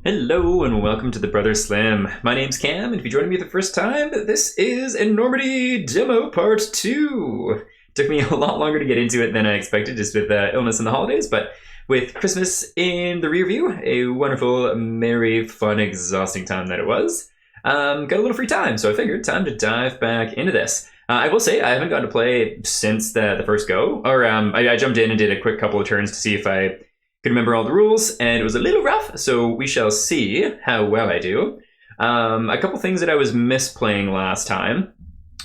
Hello and welcome to the Brother Slam. My name's Cam, and if you're joining me the first time, this is Enormity Demo Part 2. Took me a lot longer to get into it than I expected, just with illness and the holidays, but with Christmas in the rear view, a wonderful, merry, fun, exhausting time that it was. Got a little free time, so I figured time to dive back into this. I will say I haven't gotten to play since the first go, or I jumped in and did a quick couple of turns to see if I could remember all the rules, and it was a little rough, so we shall see how well I do. A couple things that I was misplaying last time.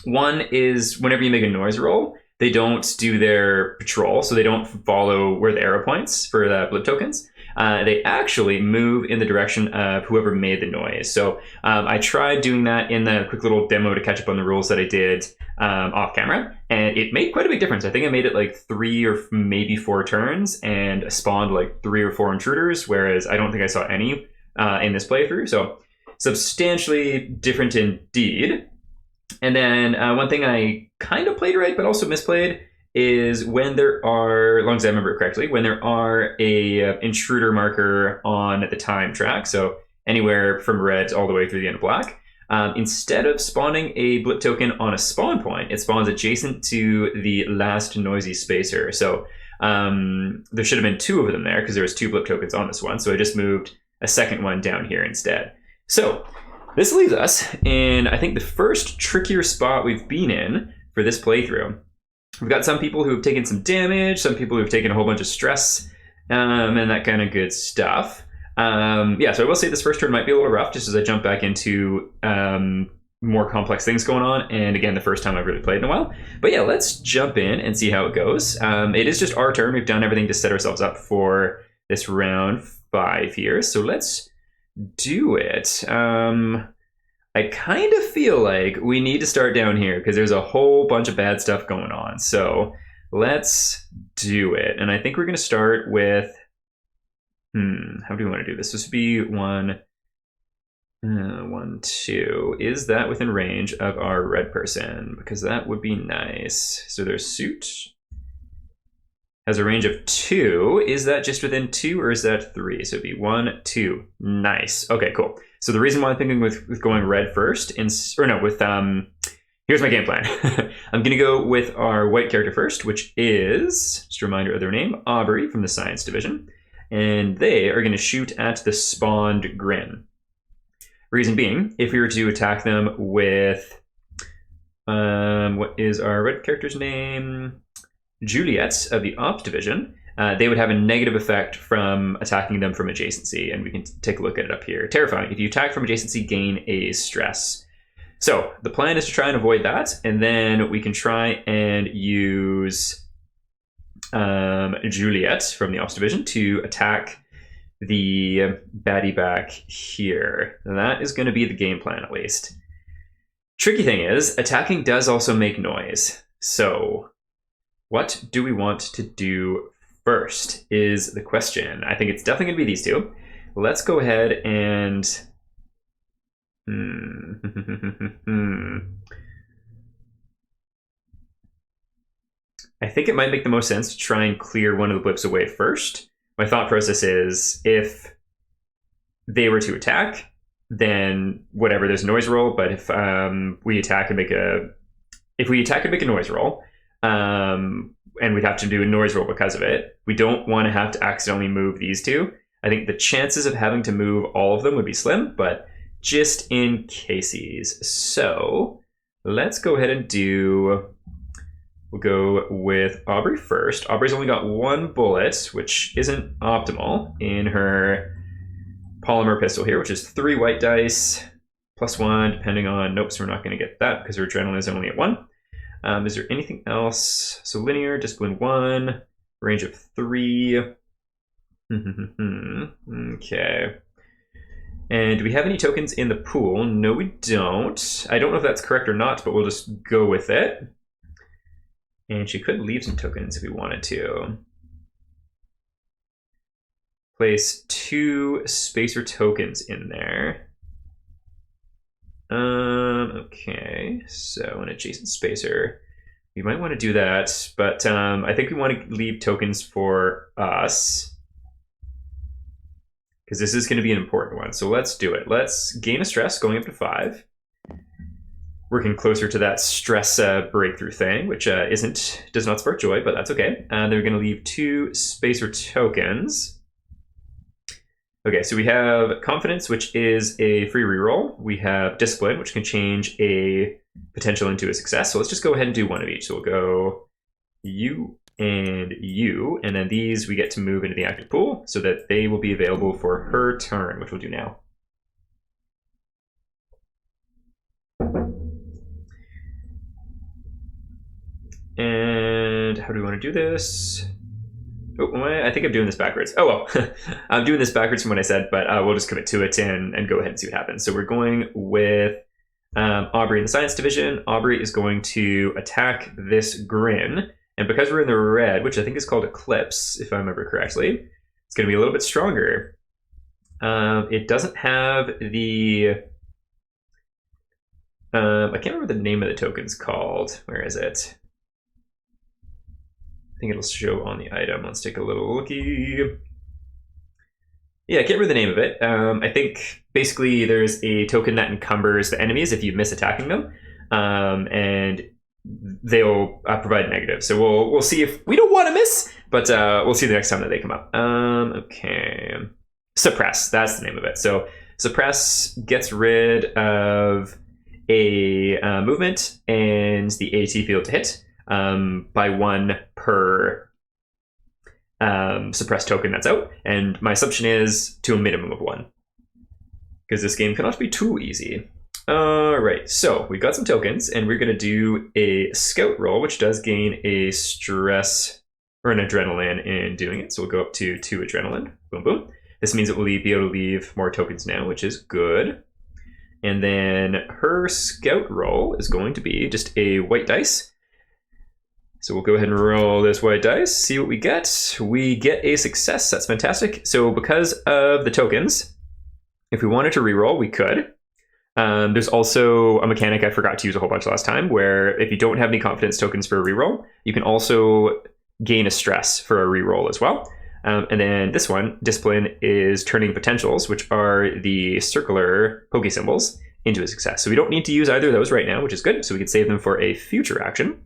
One is whenever you make a noise roll, they don't do their patrol, so they don't follow where the arrow points for the blip tokens. They actually move in the direction of whoever made the noise. So I tried doing that in the quick little demo to catch up on the rules that I did off camera, and it made quite a big difference. I think I made it like 3 or maybe 4 turns and spawned like 3 or 4 intruders, whereas I don't think I saw any in this playthrough. So substantially different indeed. And then one thing I kind of played right, but also misplayed, is when there are, as long as I remember it correctly, when there are a intruder marker on the time track, so anywhere from red all the way through the end of black, instead of spawning a blip token on a spawn point, it spawns adjacent to the last noisy spacer. So there should have been 2 of them there because there was 2 blip tokens on this one, so I just moved a second one down here instead. So this leaves us in, I think, the first trickier spot we've been in for this playthrough. We've got some people who have taken some damage, some people who have taken a whole bunch of stress, and that kind of good stuff. Yeah, so I will say this first turn might be a little rough just as I jump back into more complex things going on, and again, the first time I've really played in a while. But yeah, let's jump in and see how it goes. It is just our turn. We've done everything to set ourselves up for this round 5 here, so let's do it. I kind of feel like we need to start down here because there's a whole bunch of bad stuff going on. So let's do it. And I think we're going to start with, how do we want to do this? This would be 1, 2. Is that within range of our red person? Because that would be nice. So their suit has a range of 2. Is that just within 2 or is that 3? So it'd be 1, 2. Nice. Okay, cool. So the reason why I'm thinking with going red first, here's my game plan. I'm going to go with our white character first, which is, just a reminder of their name, Aubrey from the Science Division. And they are going to shoot at the spawned Grin. Reason being, if we were to attack them with, what is our red character's name? Juliet of the Ops Division. They would have a negative effect from attacking them from adjacency, and we can take a look at it up here. Terrifying. If you attack from adjacency, gain a stress. So the plan is to try and avoid that, and then we can try and use Juliet from the Ops Division to attack the baddie back here. And that is going to be the game plan, at least. Tricky thing is, attacking does also make noise. So what do we want to do first is the question. I think it's definitely going to be these 2. Let's go ahead and... I think it might make the most sense to try and clear one of the blips away first. My thought process is if they were to attack, then whatever, there's a noise roll, but if we attack and make a noise roll, and we'd have to do a noise roll because of it, we don't want to have to accidentally move these 2. I think the chances of having to move all of them would be slim, but just in cases. So let's go ahead and we'll go with Aubrey first. Aubrey's only got 1 bullet, which isn't optimal, in her polymer pistol here, which is 3 white dice, +1, depending on, nope, so we're not going to get that because her adrenaline is only at 1. Is there anything else? So linear, discipline 1, range of 3. Okay. And do we have any tokens in the pool? No, we don't. I don't know if that's correct or not, but we'll just go with it. And she could leave some tokens if we wanted to. Place 2 spacer tokens in there. Okay, so an adjacent spacer. We might want to do that, but I think we want to leave tokens for us. because this is going to be an important one. So let's do it. Let's gain a stress going up to 5. Working closer to that stress breakthrough thing, which does not spark joy, but that's okay. They're going to leave 2 spacer tokens. Okay, so we have confidence, which is a free reroll. We have discipline, which can change a potential into a success. So let's just go ahead and do one of each. So we'll go you and you, and then these we get to move into the active pool so that they will be available for her turn, which we'll do now. And how do we want to do this? Oh, I think I'm doing this backwards. Oh, well, I'm doing this backwards from what I said, but we'll just commit to it and go ahead and see what happens. So we're going with Aubrey in the science division. Aubrey is going to attack this grin. And because we're in the red, which I think is called Eclipse, if I remember correctly, it's going to be a little bit stronger. It doesn't have the... I can't remember the name of the token's called. Where is it? I think it'll show on the item. Let's take a little looky. Yeah, I can't remember the name of it. I think basically there's a token that encumbers the enemies if you miss attacking them. And they'll provide negative. So we'll see if we don't want to miss, but we'll see the next time that they come up. Okay. Suppress, that's the name of it. So suppress gets rid of a movement and the AT field to hit by 1 per suppressed token that's out. And my assumption is to a minimum of 1, because this game cannot be too easy. All right, so we've got some tokens, and we're going to do a scout roll, which does gain a stress or an adrenaline in doing it. So we'll go up to 2 adrenaline. Boom, boom. This means it will be able to leave more tokens now, which is good. And then her scout roll is going to be just a white dice. So we'll go ahead and roll this white dice, see what we get. We get a success. That's fantastic. So because of the tokens, if we wanted to reroll, we could. There's also a mechanic I forgot to use a whole bunch last time, where if you don't have any confidence tokens for a reroll, you can also gain a stress for a reroll as well. And then this one, discipline, is turning potentials, which are the circular poke symbols, into a success. So we don't need to use either of those right now, which is good. So we can save them for a future action.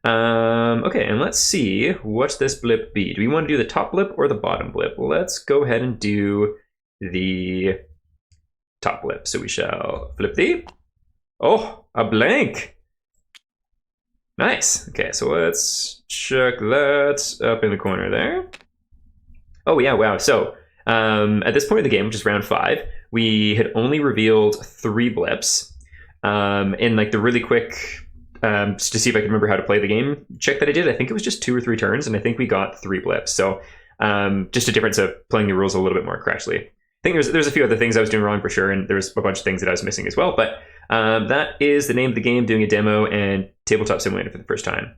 Okay, and let's see what this blip be. Do we want to do the top blip or the bottom blip? Let's go ahead and do the top blip. So we shall flip thee. Oh, a blank. Nice. Okay, so let's check that up in the corner there. Oh yeah, wow. So at this point in the game, which is round 5, we had only revealed 3 blips. In like the really quick, just to see if I can remember how to play the game check that I did, I think it was just 2 or 3 turns, and I think we got 3 blips. So just a difference of playing the rules a little bit more correctly. I think there's a few other things I was doing wrong for sure, and there's a bunch of things that I was missing as well. But that is the name of the game, doing a demo and Tabletop Simulator for the first time.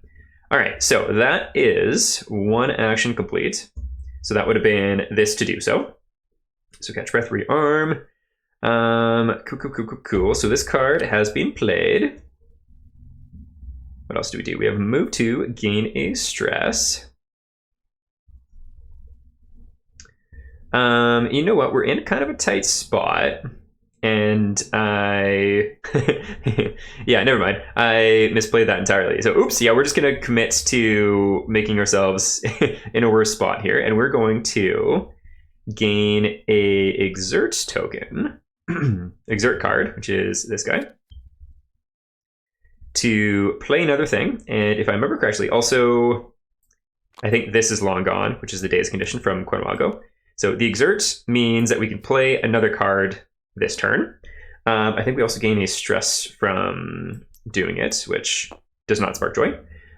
All right, so that is 1 action complete. So that would have been this to do so. So catch breath, rearm. Cool. So this card has been played. What else do we do? We have move 2, gain a stress. You know what? We're in kind of a tight spot. And I... yeah, never mind. I misplayed that entirely. So, oops, yeah, we're just going to commit to making ourselves in a worse spot here. And we're going to gain a exert token, exert card, which is this guy, to play another thing. And if I remember correctly, also, I think this is long gone, which is the day's condition from quite a while ago. So the exert means that we can play another card this turn. I think we also gain a stress from doing it, which does not spark joy.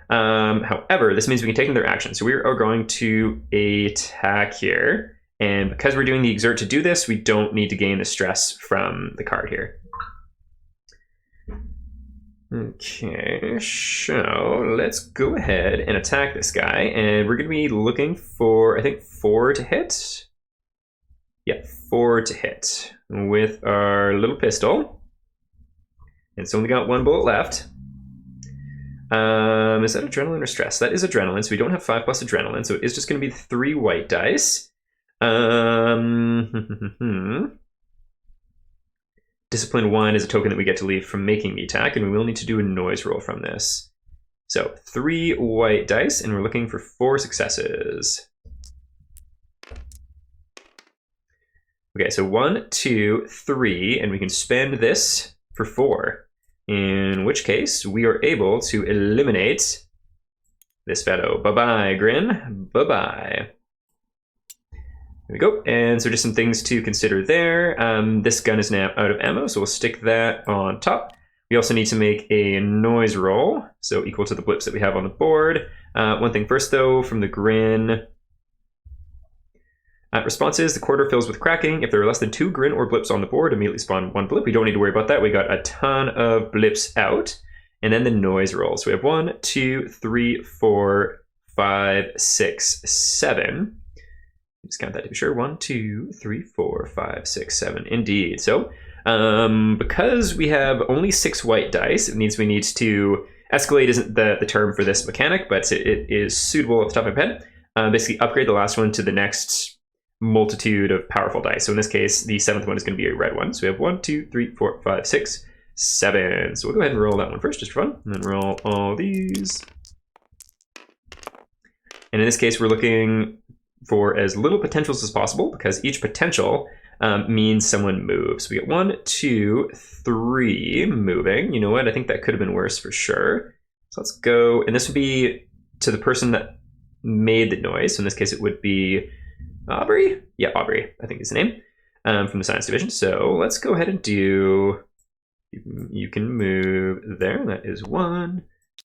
However, this means we can take another action. So we are going to attack here. And because we're doing the exert to do this, we don't need to gain the stress from the card here. Okay, so let's go ahead and attack this guy. And we're going to be looking for, I think, 4 to hit. Yeah, 4 to hit with our little pistol. It's only got 1 bullet left. Is that adrenaline or stress? That is adrenaline, so we don't have 5 plus adrenaline, so it is just going to be 3 white dice. Discipline 1 is a token that we get to leave from making the attack, and we will need to do a noise roll from this. So 3 white dice, and we're looking for 4 successes. Okay, so 1, 2, 3, and we can spend this for 4. In which case, we are able to eliminate this fellow. Bye-bye, Grin. Bye-bye. There we go. And so just some things to consider there. This gun is now out of ammo, so we'll stick that on top. We also need to make a noise roll, so equal to the blips that we have on the board. One thing first, though, from the Grin. Responses, the corridor fills with cracking. If there are less than 2 Grin or blips on the board, immediately spawn 1 blip. We don't need to worry about that. We got a ton of blips out. And then the noise roll. So we have 1, 2, 3, 4, 5, 6, 7. Just count that to be sure. 1, 2, 3, 4, 5, 6, 7. Indeed. So because we have only 6 white dice, it means we need to escalate isn't the term for this mechanic, but it is suitable at the top of my head. Basically upgrade the last one to the next multitude of powerful dice. So in this case, the 7th one is going to be a red one. So we have 1, 2, 3, 4, 5, 6, 7. So we'll go ahead and roll that one first just for fun, and then roll all these. And in this case, we're looking for as little potentials as possible, because each potential means someone moves. So we get 1, 2, 3 moving. You know what? I think that could have been worse for sure. So let's go, and this would be to the person that made the noise. So in this case, it would be Aubrey? Yeah, Aubrey, I think is the name, from the science division. So let's go ahead and do, you can move there. That is 1.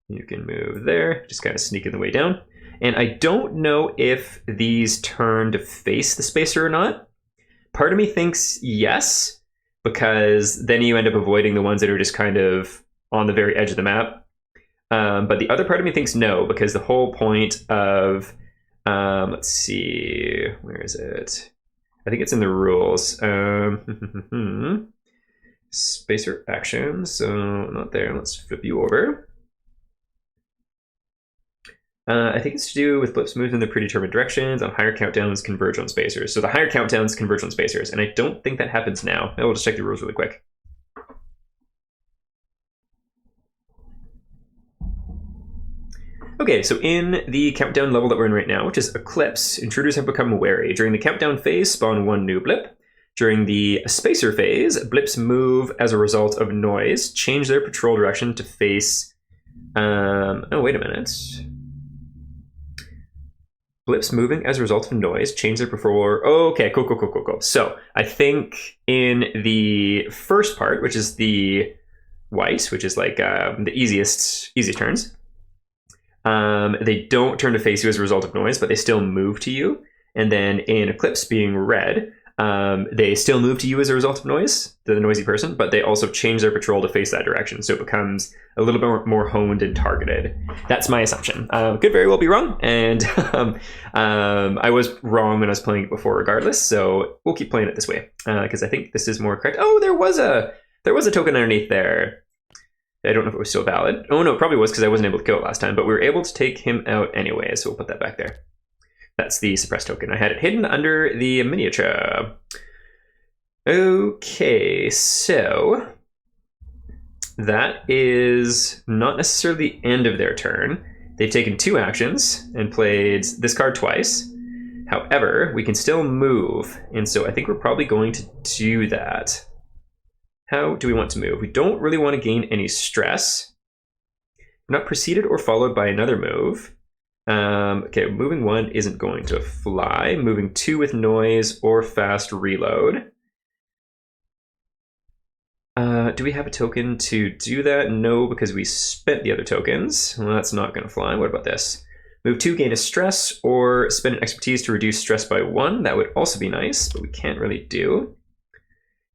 You can move there, just kind of sneaking the way down. And I don't know if these turn to face the spacer or not. Part of me thinks yes, because then you end up avoiding the ones that are just kind of on the very edge of the map. But the other part of me thinks no, because the whole point of, let's see, where is it? I think it's in the rules. Spacer actions, so not there. Let's flip you over. I think it's to do with blips moved in the predetermined directions. On higher countdowns, converge on spacers. So the higher countdowns converge on spacers, and I don't think that happens now. I'll just check the rules really quick. Okay, so in the countdown level that we're in right now, which is Eclipse, intruders have become wary. During the countdown phase, spawn 1 new blip. During the spacer phase, blips move as a result of noise, change their patrol direction to face... oh, wait a minute. Blips moving as a result of noise, change their patrol... Oh, okay, cool. So, I think in the first part, which is the white, which is like the easiest turns, they don't turn to face you as a result of noise, but they still move to you. And then in Eclipse being red, they still move to you as a result of noise, the noisy person, but they also change their patrol to face that direction. So it becomes a little bit more honed and targeted. That's my assumption. Could very well be wrong. And I was wrong when I was playing it before regardless. So we'll keep playing it this way because I think this is more correct. Oh, there was a token underneath there. I don't know if it was still valid. Oh, no, it probably was because I wasn't able to kill it last time, but we were able to take him out anyway, so we'll put that back there. That's the suppressed token. I had it hidden under the miniature. Okay, so that is not necessarily the end of their turn. They've taken 2 actions and played this card twice. However, we can still move, and so I think we're probably going to do that. How do we want to move? We don't really want to gain any stress. We're not preceded or followed by another move. Okay, moving 1 isn't going to fly. Moving 2 with noise or fast reload. Do we have a token to do that? No, because we spent the other tokens. Well, that's not going to fly. What about this? Move 2, gain a stress, or spend an expertise to reduce stress by 1. That would also be nice, but we can't really do.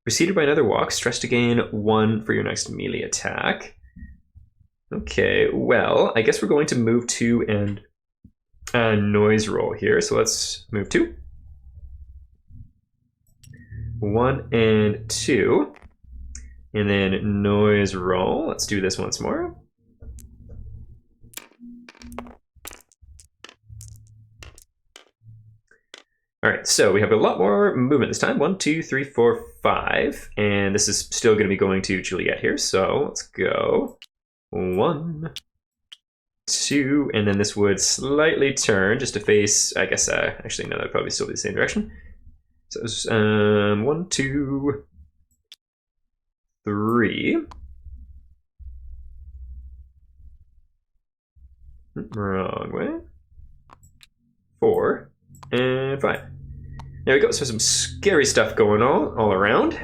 Preceded by another walk, stress to gain 1 for your next melee attack. Okay, well, I guess we're going to move 2 and noise roll here. So let's move 2. 1 and 2. And then noise roll. Let's do this once more. All right, so we have a lot more movement this time. 1, 2, 3, 4, 5. And this is still going to be going to Juliet here. So let's go 1, 2, and then this would slightly turn just to face, I guess, actually, no, that would probably still be the same direction. So it was 1, 2, 3. Wrong way. 4 and 5. There we go. So some scary stuff going on all around.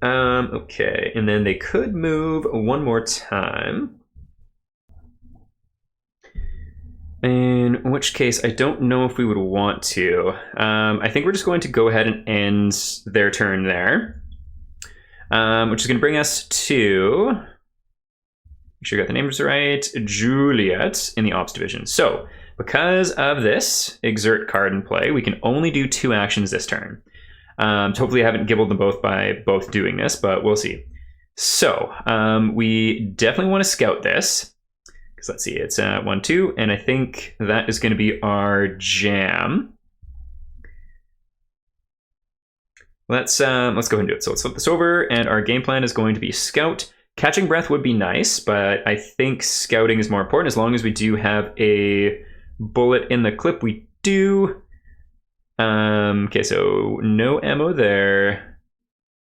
Okay, and then they could move one more time. In which case, I don't know if we would want to. I think we're just going to go ahead and end their turn there. Which is going to bring us to... Make sure you got the names right. Juliet in the Ops Division. So, because of this Exert card in play, we can only do 2 actions this turn. So hopefully I haven't gibbled them both by both doing this, but we'll see. So, we definitely want to scout this. Because let's see, it's 1, 2, and I think that is going to be our jam. Let's go ahead and do it. So let's flip this over, and our game plan is going to be scout. Catching breath would be nice, but I think scouting is more important as long as we do have a bullet in the clip. We do. Okay, so no ammo there.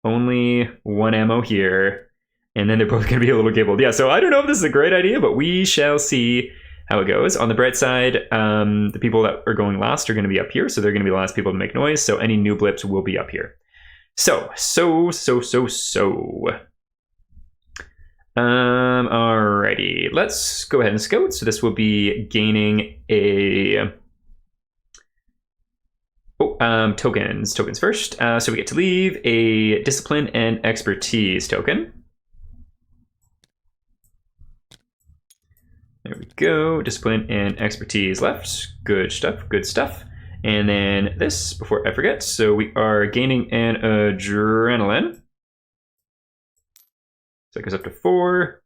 Only 1 ammo here. And then they're both going to be a little gibbled. Yeah, so I don't know if this is a great idea, but we shall see how it goes. On the bright side, the people that are going last are going to be up here, so they're going to be the last people to make noise, so any new blips will be up here. So. Alrighty, let's go ahead and scout. So this will be gaining a... tokens first. So we get to leave a discipline and expertise token. There we go, discipline and expertise left. Good stuff. And then this, before I forget, so we are gaining an adrenaline. So it goes up to 4.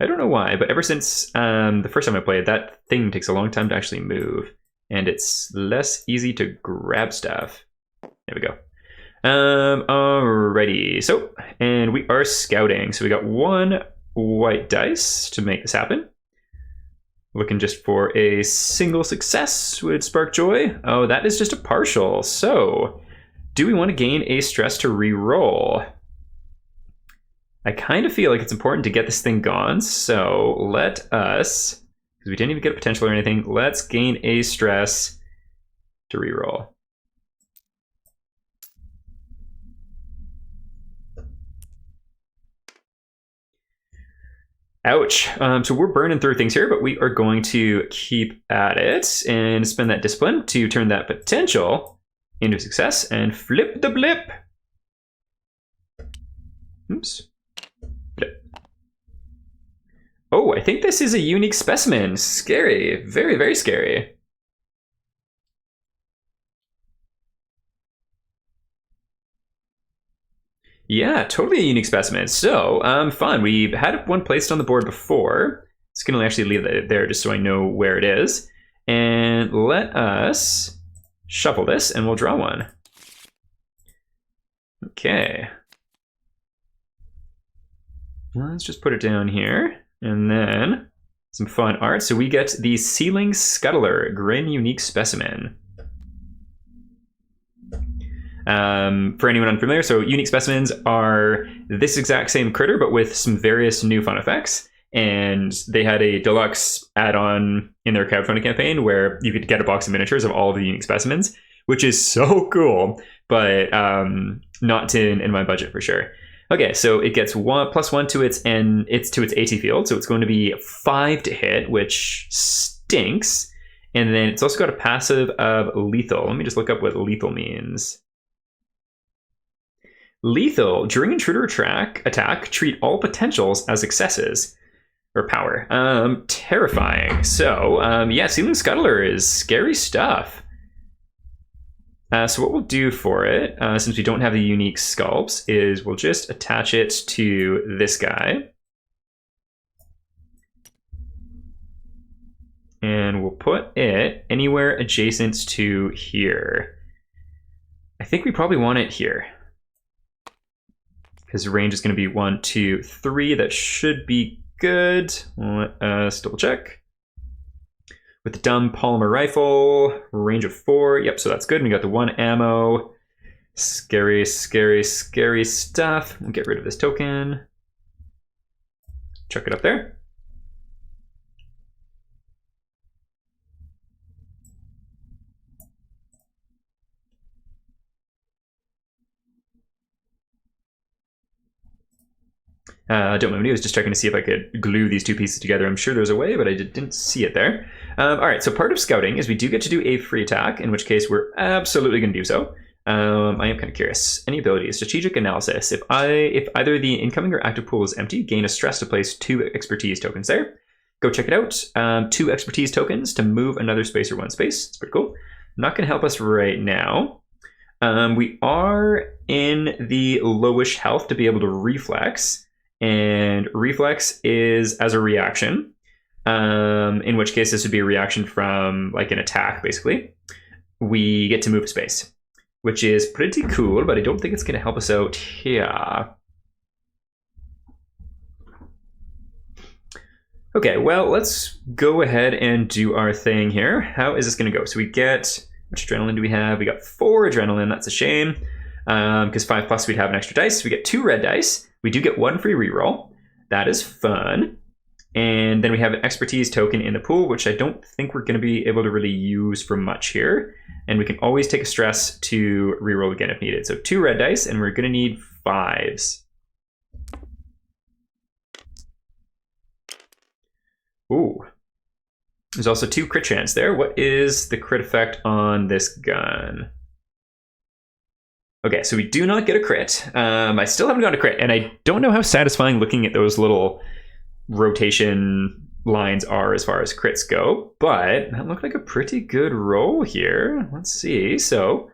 I don't know why, but ever since the first time I played, that thing takes a long time to actually move. And it's less easy to grab stuff. There we go. Alrighty. So, and we are scouting. So we got 1 white dice to make this happen. Looking just for a single success would spark joy. Oh, that is just a partial. So, do we want to gain a stress to re-roll? I kind of feel like it's important to get this thing gone, so let us, because we didn't even get a potential or anything, let's gain a stress to reroll. Ouch. So we're burning through things here, but we are going to keep at it and spend that discipline to turn that potential into success and flip the blip. Oops. Oh, I think this is a unique specimen. Scary. Very, very scary. Yeah, totally a unique specimen. So, fun. We've had one placed on the board before. It's going to actually leave it there just so I know where it is. And let us shuffle this and we'll draw one. Okay. Let's just put it down here. And then some fun art. So we get the Ceiling Scuttler, Grin Unique Specimen. For anyone unfamiliar, so unique specimens are this exact same critter, but with some various new fun effects. And they had a deluxe add-on in their crowdfunding campaign where you could get a box of miniatures of all of the unique specimens, which is so cool, but not in my budget for sure. Okay, so it gets +1 to its AT field, so it's going to be 5 to hit, which stinks. And then it's also got a passive of lethal. Let me just look up what lethal means. Lethal, during intruder attack, treat all potentials as successes or power. Terrifying. So, yeah, Ceiling Scuttler is scary stuff. So what we'll do for it, since we don't have the unique sculpts, is we'll just attach it to this guy. And we'll put it anywhere adjacent to here. I think we probably want it here, because the range is going to be 1, 2, 3. That should be good. Let us double check. With the dumb polymer rifle, range of 4. Yep, so that's good. And we got the 1 ammo. Scary, scary, scary stuff. We'll get rid of this token. Chuck it up there. Don't mind me, I was just checking to see if I could glue these two pieces together. I'm sure there's a way, but I didn't see it there. All right, so part of scouting is we do get to do a free attack, in which case we're absolutely going to do so. I am kind of curious. Any abilities? Strategic analysis. If either the incoming or active pool is empty, gain a stress to place 2 expertise tokens there. Go check it out. 2 expertise tokens to move another space or 1 space. It's pretty cool. Not going to help us right now. We are in the lowish health to be able to reflex. And reflex is as a reaction, in which case this would be a reaction from like an attack, basically. We get to move space, which is pretty cool, but I don't think it's going to help us out here. Okay, well, let's go ahead and do our thing here. How is this going to go? So we get, how much adrenaline do we have? We got 4 adrenaline. That's a shame, because 5 plus we'd have an extra dice. We get 2 red dice. We do get 1 free reroll. That is fun. And then we have an expertise token in the pool, which I don't think we're going to be able to really use for much here. And we can always take a stress to reroll again if needed. So 2 red dice, and we're going to need 5s. Ooh. There's also 2 crit chance there. What is the crit effect on this gun? Okay, so we do not get a crit. I still haven't got a crit, and I don't know how satisfying looking at those little rotation lines are as far as crits go, but that looked like a pretty good roll here. Let's see. So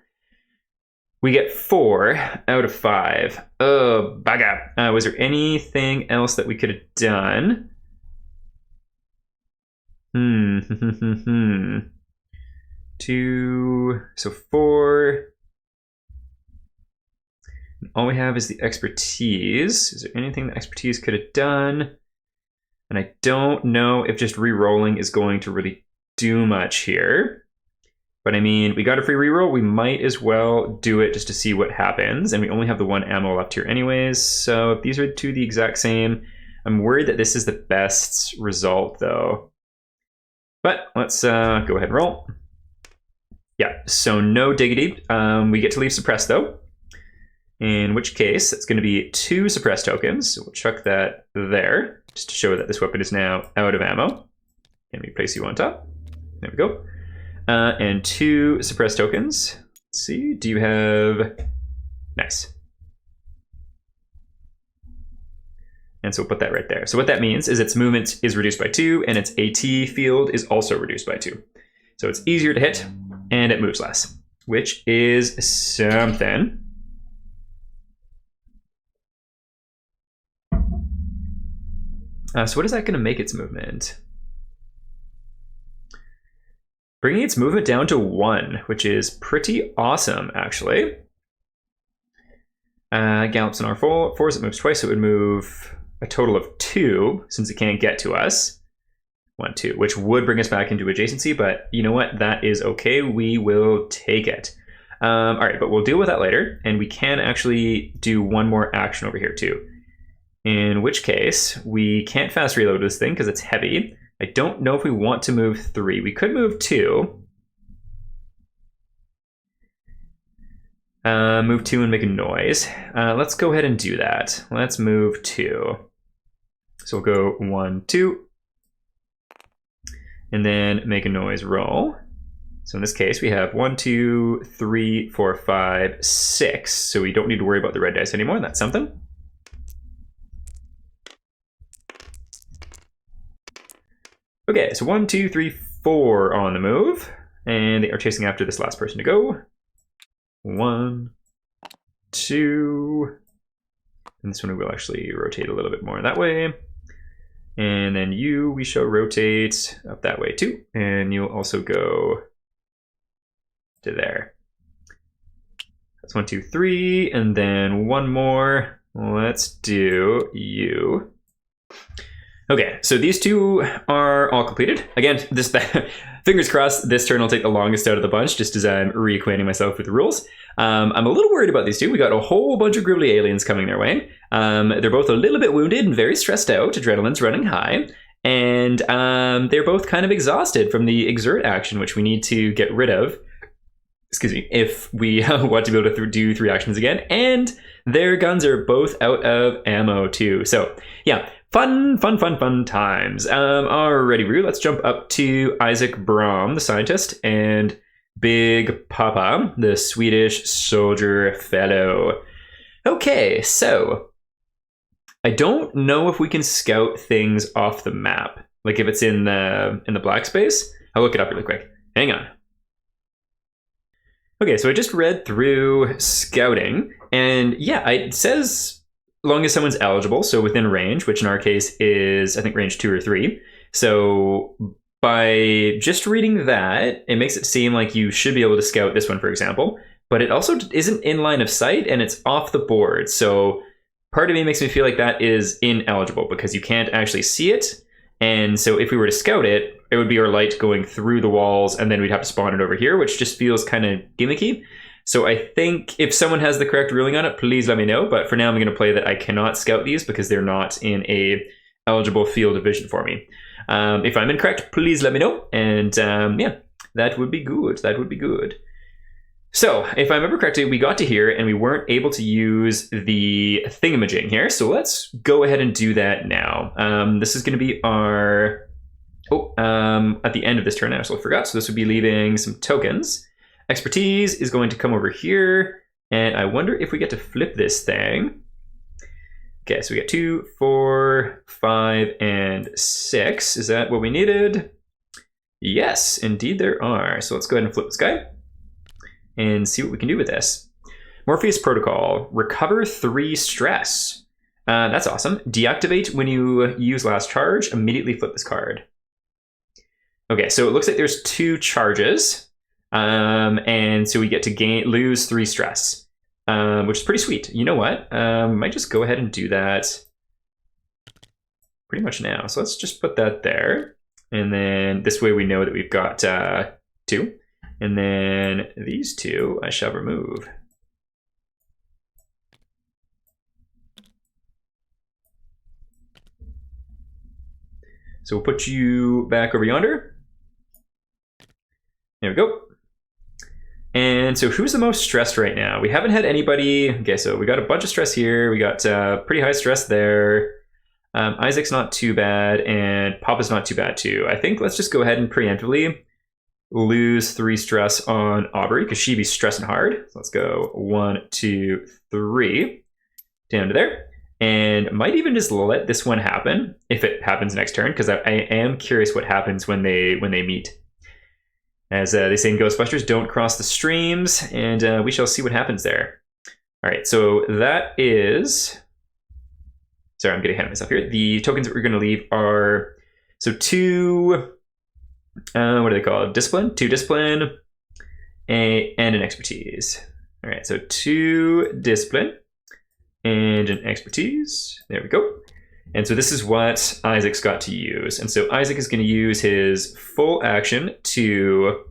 we get 4 out of 5. Oh, bugger. Was there anything else that we could have done? 2, so 4. All we have is the expertise. Is there anything that expertise could have done? And I don't know if just re-rolling is going to really do much here. But I mean, we got a free reroll. We might as well do it just to see what happens. And we only have the 1 ammo left here anyways. So if these are 2 the exact same, I'm worried that this is the best result though. But let's go ahead and roll. Yeah, so no diggity. We get to leave suppressed though. In which case, it's going to be 2 suppressed tokens. So we'll chuck that there, just to show that this weapon is now out of ammo. And we place you on top. There we go. And 2 suppressed tokens. Let's see, do you have... Nice. And so we'll put that right there. So what that means is its movement is reduced by 2, and its AT field is also reduced by 2. So it's easier to hit, and it moves less, which is something. So what is that going to make its movement? Bringing its movement down to 1, which is pretty awesome, actually. Gallops in R4, it moves twice, so it would move a total of 2, since it can't get to us. 1, 2, which would bring us back into adjacency, but you know what? That is okay. We will take it. All right, but we'll deal with that later, and we can actually do 1 more action over here, too. In which case, we can't fast reload this thing because it's heavy. I don't know if we want to move 3. We could move 2. Move 2 and make a noise. Let's go ahead and do that. Let's move 2. So we'll go 1, 2. And then make a noise roll. So in this case, we have 1, 2, 3, 4, 5, 6. So we don't need to worry about the red dice anymore. That's something. Okay, so 1, 2, 3, 4 on the move, and they are chasing after this last person to go. 1, 2, and this one will actually rotate a little bit more that way. And then you, we shall rotate up that way too. And you'll also go to there. That's 1, 2, 3. And then one more. Let's do you. Okay, so these two are all completed. Again, fingers crossed, this turn will take the longest out of the bunch, just as I'm reacquainting myself with the rules. I'm a little worried about these two. We got a whole bunch of gribbly aliens coming their way. They're both a little bit wounded and very stressed out. Adrenaline's running high. And they're both kind of exhausted from the exert action, which we need to get rid of. Excuse me, if we want to be able to do 3 actions again. And their guns are both out of ammo too. So yeah, fun times. Alrighty, Roo, let's jump up to Isaac Brahm, the scientist, and Big Papa, the Swedish soldier fellow. Okay, so I don't know if we can scout things off the map. Like if it's in the black space. I'll look it up really quick. Hang on. Okay, so I just read through scouting, and yeah, it says long as someone's eligible, so within range, which in our case is, I think, range 2 or 3. So by just reading that, it makes it seem like you should be able to scout this one, for example, but it also isn't in line of sight, and it's off the board. So part of me makes me feel like that is ineligible because you can't actually see it. And so if we were to scout it, it would be our light going through the walls, and then we'd have to spawn it over here, which just feels kind of gimmicky. So I think if someone has the correct ruling on it, please let me know. But for now, I'm going to play that I cannot scout these because they're not in a eligible field of vision for me. If I'm incorrect, please let me know. And yeah, that would be good. That would be good. So if I remember correctly, we got to here and we weren't able to use the thingamajig here. So let's go ahead and do that now. This is going to be our... at the end of this turn, I also forgot. So this would be leaving some tokens. Expertise is going to come over here. And I wonder if we get to flip this thing. Okay, so we got 2, 4, 5, and 6. Is that what we needed? Yes, indeed there are. So let's go ahead and flip this guy and see what we can do with this. Morpheus Protocol. Recover 3 stress. That's awesome. Deactivate when you use last charge. Immediately flip this card. Okay, so it looks like there's 2 charges. And so we get to lose 3 stress. Which is pretty sweet. You know what? Might just go ahead and do that pretty much now. So let's just put that there. And then this way we know that we've got 2. And then these 2 I shall remove. So we'll put you back over yonder. There we go. And so who's the most stressed right now? We haven't had anybody. Okay, so we got a bunch of stress here. We got pretty high stress there. Isaac's not too bad, and Papa's not too bad too. I think let's just go ahead and preemptively lose 3 stress on Aubrey because she'd be stressing hard. So let's go 1, 2, 3 down to there. And might even just let this one happen if it happens next turn, because I am curious what happens when they meet. As they say in Ghostbusters, don't cross the streams, and we shall see what happens there. All right, so that is... Sorry, I'm getting ahead of myself here. The tokens that we're going to leave are... So 2... what are they called? Discipline? 2 discipline, and an expertise. All right, so 2 discipline and an expertise. There we go. And so this is what Isaac's got to use. And so Isaac is going to use his full action to,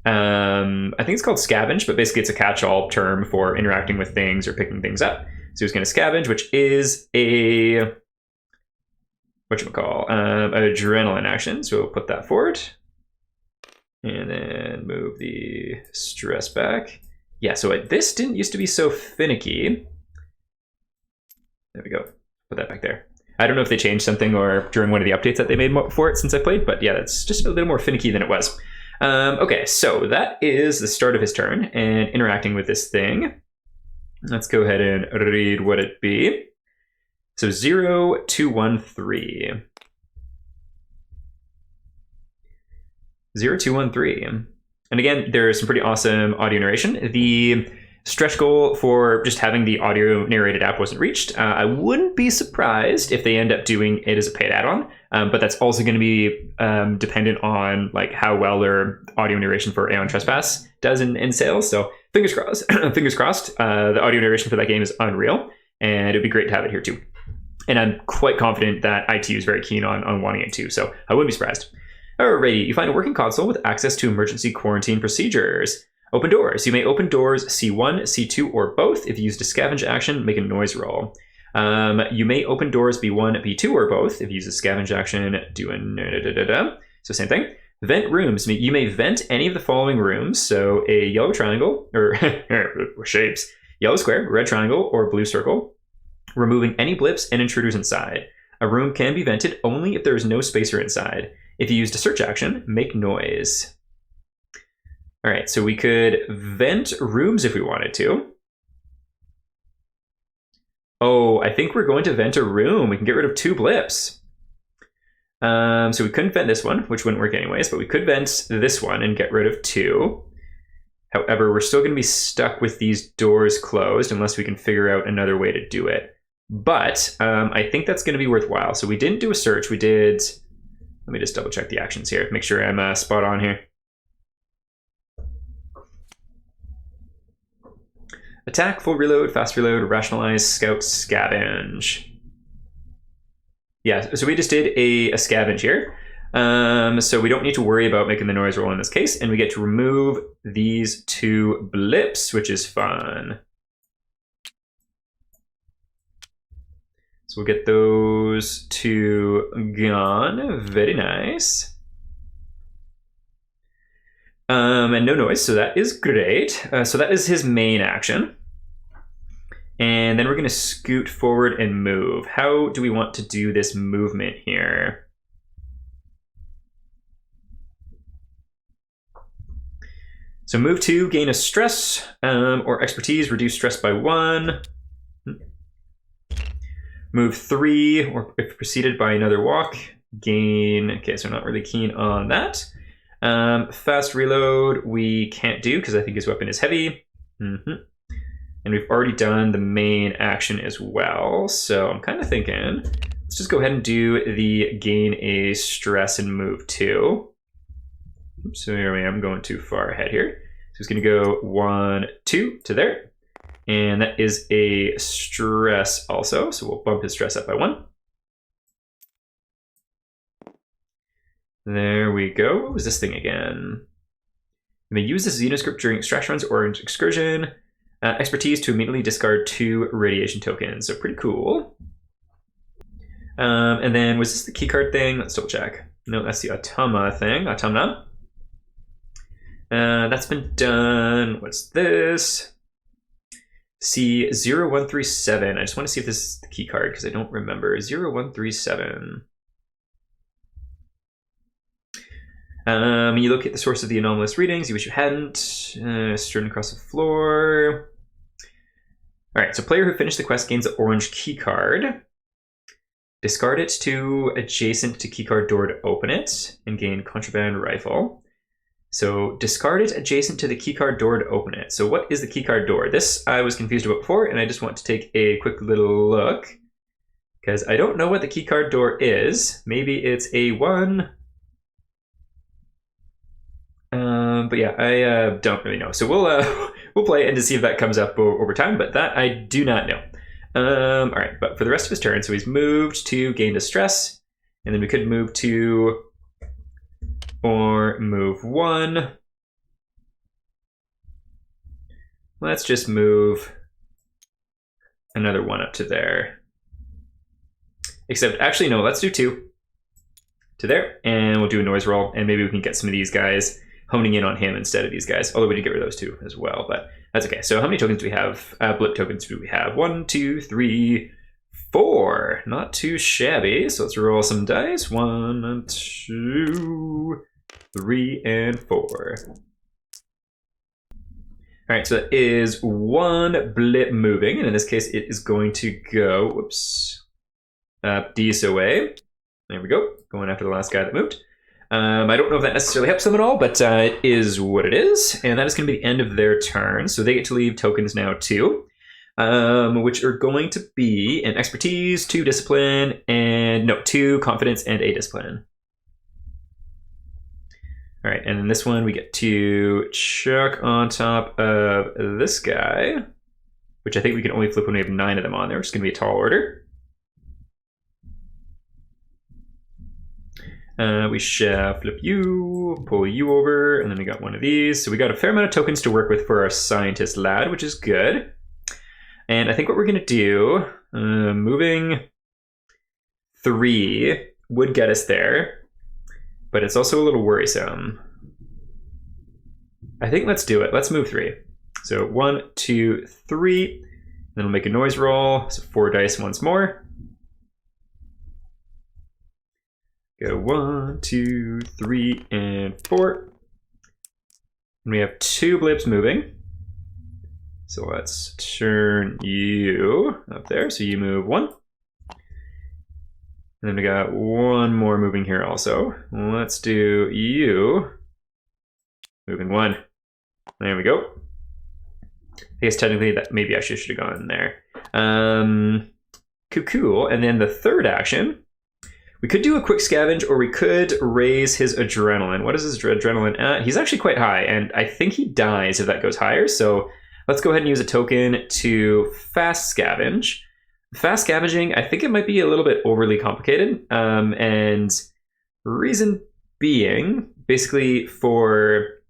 I think it's called scavenge, but basically it's a catch-all term for interacting with things or picking things up. So he's going to scavenge, which is a, whatchamacall, adrenaline action. So we'll put that forward. And then move the stress back. Yeah, so this didn't used to be so finicky. There we go. Put that back there. I don't know if they changed something or during one of the updates that they made for it since I played, but yeah, that's just a little more finicky than it was. Okay, so that is the start of his turn and interacting with this thing. Let's go ahead and read what it be. So 0, 2, 1, 3. 0, 2, 1, 3. And again, there's some pretty awesome audio narration. The Stretch goal for just having the audio narrated app wasn't reached. I wouldn't be surprised if they end up doing it as a paid add-on, but that's also going to be dependent on like how well their audio narration for Aeon Trespass does in sales. So fingers crossed. Fingers crossed. The audio narration for that game is unreal, and it'd be great to have it here too. And I'm quite confident that ITU is very keen on wanting it too, so I wouldn't be surprised. Alrighty, you find a working console with access to emergency quarantine procedures. Open doors. You may open doors C1, C2, or both. If you used a scavenge action, make a noise roll. You may open doors B1, B2, or both. If you use a scavenge action, do a So same thing. Vent rooms. You may vent any of the following rooms. So a yellow triangle, or shapes. Yellow square, red triangle, or blue circle. Removing any blips and intruders inside. A room can be vented only if there is no spacer inside. If you used a search action, make noise. All right, so we could vent rooms if we wanted to. Oh, I think we're going to vent a room. We can get rid of 2 blips. So we couldn't vent this one, which wouldn't work anyways, but we could vent this one and get rid of 2. However, we're still going to be stuck with these doors closed unless we can figure out another way to do it. But I think that's going to be worthwhile. So we didn't do a search. We did... Let me just double check the actions here. Make sure I'm spot on here. Attack, full reload, fast reload, rationalize, scout, scavenge. Yeah, so we just did a scavenge here. So we don't need to worry about making the noise roll in this case, and we get to remove these 2 blips, which is fun. So we'll get those 2 gone. Very nice. And no noise, so that is great. So that is his main action. And then we're going to scoot forward and move. How do we want to do this movement here? So move 2, gain a stress or expertise, reduce stress by 1. Move 3, or if preceded by another walk, gain... Okay, so I'm not really keen on that. Fast reload we can't do because I think his weapon is heavy. And we've already done the main action as well. So I'm kind of thinking, let's just go ahead and do the gain a stress and move 2. Oops, so here I am going too far ahead here. So it's going to go 1, 2 to there. And that is a stress also. So we'll bump his stress up by 1. There we go. What was this thing again? You may use this Xenoscript during extraction runs or excursion. Expertise to immediately discard 2 radiation tokens. So pretty cool. And then was this the keycard thing? Let's double check. No, that's the Automna thing. Automna. That's been done. What's this? C0137. I just want to see if this is the keycard because I don't remember. 0137. You look at the source of the anomalous readings. You wish you hadn't. Strewn across the floor. All right, so player who finished the quest gains an orange keycard. Discard it to adjacent to keycard door to open it and gain contraband rifle. So discard it adjacent to the keycard door to open it. So what is the keycard door? This I was confused about before, and I just want to take a quick little look because I don't know what the keycard door is. Maybe it's A1. But yeah, I don't really know. So we'll play and to see if that comes up over time, but that I do not know. All right, but for the rest of his turn, so he's moved to gain distress, and then we could move 2 or move 1. Let's just move another 1 up to there. Except, actually, no, let's do 2 to there, and we'll do a noise roll, and maybe we can get some of these guys honing in on him instead of these guys. Although we did get rid of those 2 as well, but that's okay. So how many tokens do we have? Blip tokens do we have? 1, 2, 3, 4. Not too shabby. So let's roll some dice. 1, 2, 3, and 4. All right, so that is 1 blip moving, and in this case, it is going to go, whoops, DSOA. There we go, going after the last guy that moved. I don't know if that necessarily helps them at all, but it is what it is. And that is going to be the end of their turn. So they get to leave tokens now too, which are going to be an expertise, 2 discipline, and no, 2 confidence and a discipline. All right, and then this one we get to chuck on top of this guy, which I think we can only flip when we have 9 of them on there, which is going to be a tall order. We shall flip you, pull you over, and then we got one of these. So we got a fair amount of tokens to work with for our scientist lad, which is good. And I think what we're going to do, moving 3 would get us there, but it's also a little worrisome. I think let's do it. Let's move 3. So 1, 2, 3. Then we'll make a noise roll. So 4 dice once more. Go 1, 2, 3, and 4. And we have 2 blips moving. So let's turn you up there. So you move 1. And then we got 1 more moving here also. Let's do you moving 1. There we go. I guess technically that maybe I should have gone there. Cool. And then the third action, we could do a quick scavenge, or we could raise his adrenaline. What is his adrenaline at? He's actually quite high, and I think he dies if that goes higher. So let's go ahead and use a token to fast scavenge. Fast scavenging, I think it might be a little bit overly complicated. And reason being, basically for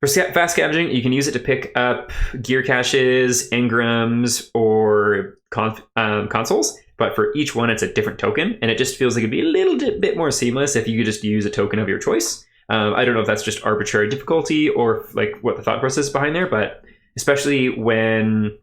fast scavenging, you can use it to pick up gear caches, engrams, or consoles. But for each one, it's a different token, and it just feels like it'd be a little bit more seamless if you could just use a token of your choice. I don't know if that's just arbitrary difficulty or like what the thought process is behind there, but especially when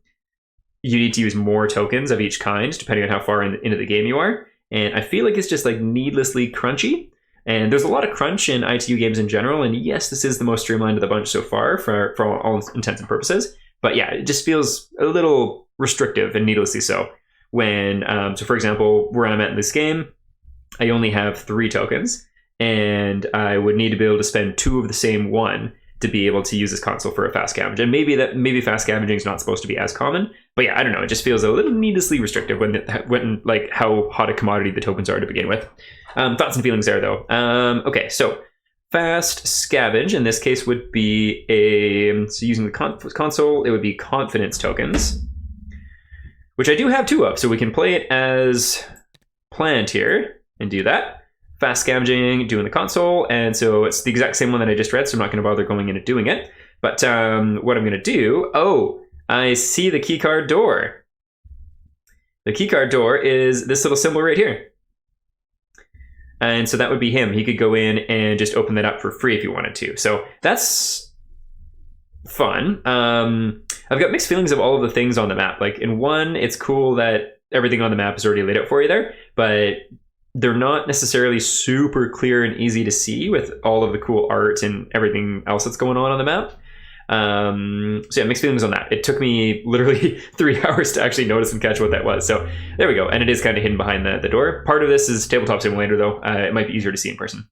you need to use more tokens of each kind, depending on how far into the game you are. And I feel like it's just like needlessly crunchy. And there's a lot of crunch in ITU games in general. And yes, this is the most streamlined of the bunch so far for all intents and purposes. But yeah, it just feels a little restrictive and needlessly so. When, so for example, where I'm at in this game, I only have 3 tokens, and I would need to be able to spend 2 of the same one to be able to use this console for a fast scavenge. And maybe fast scavenging is not supposed to be as common, but yeah, I don't know. It just feels a little needlessly restrictive when like how hot a commodity the tokens are to begin with. Thoughts and feelings there though. Okay, so fast scavenge in this case would be so using the console, it would be confidence tokens, which I do have 2 of, so we can play it as planned here and do that. Fast scavenging, doing the console, and so it's the exact same one that I just read, so I'm not going to bother going in and doing it. But what I'm going to do, I see the keycard door. The keycard door is this little symbol right here. And so that would be him. He could go in and just open that up for free if he wanted to. So that's fun. I've got mixed feelings of all of the things on the map. Like in one, it's cool that everything on the map is already laid out for you there, but they're not necessarily super clear and easy to see with all of the cool art and everything else that's going on the map. So yeah, mixed feelings on that. It took me literally 3 hours to actually notice and catch what that was. So there we go. And it is kind of hidden behind the door. Part of this is Tabletop Simulator though. It might be easier to see in person.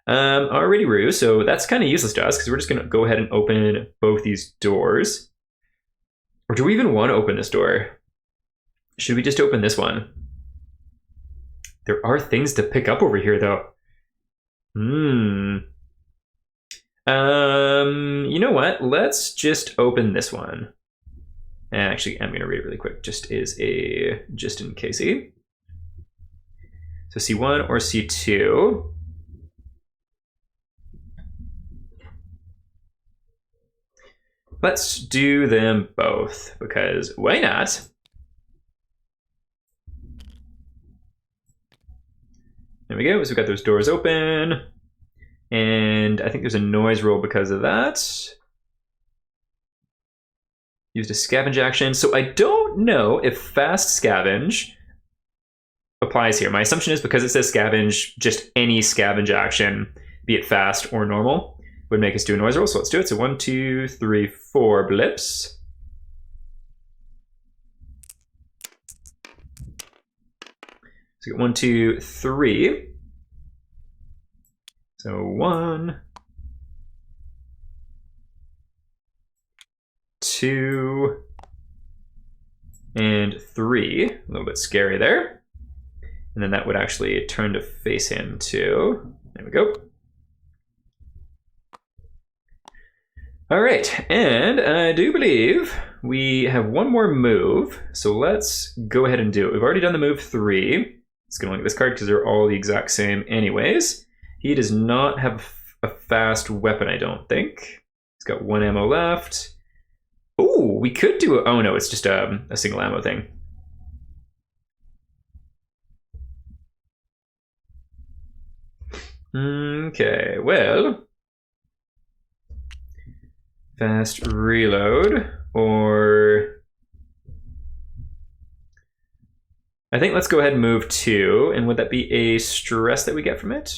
Alrighty, Roo. So that's kind of useless to us because we're just going to go ahead and open both these doors. Or do we even want to open this door? Should we just open this one? There are things to pick up over here though. You know what? Let's just open this one. Actually, I'm going to read it really quick, just in casey. So C1 or C2. Let's do them both, because why not? There we go, so we've got those doors open. And I think there's a noise roll because of that. Used a scavenge action. So I don't know if fast scavenge applies here. My assumption is because it says scavenge, just any scavenge action, be it fast or normal, would make us do a noise roll. So let's do it. So 1, 2, 3, 4 blips. So 1, 2, 3. So 1, 2, and 3. A little bit scary there. And then that would actually turn to face him too. There we go. All right, and I do believe we have one more move. So let's go ahead and do it. We've already done the move 3. It's going to look at this card because they're all the exact same anyways. He does not have a fast weapon, I don't think. He's got 1 ammo left. Oh, we could do a... Oh, no, it's just a single ammo thing. Okay, well... Fast reload, or... I think let's go ahead and move 2, and would that be a stress that we get from it?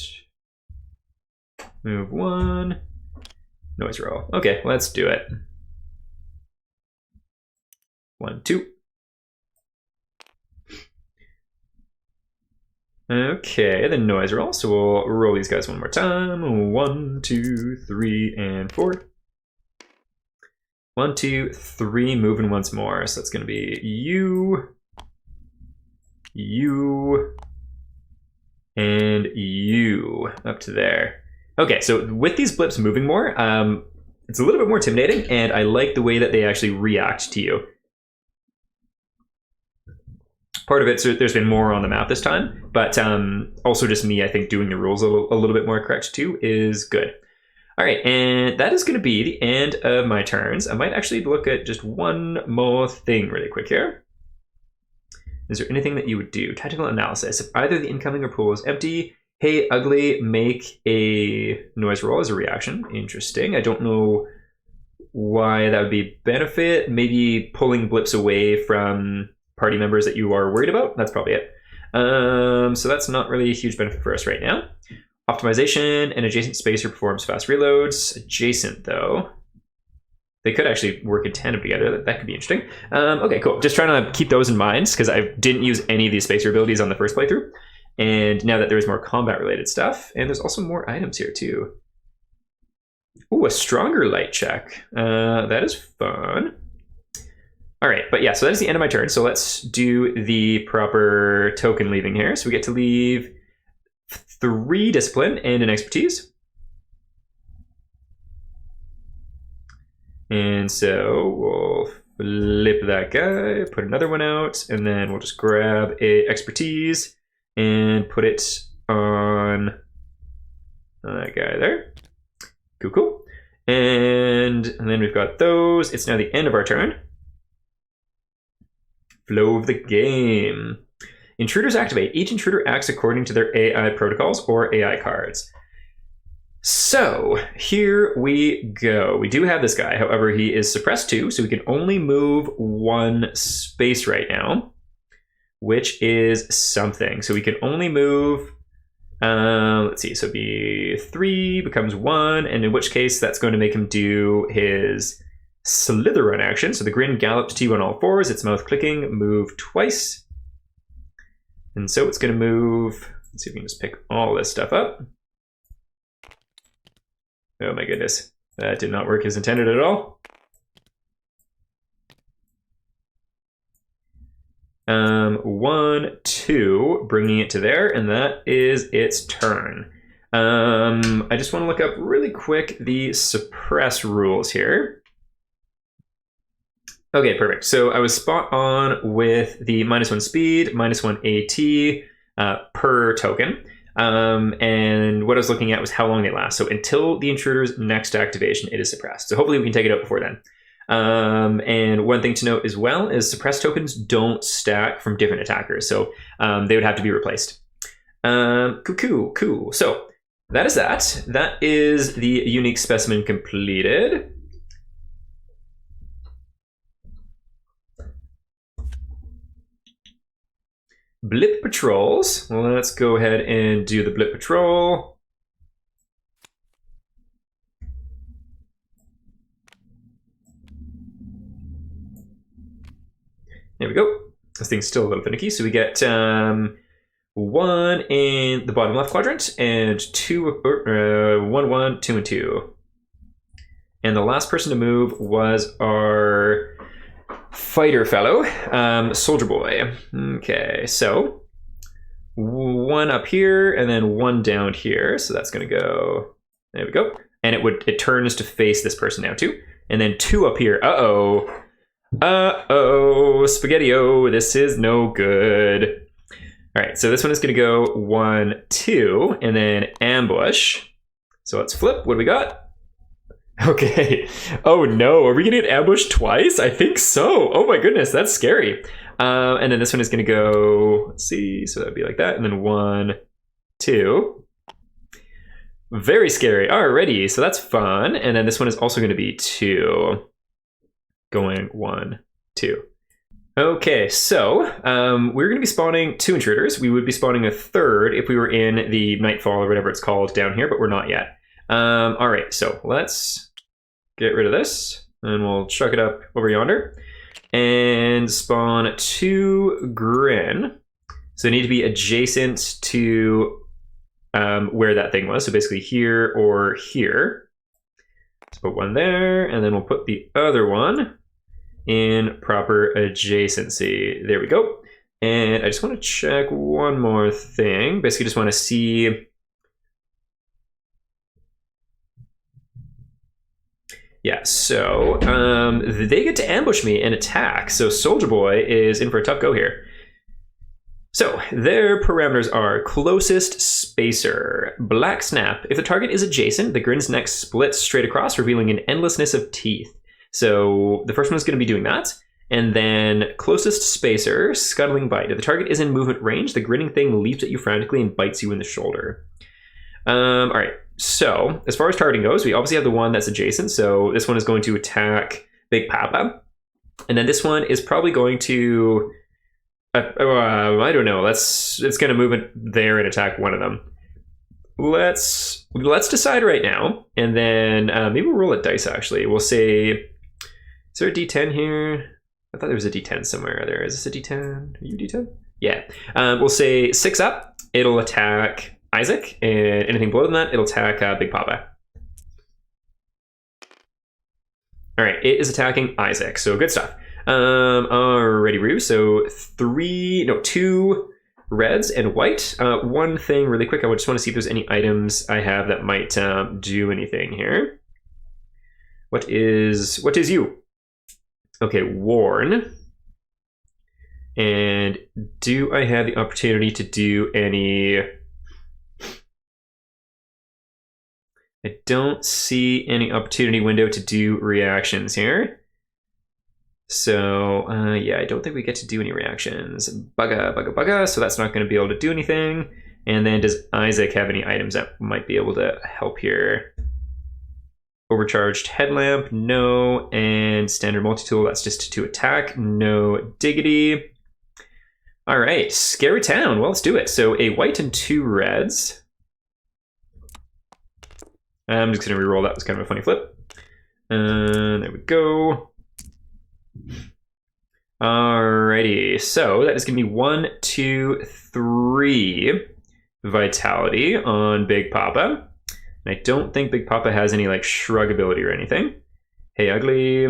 Move 1. Noise roll. Okay, let's do it. 1, 2. Okay, the noise roll. So we'll roll these guys one more time. 1, 2, 3, and 4. 1, 2, 3, moving once more. So that's going to be you, and you up to there. Okay, so with these blips moving more, it's a little bit more intimidating, and I like the way that they actually react to you. Part of it, so there's been more on the map this time, but also just me, I think, doing the rules a little bit more correct too is good. All right, and that is going to be the end of my turns. I might actually look at just one more thing really quick here. Is there anything that you would do? Tactical analysis. If either the incoming or pool is empty, hey, ugly, make a noise roll as a reaction. Interesting. I don't know why that would be benefit. Maybe pulling blips away from party members that you are worried about. That's probably it. So that's not really a huge benefit for us right now. Optimization, an adjacent spacer performs fast reloads. Adjacent, though. They could actually work in tandem together. That could be interesting. Okay, cool. Just trying to keep those in mind because I didn't use any of these spacer abilities on the first playthrough. And now that there is more combat-related stuff, and there's also more items here, too. Ooh, a stronger light check. That is fun. All right, but yeah, so that is the end of my turn. So let's do the proper token leaving here. So we get to leave 3 discipline and an expertise. And so we'll flip that guy, put another one out, and then we'll just grab a expertise and put it on that guy there. Cool, cool. And then we've got those. It's now the end of our turn. Flow of the game. Intruders activate. Each intruder acts according to their AI protocols or AI cards. So here we go. We do have this guy. However, he is suppressed 2, so we can only move 1 space right now, which is something. So we can only move, let's see, so it'd be 3 becomes 1, and in which case that's going to make him do his slither run action. So the grin gallops to you on all 4s, its mouth clicking, move twice. And so it's going to move, let's see if we can just pick all this stuff up. Oh my goodness, that did not work as intended at all. 1, 2, bringing it to there, and that is its turn. I just want to look up really quick the suppress rules here. Okay, perfect. So I was spot on with the -1 speed, -1 AT per token. And what I was looking at was how long they last. So until the intruder's next activation, it is suppressed. So hopefully we can take it out before then. And one thing to note as well is suppressed tokens don't stack from different attackers. So they would have to be replaced. Cool. So that is that. That is the unique specimen completed. Blip patrols. Well, let's go ahead and do the blip patrol. There we go. This thing's still a little finicky. So we get 1 in the bottom left quadrant, and 1, 1, 2, and 2. And the last person to move was our fighter fellow, Soldier Boy. Okay, so 1 up here, and then 1 down here. So that's going to go, there we go. And it turns to face this person now too. And then 2 up here. Uh-oh. Uh-oh, Spaghetti-O, this is no good. All right, so this one is going to go 1, 2, and then ambush. So let's flip. What do we got? Okay. Oh no, are we going to get ambushed twice? I think so. Oh my goodness, that's scary. And then this one is going to go, let's see, so that would be like that. And then 1, 2. Very scary. Alrighty, so that's fun. And then this one is also going to be 2. Going 1, 2. Okay, so we're going to be spawning 2 intruders. We would be spawning a 3rd if we were in the Nightfall or whatever it's called down here, but we're not yet. All right, so let's get rid of this, and we'll chuck it up over yonder, and spawn 2 Grin. So they need to be adjacent to where that thing was, so basically here or here. Let's put 1 there, and then we'll put the other one in proper adjacency. There we go. And I just want to check one more thing. Basically just want to see... Yeah, so they get to ambush me and attack. So Soldier Boy is in for a tough go here. So their parameters are closest spacer, black snap. If the target is adjacent, the Grin's neck splits straight across, revealing an endlessness of teeth. So the first one's going to be doing that. And then closest spacer, scuttling bite. If the target is in movement range, the grinning thing leaps at you frantically and bites you in the shoulder. All right, so as far as targeting goes, we obviously have the one that's adjacent. So this one is going to attack Big Papa. And then this one is probably going to, I don't know, it's going to move it there and attack one of them. Let's decide right now. And then maybe we'll roll a dice actually. We'll say, is there a D10 here? I thought there was a D10 somewhere. There is this a D10? Are you D10? Yeah. We'll say 6 up. It'll attack Isaac, and anything below than that, it'll attack Big Papa. All right, it is attacking Isaac, so good stuff. Alrighty, Roo. So 2 reds and white. One thing really quick, I just want to see if there's any items I have that might do anything here. What is you? Okay, worn. And do I have the opportunity to do any... I don't see any opportunity window to do reactions here. So, yeah, I don't think we get to do any reactions. Bugga, so that's not going to be able to do anything. And then does Isaac have any items that might be able to help here? Overcharged headlamp, no. And standard multi-tool, that's just to attack, no diggity. All right, scary town. Well, let's do it. So a white and 2 reds. I'm just going to reroll that. It was kind of a funny flip. There we go. Alrighty, so that is going to be 1, 2, 3 vitality on Big Papa. And I don't think Big Papa has any like shrug ability or anything. Hey Ugly,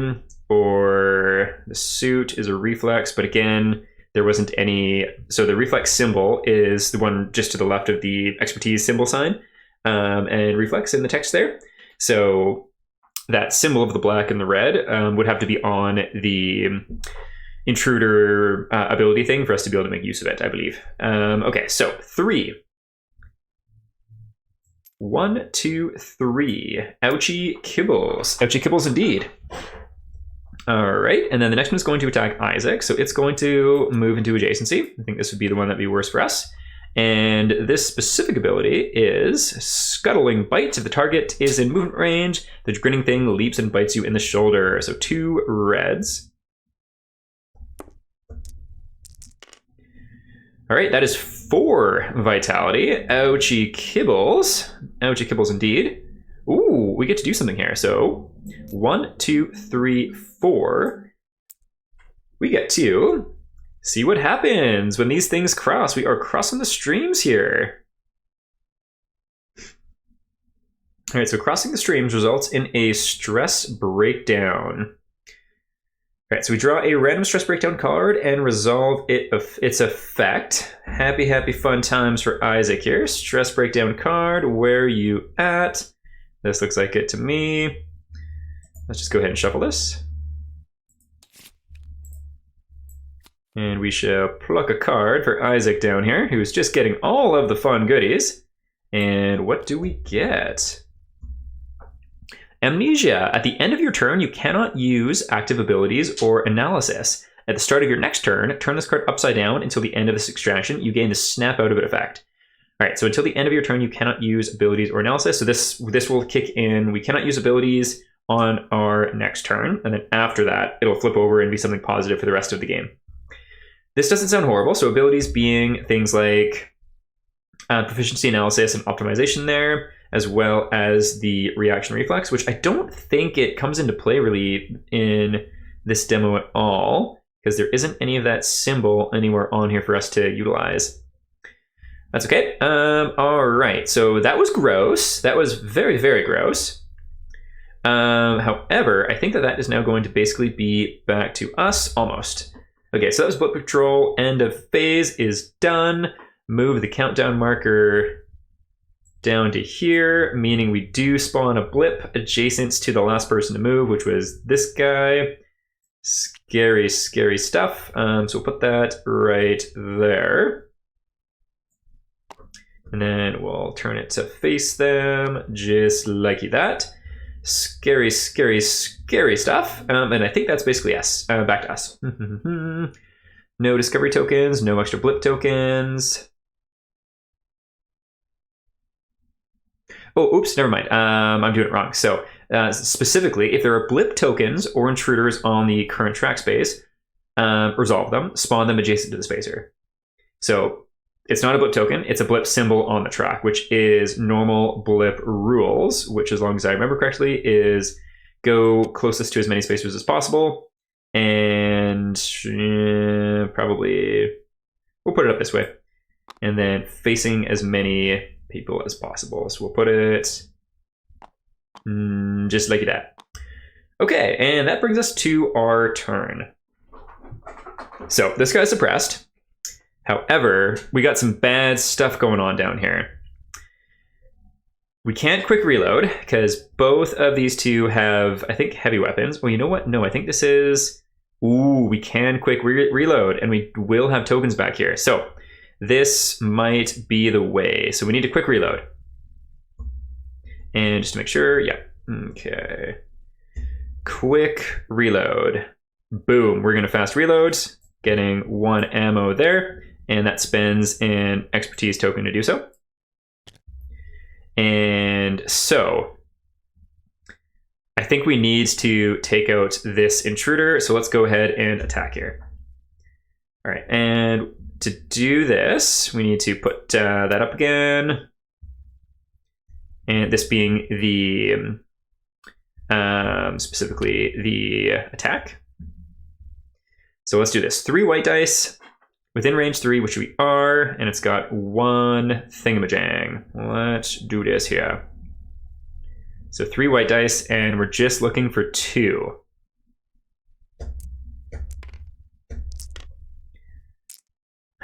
or the suit is a reflex, but again, there wasn't any. So the reflex symbol is the one just to the left of the expertise symbol sign, and reflex in the text there. So that symbol of the black and the red would have to be on the intruder ability thing for us to be able to make use of it, I believe. Okay, so 3. 1, 2, 3. Ouchie Kibbles. Ouchie Kibbles indeed. All right, and then the next one is going to attack Isaac, so it's going to move into adjacency. I think this would be the one that'd be worse for us. And this specific ability is Scuttling Bite. If the target is in movement range, the grinning thing leaps and bites you in the shoulder. So 2 reds. All right, that is 4 vitality. Ouchie Kibbles. Ouchie Kibbles indeed. Ooh, we get to do something here. So 1, 2, 3, 4. We get to See what happens when these things cross. We are crossing the streams here. All right, so crossing the streams results in a stress breakdown. All right, so we draw a random stress breakdown card and resolve its effect. Happy, happy, fun times for Isaac here. Stress breakdown card, where you at? This looks like it to me. Let's just go ahead and shuffle this. And we shall pluck a card for Isaac down here, who's just getting all of the fun goodies. And what do we get? Amnesia. At the end of your turn, you cannot use active abilities or analysis. At the start of your next turn, turn this card upside down until the end of this extraction. You gain the snap out of it effect. All right, so until the end of your turn, you cannot use abilities or analysis. So this will kick in. We cannot use abilities on our next turn. And then after that, it'll flip over and be something positive for the rest of the game. This doesn't sound horrible. So abilities being things like proficiency analysis and optimization there, as well as the reaction reflex, which I don't think it comes into play really in this demo at all, because there isn't any of that symbol anywhere on here for us to utilize. That's okay. All right, so that was gross. That was very, very gross. However, I think that is now going to basically be back to us, almost. Okay, so that was Blip Patrol. End of phase is done. Move the countdown marker down to here, meaning we do spawn a blip adjacent to the last person to move, which was this guy. Scary, scary stuff. So we'll put that right there. And then we'll turn it to face them, just like that. Scary, scary, scary stuff. And I think that's basically us. Back to us. No discovery tokens, no extra blip tokens. Oh, oops, never mind. I'm doing it wrong. So specifically, if there are blip tokens or intruders on the current track space, resolve them, spawn them adjacent to the spacer. So it's not a blip token, it's a blip symbol on the track, which is normal blip rules, which, as long as I remember correctly, is go closest to as many spacers as possible. And probably, we'll put it up this way. And then facing as many people as possible. So we'll put it just like that. Okay, and that brings us to our turn. So this guy's suppressed. However, we got some bad stuff going on down here. We can't quick reload because both of these two have, I think, heavy weapons. Well, you know what? No, I think this is... Ooh, we can quick reload, and we will have tokens back here. So this might be the way. So we need to quick reload. And just to make sure, yeah. Okay. Quick reload. Boom, we're gonna fast reload, getting 1 ammo there, and that spends an expertise token to do so. And so, I think we need to take out this intruder, so let's go ahead and attack here. All right, and to do this, we need to put that up again. And this being the, specifically the attack. So let's do this. 3 white dice, within range 3, which we are, and it's got 1 thingamajang. Let's do this here. So 3 white dice, and we're just looking for 2.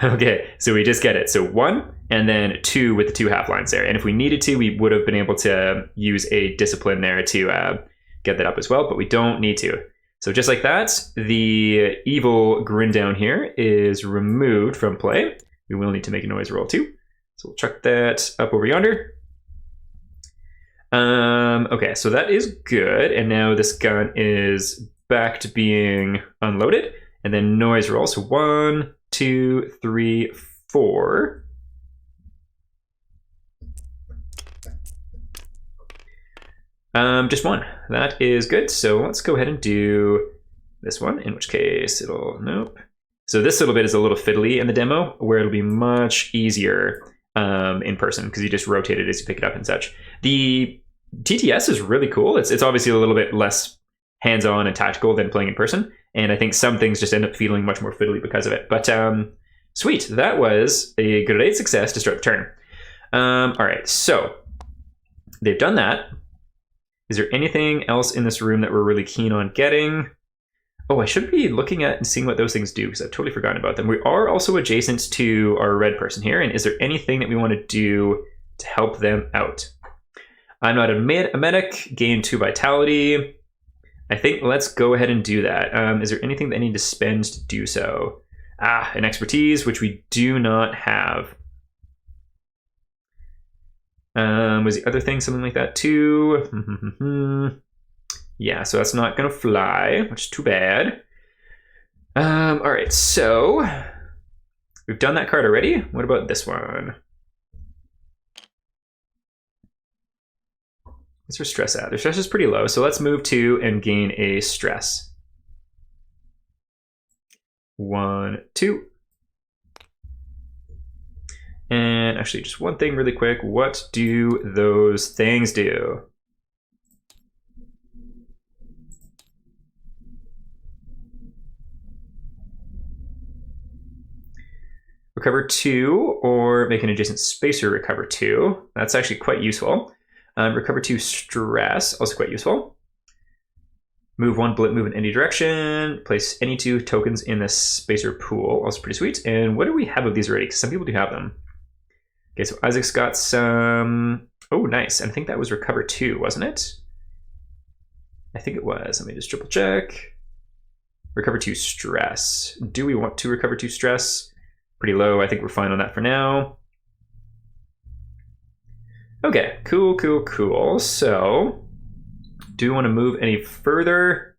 Okay, so we just get it. So 1, and then 2 with the 2 half lines there. And if we needed to, we would have been able to use a discipline there to get that up as well, but we don't need to. So just like that, the evil grin down here is removed from play. We will need to make a noise roll too. So we'll chuck that up over yonder. Okay, so that is good. And now this gun is back to being unloaded. And then noise roll. So 1, 2, 3, 4. Just 1. That is good. So let's go ahead and do this one, in which case it'll, nope. So this little bit is a little fiddly in the demo, where it'll be much easier in person, because you just rotate it as you pick it up and such. The TTS is really cool. It's obviously a little bit less hands-on and tactical than playing in person. And I think some things just end up feeling much more fiddly because of it. But sweet, that was a great success to start the turn. All right, so they've done that. Is there anything else in this room that we're really keen on getting? Oh, I should be looking at and seeing what those things do because I've totally forgotten about them. We are also adjacent to our red person here. And is there anything that we want to do to help them out? I'm not a medic, gain 2 vitality. I think let's go ahead and do that. Is there anything that I need to spend to do so? An expertise, which we do not have. Was the other thing something like that too? Yeah, so that's not gonna fly, which is too bad. All right, so we've done that card already. What about this one? What's her stress at? Their stress is pretty low, so let's move 2 and gain a stress. 1, 2. And actually, just one thing really quick. What do those things do? Recover 2, or make an adjacent spacer recover 2. That's actually quite useful. Recover 2 stress, also quite useful. Move 1 blip, move in any direction. Place any 2 tokens in the spacer pool, also pretty sweet. And what do we have of these already? Because some people do have them. Okay, so Isaac's got some... Oh, nice. And I think that was recover 2, wasn't it? I think it was. Let me just triple check. Recover 2 stress. Do we want to recover 2 stress? Pretty low. I think we're fine on that for now. Okay, cool, cool, cool. So, do we want to move any further?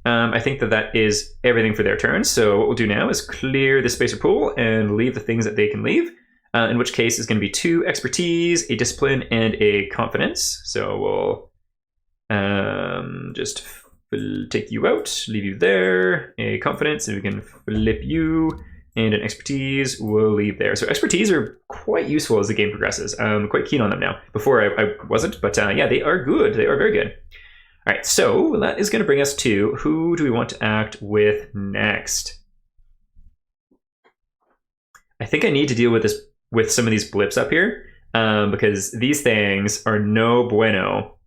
I think that is everything for their turn. So what we'll do now is clear the spacer pool and leave the things that they can leave. In which case is going to be 2 expertise, a discipline, and a confidence. So we'll just take you out, leave you there, a confidence, and we can flip you, and an expertise we'll leave there. So expertise are quite useful as the game progresses. I'm quite keen on them now. Before I wasn't, but yeah, they are good. They are very good. All right, so that is going to bring us to who do we want to act with next? I think I need to deal with this with some of these blips up here because these things are no bueno.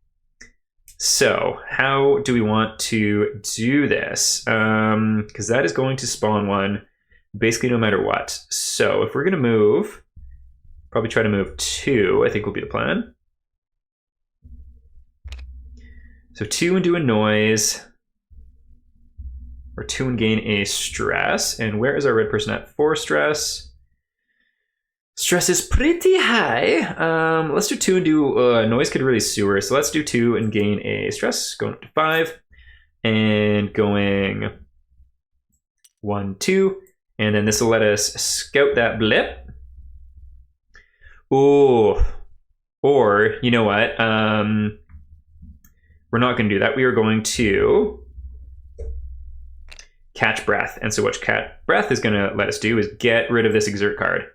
So how do we want to do this? Because that is going to spawn one basically no matter what. So if we're going to move, probably try to move 2, I think will be the plan. So 2 and do a noise, or 2 and gain a stress. And where is our red person at for stress? Stress is pretty high. Let's do 2 and do noise could really sewer. So let's do 2 and gain a stress, going up to 5, and going 1, 2, and then this will let us scout that blip. Oh, or you know what? We're not going to do that. We are going to catch breath. And so what catch breath is going to let us do is get rid of this exert card.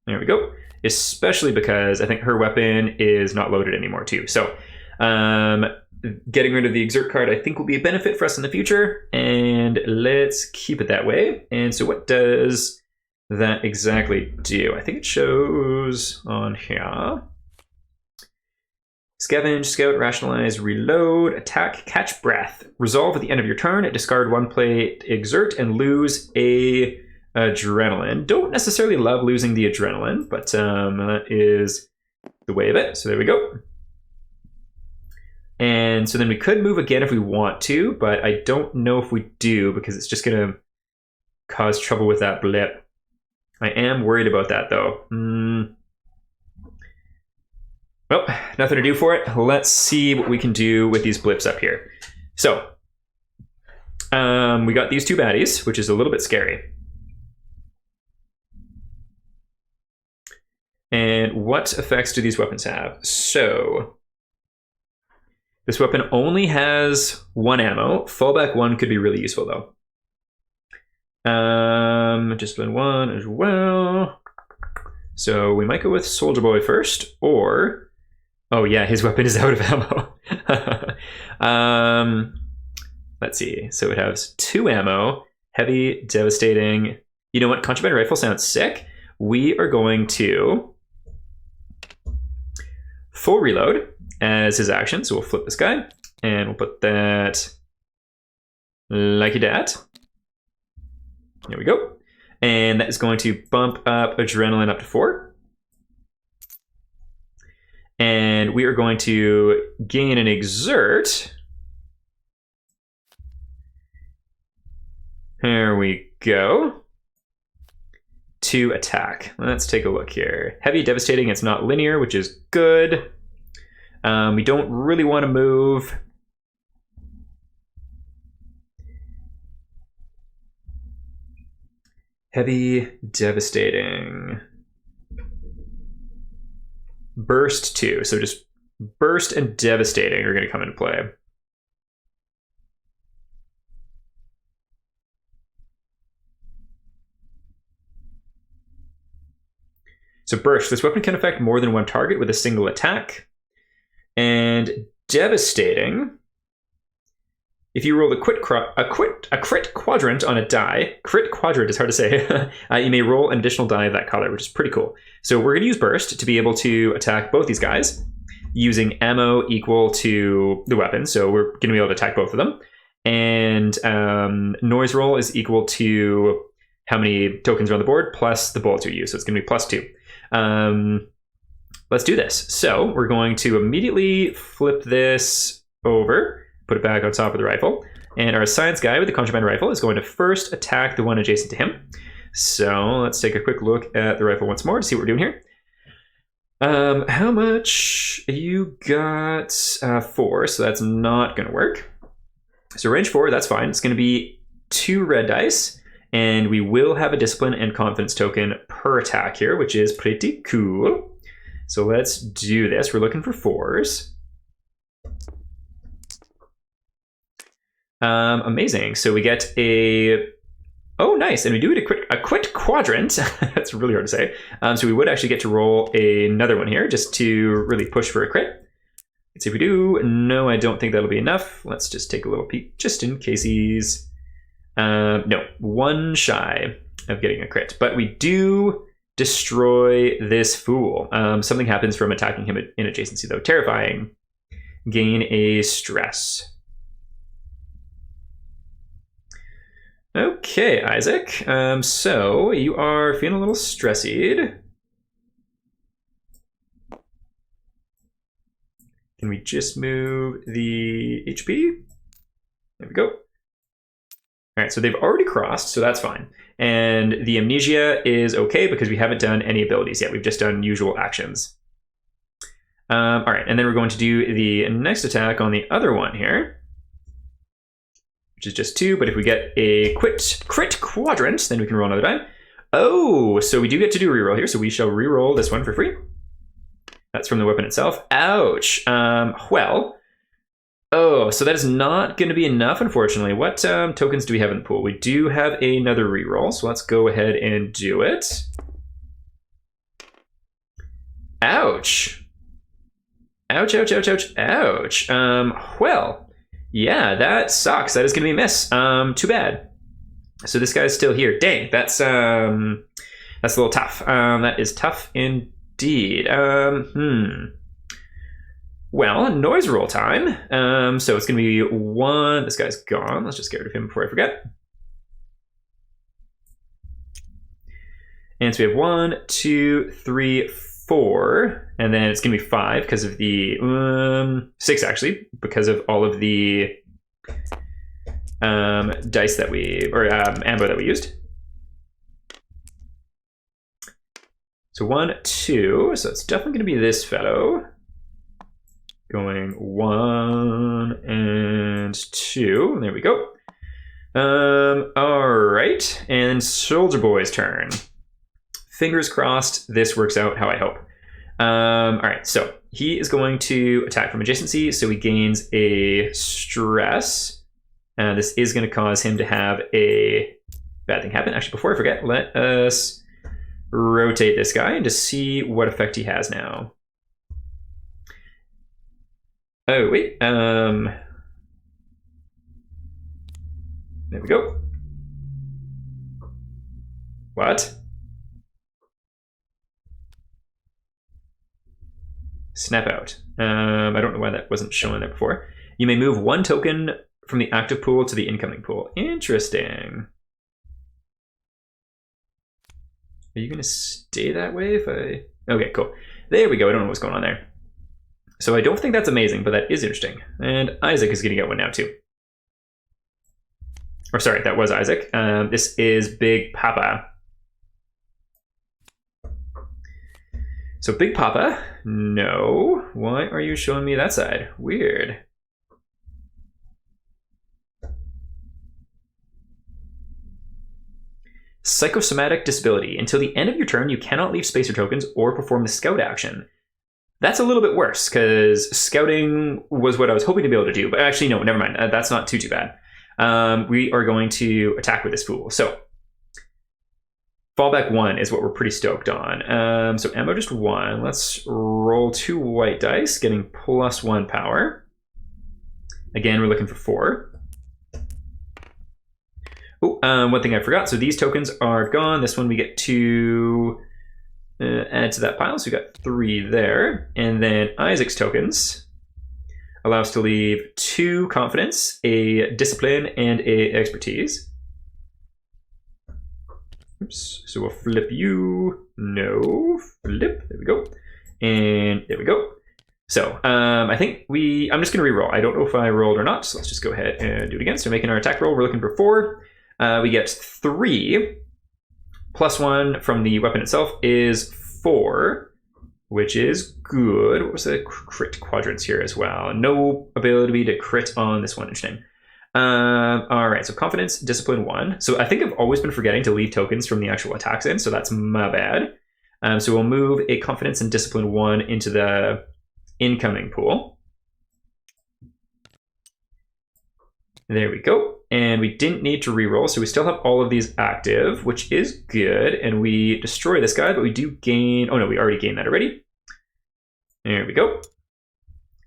There we go. Especially because I think her weapon is not loaded anymore too. So getting rid of the exert card I think will be a benefit for us in the future. And let's keep it that way. And so what does that exactly do? I think it shows on here. Scavenge, scout, rationalize, reload, attack, catch breath. Resolve at the end of your turn. Discard 1 plate, exert, and lose a adrenaline. Don't necessarily love losing the adrenaline, but that is the way of it. So there we go. And so then we could move again if we want to, but I don't know if we do because it's just going to cause trouble with that blip. I am worried about that though. Well, nothing to do for it. Let's see what we can do with these blips up here. So, we got these 2 baddies, which is a little bit scary. And what effects do these weapons have? So, this weapon only has 1 ammo. Fallback 1 could be really useful though. Discipline 1 as well. So we might go with Soldier Boy first, or... Oh yeah, his weapon is out of ammo. Let's see. So it has 2 ammo, heavy, devastating. You know what? Contraband rifle sounds sick. We are going to full reload as his action. So we'll flip this guy and we'll put that like that. There we go. And that is going to bump up adrenaline up to 4. And we are going to gain an exert. There we go. To attack. Let's take a look here. Heavy, devastating, it's not linear, which is good. We don't really want to move. Heavy, devastating. Burst 2. So just burst and devastating are going to come into play. So burst, this weapon can affect more than one target with a single attack. And devastating, if you roll a crit quadrant on a die, crit quadrant is hard to say, you may roll an additional die of that color, which is pretty cool. So we're going to use burst to be able to attack both these guys using ammo equal to the weapon. So we're going to be able to attack both of them. And noise roll is equal to how many tokens are on the board plus the bullets you use. So it's going to be +2. Let's do this. So we're going to immediately flip this over, put it back on top of the rifle, and our science guy with the contraband rifle is going to first attack the one adjacent to him. So let's take a quick look at the rifle once more to see what we're doing here. How much? You got 4, so that's not going to work. So range 4, that's fine. It's going to be 2 red dice. And we will have a discipline and confidence token per attack here, which is pretty cool. So let's do this. We're looking for 4s. Amazing. So we get a... Oh, nice. And we do get a crit quadrant. That's really hard to say. So we would actually get to roll another one here just to really push for a crit. Let's see if we do. No, I don't think that'll be enough. Let's just take a little peek just in case he's... no, 1 shy of getting a crit. But we do destroy this fool. Something happens from attacking him in adjacency, though. Terrifying. Gain a stress. Okay, Isaac. So you are feeling a little stressed. Can we just move the HP? There we go. All right, so they've already crossed, so that's fine. And the amnesia is okay because we haven't done any abilities yet. We've just done usual actions. All right, and then we're going to do the next attack on the other one here, which is just 2. But if we get a crit quadrant, then we can roll another die. Oh, so we do get to do a reroll here, so we shall reroll this one for free. That's from the weapon itself. Ouch. Well... Oh, so that is not going to be enough, unfortunately. What tokens do we have in the pool? We do have another reroll, so let's go ahead and do it. Ouch. Ouch, ouch, ouch, ouch, ouch. Well, yeah, that sucks. That is going to be a miss. Too bad. So this guy's still here. Dang, that's a little tough. That is tough indeed. Well, noise roll time. So it's going to be 1. This guy's gone. Let's just get rid of him before I forget. And so we have 1, 2, 3, 4. And then it's going to be 5 because of the... 6, actually, because of all of the dice that we... Or ammo that we used. So 1, 2. So it's definitely going to be this fellow. Going 1 and 2. There we go. All right. And Soldier Boy's turn. Fingers crossed this works out how I hope. All right. So he is going to attack from adjacency. So he gains a stress. This is going to cause him to have a bad thing happen. Actually, before I forget, let us rotate this guy and just see what effect he has now. Oh, wait. There we go. What? Snap out. I don't know why that wasn't showing there before. You may move one token from the active pool to the incoming pool. Interesting. Are you going to stay that way if I... Okay, cool. There we go. I don't know what's going on there. So I don't think that's amazing, but that is interesting. And Isaac is going to get one now too. Or sorry, that was Isaac. This is Big Papa. So Big Papa, no. Why are you showing me that side? Weird. Psychosomatic disability. Until the end of your turn, you cannot leave spacer tokens or perform the scout action. That's a little bit worse, because scouting was what I was hoping to be able to do. But actually, no, never mind. That's not too bad. We are going to attack with this fool. So, fallback 1 is what we're pretty stoked on. So ammo just 1. Let's roll 2 white dice, getting +1 power. Again, we're looking for 4. Oh, one thing I forgot. So these tokens are gone. This one we get to add to that pile. So we got 3 there. And then Isaac's tokens allow us to leave 2 confidence, a discipline, and a expertise. Oops. So we'll flip you. No, flip. There we go. And there we go. So I think I'm just going to re-roll. I don't know if I rolled or not. So let's just go ahead and do it again. So making our attack roll, we're looking for 4. We get 3. +1 from the weapon itself is 4, which is good. What was the crit quadrants here as well? No ability to crit on this one. Interesting. All right, so confidence, discipline 1. So I think I've always been forgetting to leave tokens from the actual attacks in, so that's my bad. So we'll move a confidence and discipline 1 into the incoming pool. There we go. And we didn't need to reroll, so we still have all of these active, which is good. And we destroy this guy, but we do gain... Oh no, we already gained that already. There we go.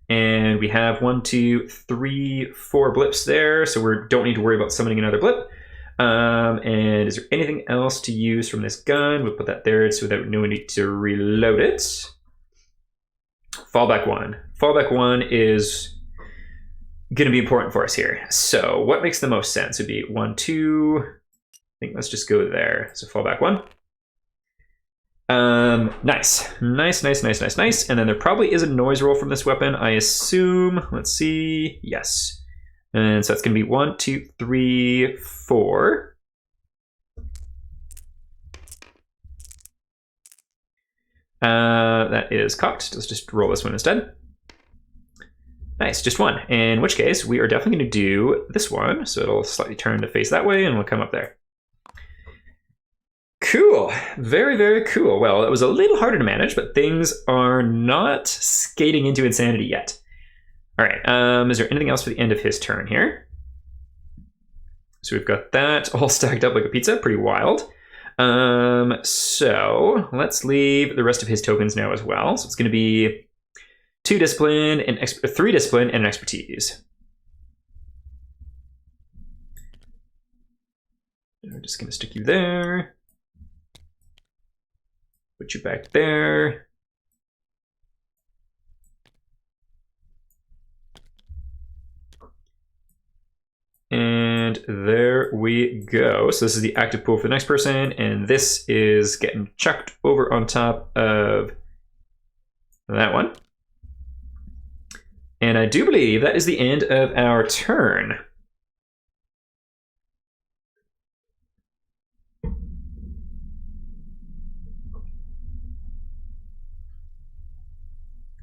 And we have 1, 2, 3, 4 blips there, so we don't need to worry about summoning another blip. And is there anything else to use from this gun? We'll put that there so that no need to reload it. Fallback 1. Fallback 1 is going to be important for us here. So what makes the most sense would be 1, 2. I think let's just go there. So fallback 1. Nice. Nice. And then there probably is a noise roll from this weapon, I assume. Let's see. Yes. And so that's going to be 1, 2, 3, 4. That is cocked. Let's just roll this one instead. Nice, just 1. In which case, we are definitely going to do this one. So it'll slightly turn to face that way, and we'll come up there. Cool. Very, very cool. Well, it was a little harder to manage, but things are not skating into insanity yet. All right. Is there anything else for the end of his turn here? So we've got that all stacked up like a pizza. Pretty wild. So let's leave the rest of his tokens now as well. So it's going to be 2 discipline and 3 discipline and an expertise. We're just going to stick you there. Put you back there. And there we go. So this is the active pool for the next person, and this is getting chucked over on top of that one. And I do believe that is the end of our turn.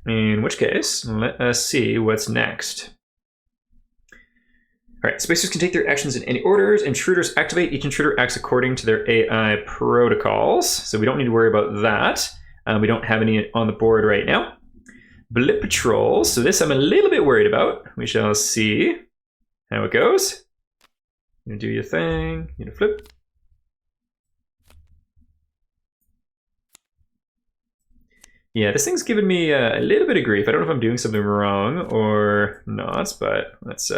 In which case, let us see what's next. All right, spacers can take their actions in any orders. Intruders activate. Each intruder acts according to their AI protocols. So we don't need to worry about that. We don't have any on the board right now. Blip patrols. So this I'm a little bit worried about. We shall see how it goes. You do your thing. You flip. Yeah, this thing's giving me a little bit of grief. I don't know if I'm doing something wrong or not, but let's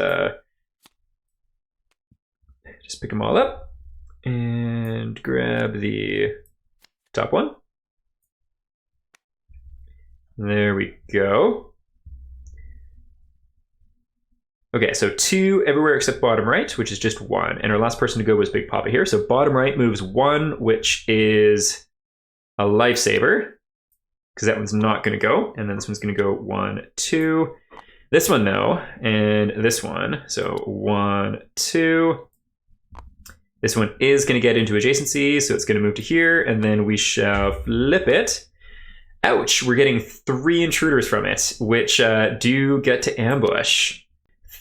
just pick them all up and grab the top one. There we go. Okay, so 2 everywhere except bottom right, which is just 1. And our last person to go was Big Papa here. So bottom right moves 1, which is a lifesaver, because that one's not going to go. And then this one's going to go 1, 2. This one, though, and this one. So 1, 2. This one is going to get into adjacency, so it's going to move to here. And then we shall flip it. Ouch, we're getting 3 intruders from it, which do get to ambush.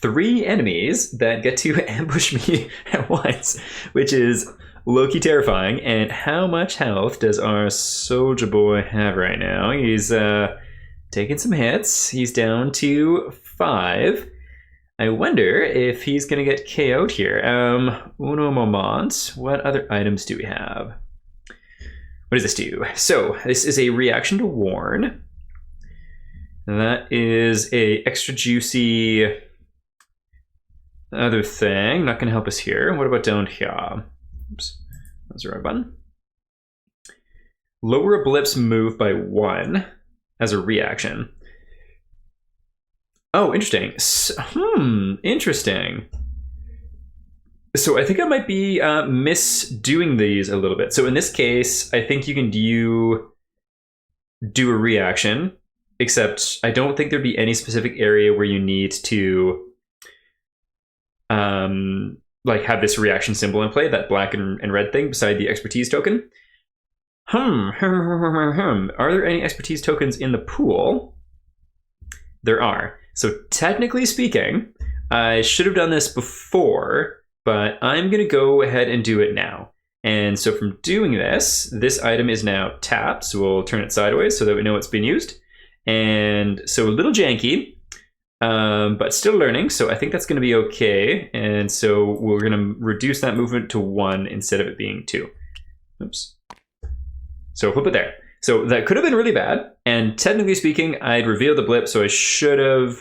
3 enemies that get to ambush me at once, which is low-key terrifying. And how much health does our soldier boy have right now? He's taking some hits. He's down to 5. I wonder if he's going to get KO'd here. Uno moment. What other items do we have? What does this do? So this is a reaction to warn. That is a extra juicy other thing. Not going to help us here. What about down here? Oops, that's the right button. Lower a blip's move by 1 as a reaction. Oh, interesting. Interesting. So I think I might be misdoing these a little bit. So in this case, I think you can do a reaction, except I don't think there'd be any specific area where you need to like have this reaction symbol in play, that black and red thing beside the expertise token. Are there any expertise tokens in the pool? There are. So technically speaking, I should have done this before, but I'm going to go ahead and do it now. And so from doing this, this item is now tapped. So we'll turn it sideways so that we know it's been used. And so a little janky, but still learning. So I think that's going to be okay. And so we're going to reduce that movement to 1 instead of it being 2. Oops. So flip it there. So that could have been really bad. And technically speaking, I'd revealed the blip, so I should have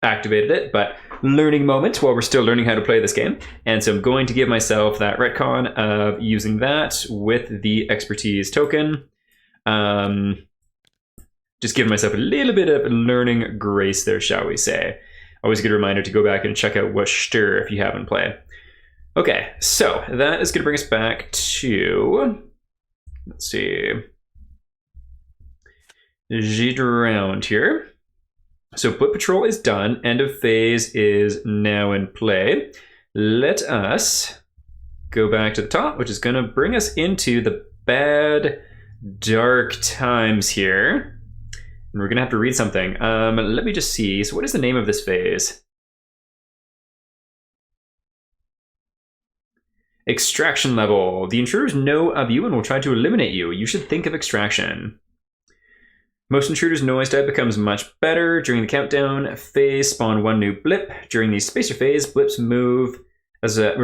activated it. But learning moment while we're still learning how to play this game. And so I'm going to give myself that retcon of using that with the expertise token. Just giving myself a little bit of learning grace there, shall we say. Always a good reminder to go back and check out Wuster if you haven't played. Okay, so that is going to bring us back to, let's see, Gite around here. So Blip Patrol is done. End of phase is now in play. Let us go back to the top, which is going to bring us into the bad, dark times here. And we're going to have to read something. Let me just see. So what is the name of this phase? Extraction level. The intruders know of you and will try to eliminate you. You should think of extraction. Most intruders' noise type becomes much better. During the countdown phase, spawn 1 new blip. During the spacer phase, blips moving as a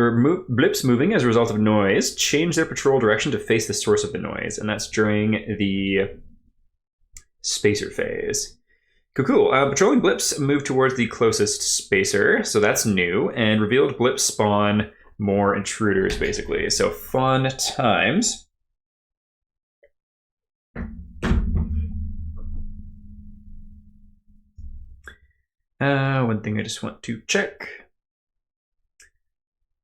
result of noise change their patrol direction to face the source of the noise. And that's during the spacer phase. Cool. Patrolling blips move towards the closest spacer. So that's new. And revealed blips spawn more intruders, basically. So fun times. One thing I just want to check.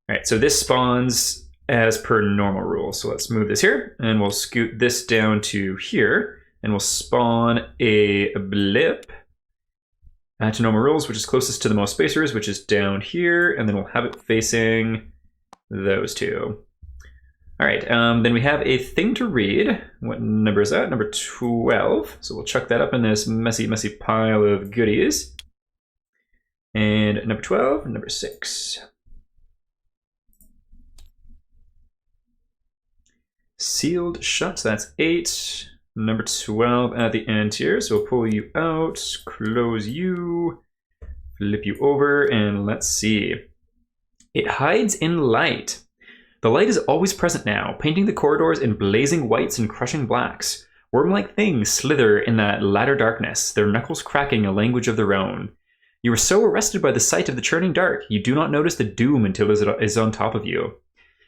All right, so this spawns as per normal rules. So let's move this here, and we'll scoot this down to here, and we'll spawn a blip to normal rules, which is closest to the most spacers, which is down here, and then we'll have it facing those two. All right, then we have a thing to read. What number is that? Number 12. So we'll chuck that up in this messy, messy pile of goodies. And number 12, number 6. Sealed shut, so that's 8. Number 12 at the end here. So we'll pull you out, close you, flip you over, and let's see. It hides in light. The light is always present now, painting the corridors in blazing whites and crushing blacks. Worm-like things slither in that latter darkness, their knuckles cracking a language of their own. You are so arrested by the sight of the churning dark, you do not notice the doom until it is on top of you.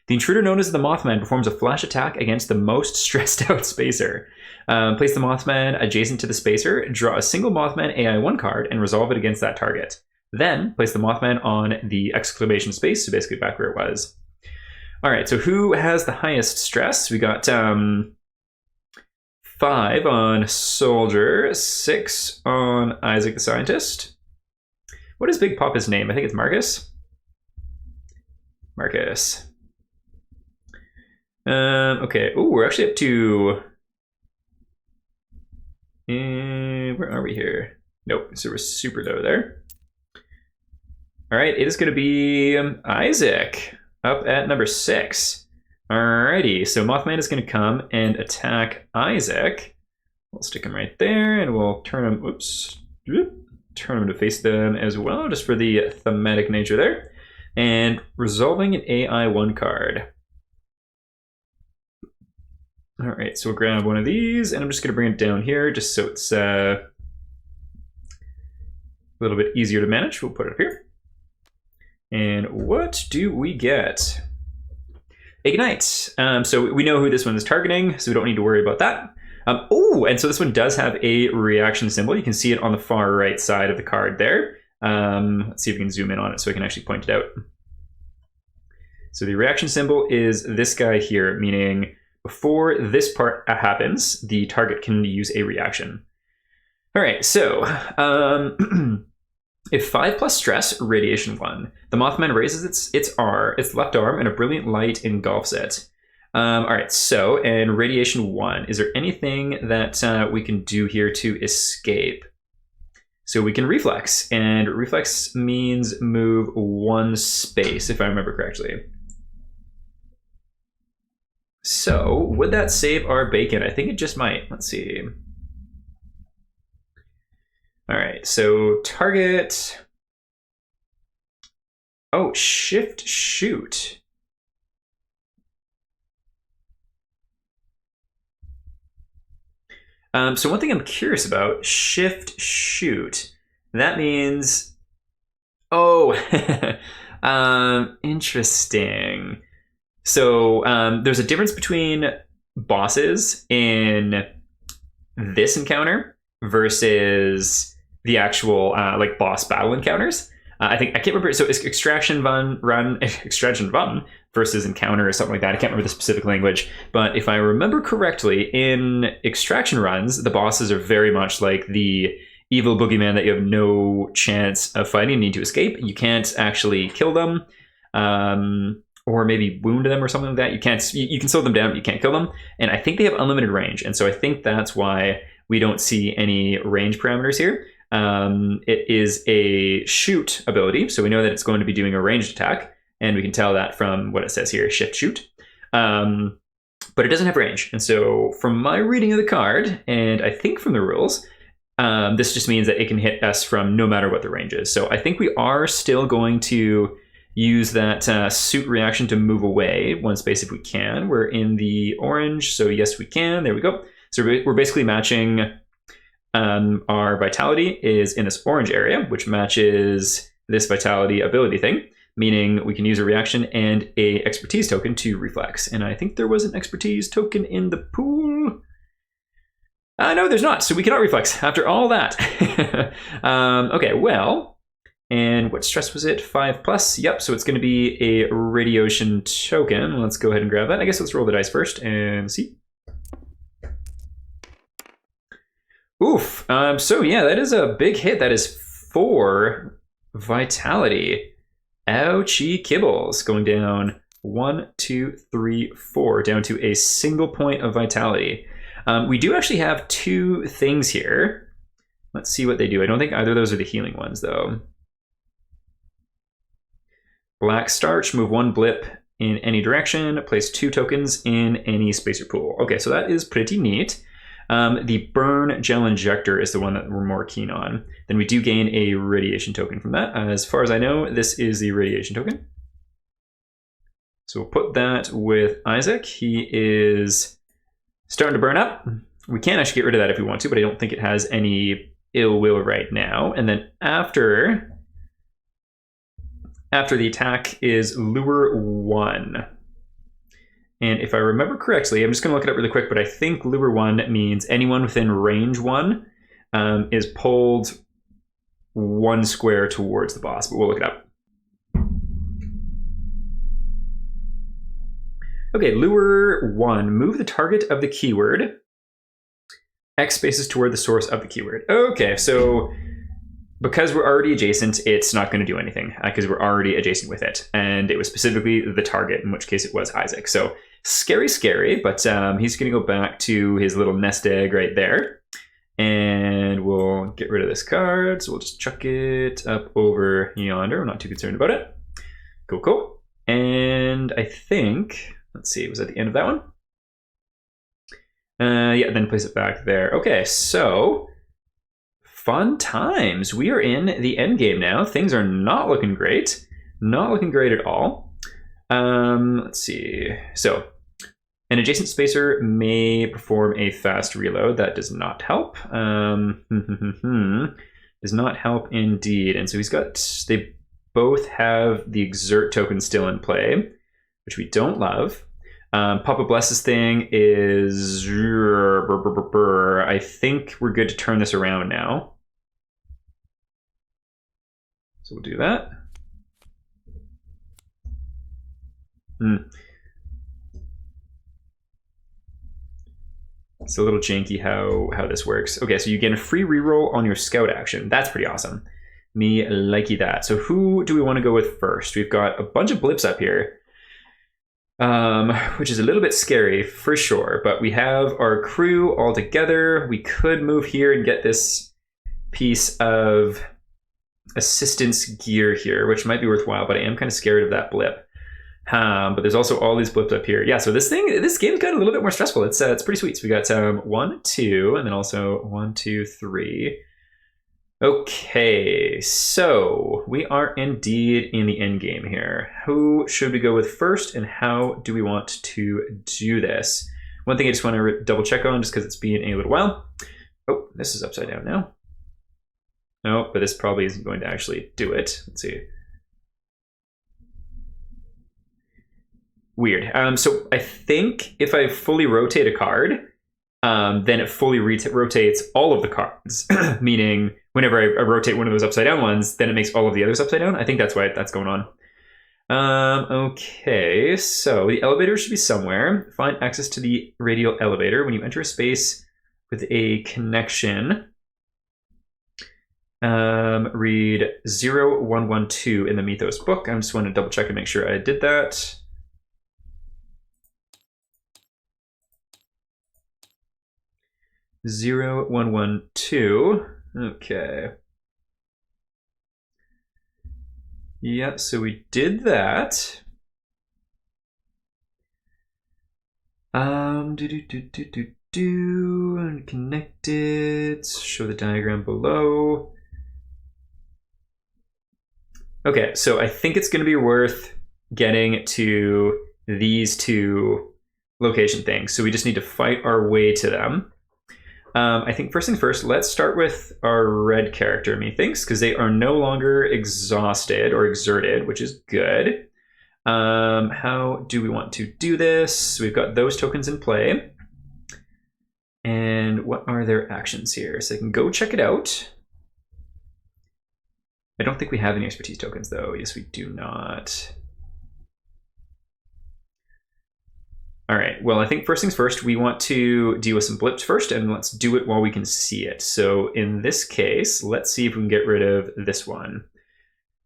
The intruder known as the Mothman performs a flash attack against the most stressed out spacer. Place the Mothman adjacent to the spacer, draw a single Mothman AI1 card, and resolve it against that target. Then, place the Mothman on the exclamation space, so basically back where it was. Alright, so who has the highest stress? We got 5 on Soldier, 6 on Isaac the Scientist. What is Big Papa's name? I think it's Marcus. Marcus. Okay. Oh, we're actually up to... where are we here? Nope, so we're super low there. Alright, it is going to be Isaac, up at number 6. Alrighty, so Mothman is going to come and attack Isaac. We'll stick him right there, and we'll turn him, oops, turn him to face them as well, just for the thematic nature there. And resolving an AI1 card. Alright, so we'll grab one of these, and I'm just going to bring it down here, just so it's a little bit easier to manage. We'll put it up here. And what do we get? Ignite. So we know who this one is targeting, so we don't need to worry about that. Oh, and so this one does have a reaction symbol. You can see it on the far right side of the card there. Let's see if we can zoom in on it so I can actually point it out. So the reaction symbol is this guy here, meaning before this part happens, the target can use a reaction. All right, so if 5 plus stress, radiation 1. The Mothman raises its left arm, and a brilliant light engulfs it. All right, so, and radiation 1. Is there anything that we can do here to escape? So we can reflex, and reflex means move 1 space, if I remember correctly. So, would that save our bacon? I think it just might. Let's see. All right, so target. Oh, shift shoot. So one thing I'm curious about, shift shoot. That means, oh, interesting. So there's a difference between bosses in this encounter versus the actual like boss battle encounters. I can't remember. So it's extraction run versus encounter or something like that. I can't remember the specific language, but if I remember correctly, in extraction runs, the bosses are very much like the evil boogeyman that you have no chance of fighting, need to escape. You can't actually kill them, or maybe wound them or something like that. You can slow them down, but you can't kill them. And I think they have unlimited range, and so I think that's why we don't see any range parameters here. It is a shoot ability, so we know that it's going to be doing a ranged attack, and we can tell that from what it says here, shift shoot. But it doesn't have range, and so from my reading of the card, and I think from the rules, this just means that it can hit us from no matter what the range is. So I think we are still going to use that suit reaction to move away 1 space if we can. We're in the orange, so yes we can, there we go. So we're basically matching our vitality is in this orange area, which matches this vitality ability thing, meaning we can use a reaction and a expertise token to reflex. And I think there was an expertise token in the pool. No, there's not. So we cannot reflex after all that. Okay, well, and what stress was it? 5 plus. Yep, so it's going to be a radiation token. Let's go ahead and grab that. I guess let's roll the dice first and see. Oof. So yeah, that is a big hit. That is 4 vitality. Ouchie kibbles. Going down 1, 2, 3, 4, down to a single point of vitality. We do actually have 2 things here. Let's see what they do. I don't think either of those are the healing ones, though. Black starch, move 1 blip in any direction, place 2 tokens in any spacer pool. Okay, so that is pretty neat. The burn gel injector is the one that we're more keen on. Then we do gain a radiation token from that. As far as I know, this is the radiation token. So we'll put that with Isaac. He is starting to burn up. we can actually get rid of that if we want to, but I don't think it has any ill will right now. And then after the attack is Lure 1. And if I remember correctly, I'm just going to look it up really quick, but I think Lure 1 means anyone within range 1 is pulled 1 square towards the boss, but we'll look it up. Okay, Lure 1, move the target of the keyword X spaces toward the source of the keyword. Okay, so because we're already adjacent, it's not going to do anything because we're already adjacent with it. And it was specifically the target, in which case it was Isaac. So scary, but he's going to go back to his little nest egg right there. And we'll get rid of this card. So we'll just chuck it up over yonder. I'm not too concerned about it. Cool. And I think, let's see, was that the end of that one? Yeah, then place it back there. Okay, so fun times. We are in the end game now. Things are not looking great. Not looking great at all. Let's see. So an adjacent spacer may perform a fast reload. That does not help. Does not help indeed. And so they both have the exert token still in play, which we don't love. Papa Bless's thing is, I think we're good to turn this around now. So we'll do that. It's a little janky how this works. Okay, so you get a free reroll on your scout action. That's pretty awesome. Me likey that. So who do we want to go with first? We've got a bunch of blips up here. Which is a little bit scary for sure, but we have our crew all together. We could move here and get this piece of assistance gear here, which might be worthwhile, but I am kind of scared of that blip. But there's also all these blips up here. Yeah, so this game's got a little bit more stressful. It's pretty sweet. So we got 1, 2, and then also 1, 2, 3. Okay, so we are indeed in the end game here. Who should we go with first, and how do we want to do this? One thing I just want to double check on, just because it's been a little while. Oh, this is upside down now. No, but this probably isn't going to actually do it. Let's see. Weird. So I think if I fully rotate a card, then it fully rotates all of the cards, meaning whenever I rotate one of those upside down ones, then it makes all of the others upside down. I think that's why that's going on. Okay, so the elevator should be somewhere. Find access to the radial elevator. When you enter a space with a connection, read 0112 in the Mythos book. I just want to double check and make sure I did that. Zero, 1, 1, 2. Okay. Yeah, so we did that. And connect it. Show the diagram below. Okay, so I think it's going to be worth getting to these two location things. So we just need to fight our way to them. I think first things first, let's start with our red character, methinks, because they are no longer exhausted or exerted, which is good. How do we want to do this? We've got those tokens in play. And what are their actions here? So I can go check it out. I don't think we have any expertise tokens, though. Yes, we do not. All right, well, I think first things first, we want to deal with some blips first, and let's do it while we can see it. So in this case, let's see if we can get rid of this one.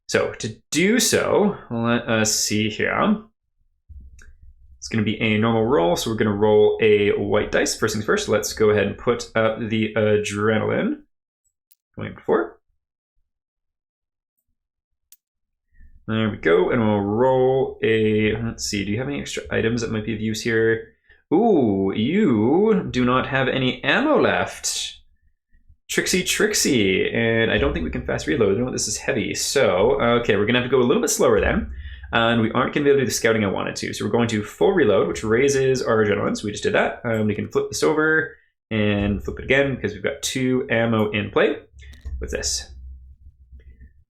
So to do so, let us see here. It's going to be a normal roll, so we're going to roll a white dice. First things first, let's go ahead and put up the adrenaline. Going before. There we go, and we'll roll a, let's see, do you have any extra items that might be of use here? Ooh, you do not have any ammo left. Tricksy, and I don't think we can fast reload. No, this is heavy, so, okay, we're gonna have to go a little bit slower then, and we aren't gonna be able to do the scouting I wanted to, so we're going to full reload, which raises our adrenaline, so we just did that. We can flip this over, and flip it again because we've got 2 ammo in play. What's this?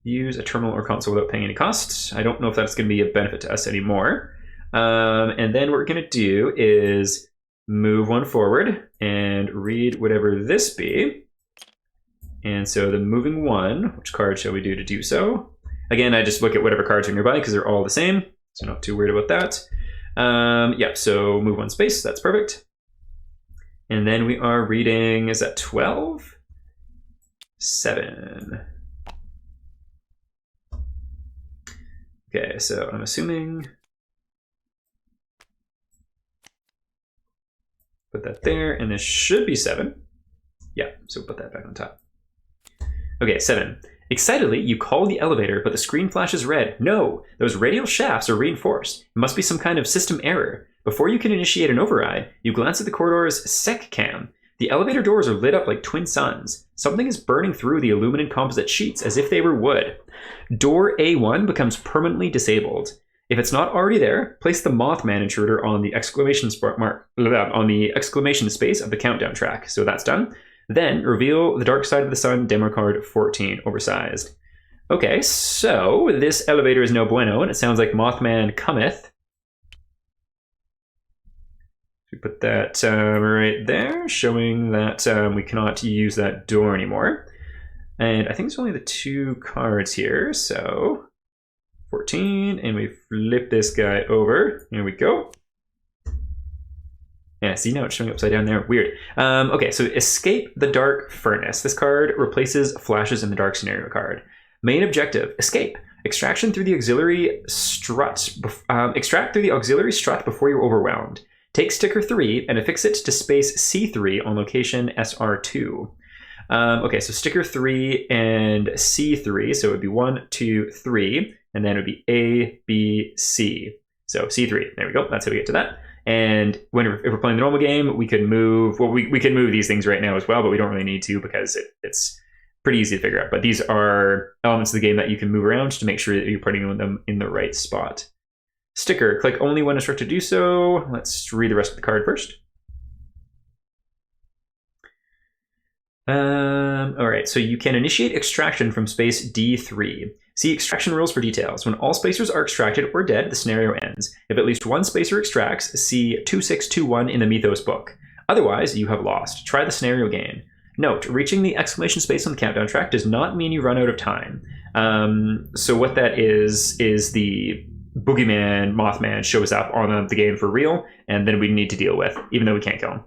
Use a terminal or console without paying any costs. I don't know if that's going to be a benefit to us anymore. And then what we're going to do is move 1 forward and read whatever this be. And so the moving 1, which card shall we do to do so? Again, I just look at whatever cards are nearby because they're all the same. So not too worried about that. Yeah, so move 1 space. That's perfect. And then we are reading, is that 12? 7. Okay, so I'm assuming... Put that there, and this should be 7. Yeah, so put that back on top. Okay, 7. Excitedly, you call the elevator, but the screen flashes red. No, those radial shafts are reinforced. It must be some kind of system error. Before you can initiate an override, you glance at the corridor's sec cam. The elevator doors are lit up like twin suns. Something is burning through the aluminum composite sheets as if they were wood. Door A1 becomes permanently disabled. If it's not already there, place the Mothman intruder on the exclamation space of the countdown track. So that's done. Then reveal the Dark Side of the Sun demo card 14, oversized. Okay, so this elevator is no bueno, and it sounds like Mothman cometh. We put that right there, showing that we cannot use that door anymore. And I think it's only the 2 cards here, so 14, and we flip this guy over. Here we go. Yeah, see, now it's showing upside down there. Weird. Okay, so Escape the Dark Furnace. This card replaces Flashes in the Dark scenario card. Main objective, escape. Extraction through the auxiliary strut. Extract through the auxiliary strut before you're overwhelmed. Take sticker 3 and affix it to space C3 on location SR2. Okay, so sticker 3 and C3, so it would be 1, 2, 3, and then it would be A, B, C. So C3, there we go, that's how we get to that. And if we're playing the normal game, we could move, well, we can move these things right now as well, but we don't really need to because it's pretty easy to figure out. But these are elements of the game that you can move around to make sure that you're putting them in the right spot. Sticker, click only when instructed to do so. Let's read the rest of the card first. All right, so you can initiate extraction from space D3. See extraction rules for details. When all spacers are extracted or dead, the scenario ends. If at least one spacer extracts, see 2621 in the Mythos book. Otherwise, you have lost. Try the scenario again. Note, reaching the exclamation space on the countdown track does not mean you run out of time. So what that is the boogeyman, Mothman, shows up on the game for real, and then we need to deal with, even though we can't kill him.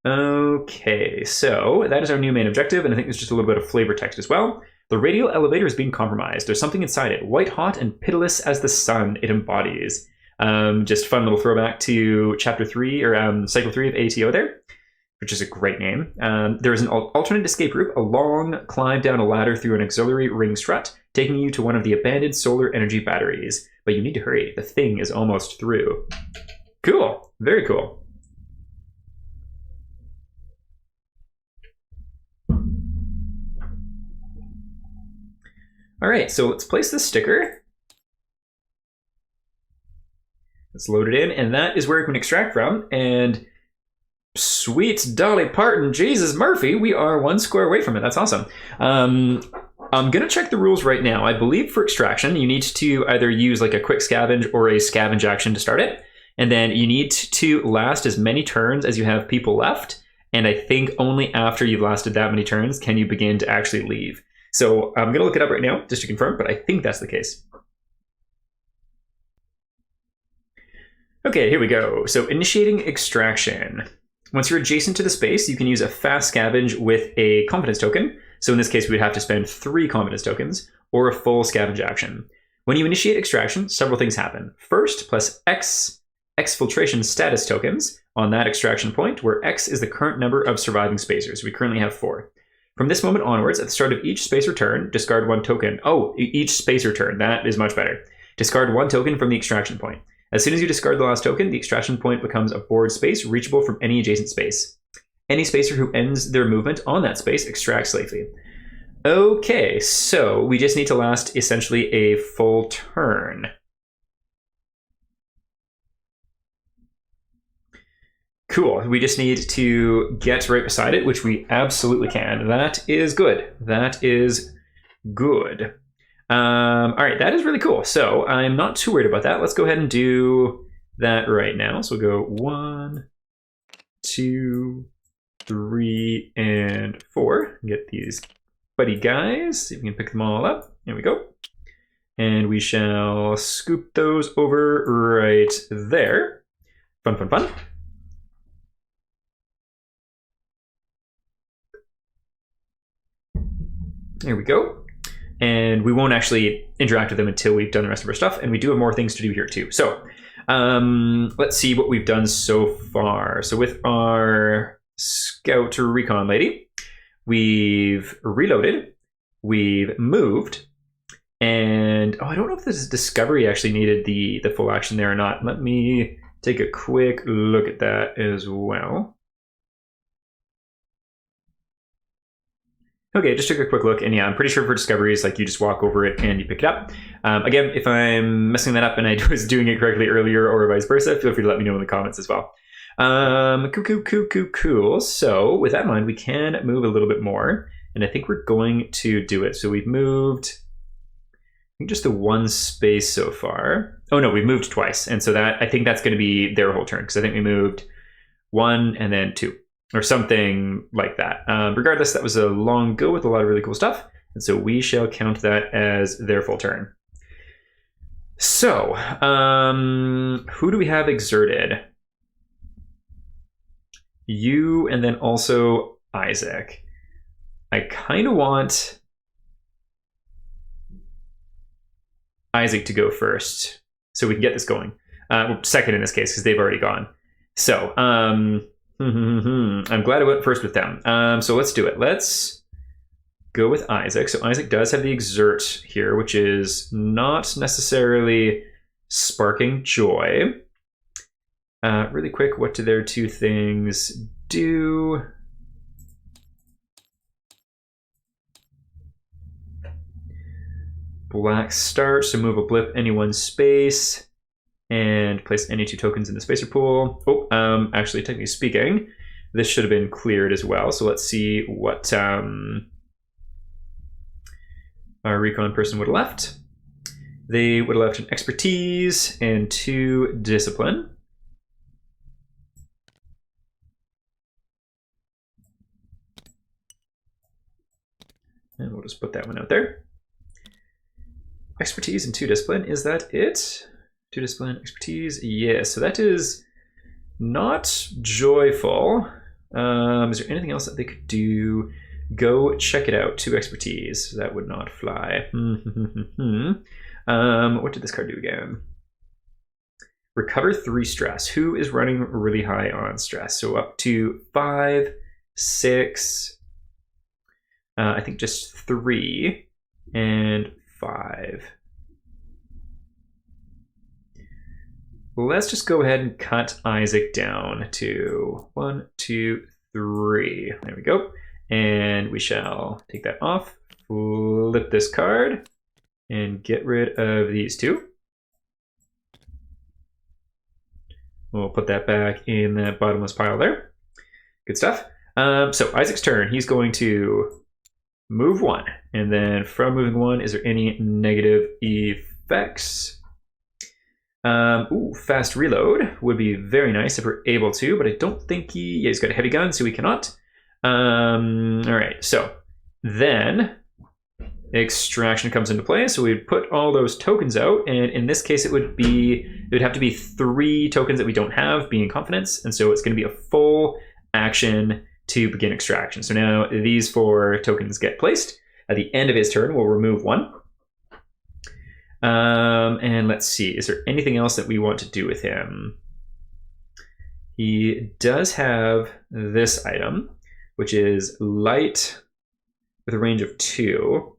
Okay, so that is our new main objective, and I think there's just a little bit of flavor text as well. The radial elevator is being compromised. There's something inside it, white hot and pitiless as the sun it embodies. Just fun little throwback to chapter 3, or cycle 3 of ATO there, which is a great name. There is an alternate escape route, a long climb down a ladder through an auxiliary ring strut, taking you to one of the abandoned solar energy batteries. But you need to hurry, the thing is almost through. Cool, very cool. All right, so let's place this sticker. Let's load it in, and that is where it can extract from. And sweet Dolly Parton, Jesus Murphy, we are 1 square away from it. That's awesome. I'm gonna check the rules right now. I believe for extraction, you need to either use like a quick scavenge or a scavenge action to start it. And then you need to last as many turns as you have people left. And I think only after you've lasted that many turns can you begin to actually leave. So I'm gonna look it up right now just to confirm, but I think that's the case. Okay, here we go. So initiating extraction. Once you're adjacent to the space, you can use a fast scavenge with a confidence token. So in this case, we'd have to spend 3 confidence tokens or a full scavenge action. When you initiate extraction, several things happen. First, plus X exfiltration status tokens on that extraction point, where X is the current number of surviving spacers. We currently have 4. From this moment onwards, at the start of each spacer turn, discard 1 token. Oh, each spacer turn, that is much better. Discard 1 token from the extraction point. As soon as you discard the last token, the extraction point becomes a board space reachable from any adjacent space. Any spacer who ends their movement on that space extracts safely. Okay, so we just need to last essentially a full turn. Cool. We just need to get right beside it, which we absolutely can. That is good. That is good. All right, that is really cool. So I'm not too worried about that. Let's go ahead and do that right now. So we'll go 1, 2, 3, and 4. Get these buddy guys. See if we can pick them all up. There we go. And we shall scoop those over right there. Fun, fun, fun. There we go. And we won't actually interact with them until we've done the rest of our stuff. And we do have more things to do here too. So let's see what we've done so far. So with our scout recon lady, we've reloaded, we've moved, and I don't know if this discovery actually needed the full action there or not. Let me take a quick look at that as well. Okay, just took a quick look, and yeah, I'm pretty sure for discoveries, like you just walk over it and you pick it up. Again, if I'm messing that up and I was doing it correctly earlier or vice versa, feel free to let me know in the comments as well. Cool. So with that in mind, we can move a little bit more, and I think we're going to do it. So we've moved, I think just the one space so far. Oh no, we've moved twice, and so that I think that's going to be their whole turn because I think we moved 1 and then 2. Or something like that. Regardless, that was a long go with a lot of really cool stuff. And so we shall count that as their full turn. So, who do we have exerted? You and then also Isaac. I kind of want Isaac to go first so we can get this going. Second in this case because they've already gone. So, I'm glad I went first with them. So let's do it. Let's go with Isaac. So Isaac does have the exert here, which is not necessarily sparking joy. Really quick, what do their 2 things do? Black start, so move a blip any one space. And place any 2 tokens in the spacer pool. Oh, actually, technically speaking, this should have been cleared as well. So let's see what our recon person would have left. They would have left an expertise and 2 discipline. And we'll just put that one out there. Expertise and 2 discipline, is that it? 2 discipline, expertise, yes. So that is not joyful. Is there anything else that they could do? Go check it out. 2 expertise. That would not fly. What did this card do again? Recover 3 stress. Who is running really high on stress? So up to 5, 6, I think just 3, and 5. Let's just go ahead and cut Isaac down to 1, 2, 3. There we go. And we shall take that off, flip this card, and get rid of these 2. We'll put that back in that bottomless pile there. Good stuff. So Isaac's turn. He's going to move 1. And then from moving 1, is there any negative effects? Fast reload would be very nice if we're able to, but I don't think he's got a heavy gun, so we cannot. All right, so then extraction comes into play. So we put all those tokens out, and in this case, it would have to be 3 tokens that we don't have, being confidence, and so it's going to be a full action to begin extraction. So now these 4 tokens get placed. At the end of his turn, we'll remove 1. And let's see, is there anything else that we want to do with him? He does have this item, which is light with a range of 2.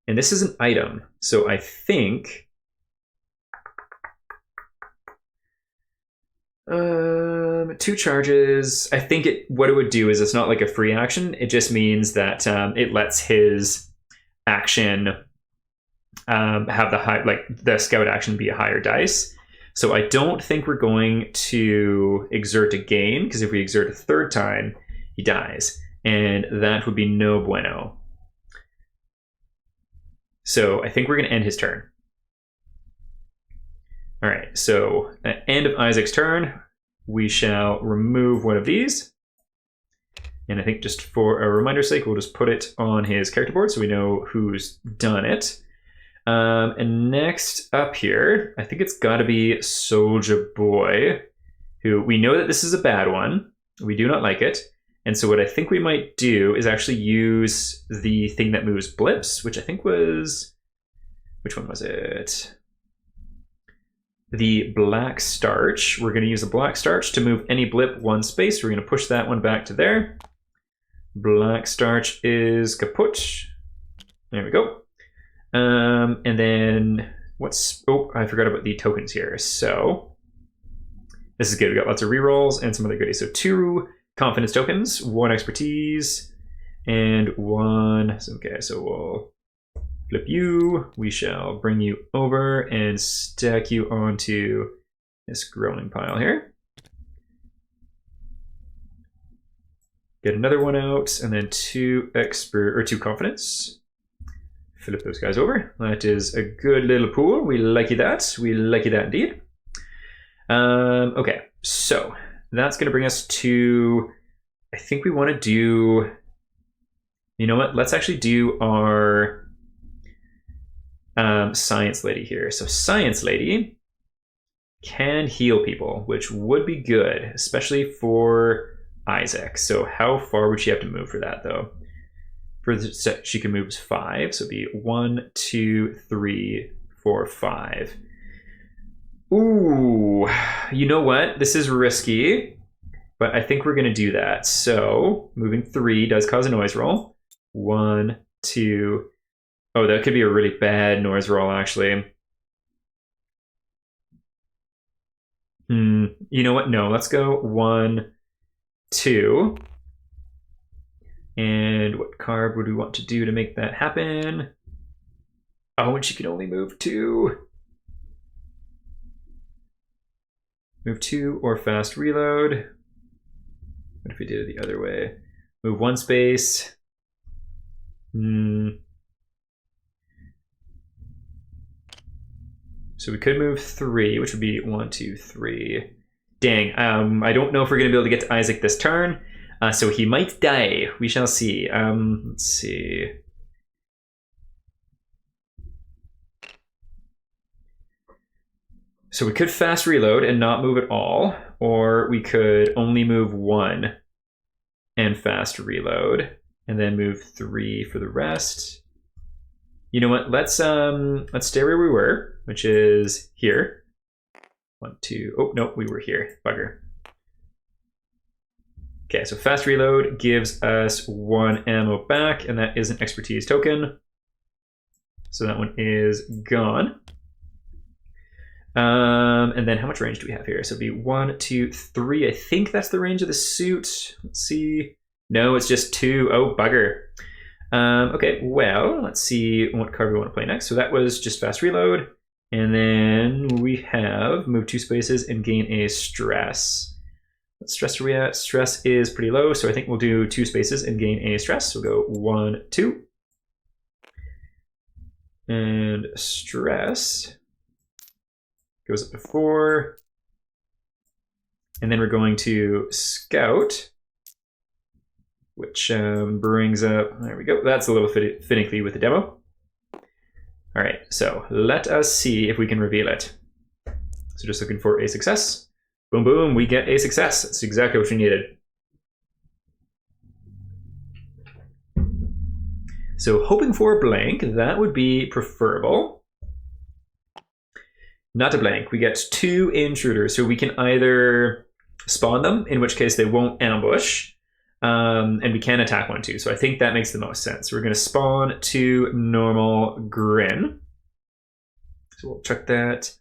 And this is an item, so I think 2 charges. I think what it would do is it's not like a free action. It just means that it lets his action have the scout action be a higher dice. So I don't think we're going to exert again, because if we exert a third time, he dies. And that would be no bueno. So I think we're going to end his turn. All right, so at end of Isaac's turn, we shall remove one of these. And I think just for a reminder's sake, we'll just put it on his character board so we know who's done it. And next up here, I think it's got to be Soldier Boy, who we know that this is a bad one. We do not like it. And so what I think we might do is actually use the thing that moves blips, which I think was... Which one was it? The black starch. We're going to use the black starch to move any blip one space. We're going to push that one back to there. Black starch is kaput. There we go. And then what's... Oh, I forgot about the tokens here. So this is good. We got lots of rerolls and some other goodies. So 2 confidence tokens, 1 expertise, and 1... Okay, so we'll flip you. We shall bring you over and stack you onto this growing pile here. Get another one out, and then 2 confidence. Flip those guys over. That is a good little pool. We like that. We like that indeed. Okay, so that's going to bring us to... I think we want to do... You know what? Let's actually do our Science Lady here. So Science Lady can heal people, which would be good, especially for Isaac. So how far would she have to move for that, though? She can move 5, so it'd be 1, 2, 3, 4, 5. Ooh, you know what? This is risky, but I think we're going to do that. So moving 3 does cause a noise roll. 1, 2. Oh, that could be a really bad noise roll, actually. You know what? No, let's go 1, 2. And what card would we want to do to make that happen? Oh, and she can only move 2. Move 2 or fast reload. What if we did it the other way? Move 1 space. So we could move 3, which would be 1, 2, 3. Dang, I don't know if we're going to be able to get to Isaac this turn. So he might die. We shall see. Let's see. So we could fast reload and not move at all, or we could only move 1 and fast reload, and then move 3 for the rest. You know what? Let's stay where we were, which is here. 1, 2. Oh no, we were here. Bugger. Okay, so fast reload gives us 1 ammo back, and that is an expertise token. So that one is gone. And then how much range do we have here? So it'd be 1, 2, 3. I think that's the range of the suit. Let's see. No, it's just 2. Oh, bugger. Okay, well, let's see what card we want to play next. So that was just fast reload. And then we have move 2 spaces and gain a stress. What stress are we at? Stress is pretty low, so I think we'll do 2 spaces and gain a stress. We'll go 1, 2. And stress goes up to 4. And then we're going to scout, which brings up, there we go. That's a little finicky with the demo. All right, so let us see if we can reveal it. So just looking for a success. Boom, boom, we get a success. That's exactly what we needed. So hoping for a blank, that would be preferable. Not a blank, we get 2 intruders, so we can either spawn them, in which case they won't ambush, and we can attack 1 too. So I think that makes the most sense. We're going to spawn 2 normal grin. So we'll check that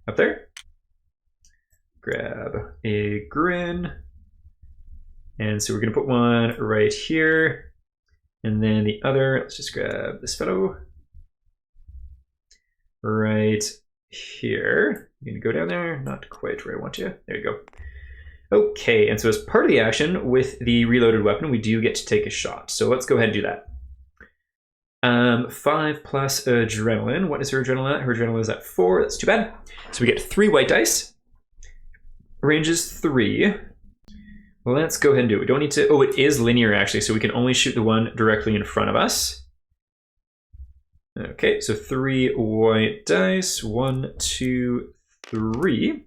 up there. Grab a grin. And so we're going to put one right here. And then the other, let's just grab this fellow right here. You gonna go down there? Not quite where I want you. There you go. Okay, and so as part of the action with the reloaded weapon, we do get to take a shot. So let's go ahead and do that. 5 plus adrenaline. What is her adrenaline at? Her adrenaline is at 4. That's too bad. So we get 3 white dice. Range is 3. Well, let's go ahead and do it. We don't need to... Oh, it is linear, actually, so we can only shoot the one directly in front of us. Okay, so 3 white dice. 1, 2, 3.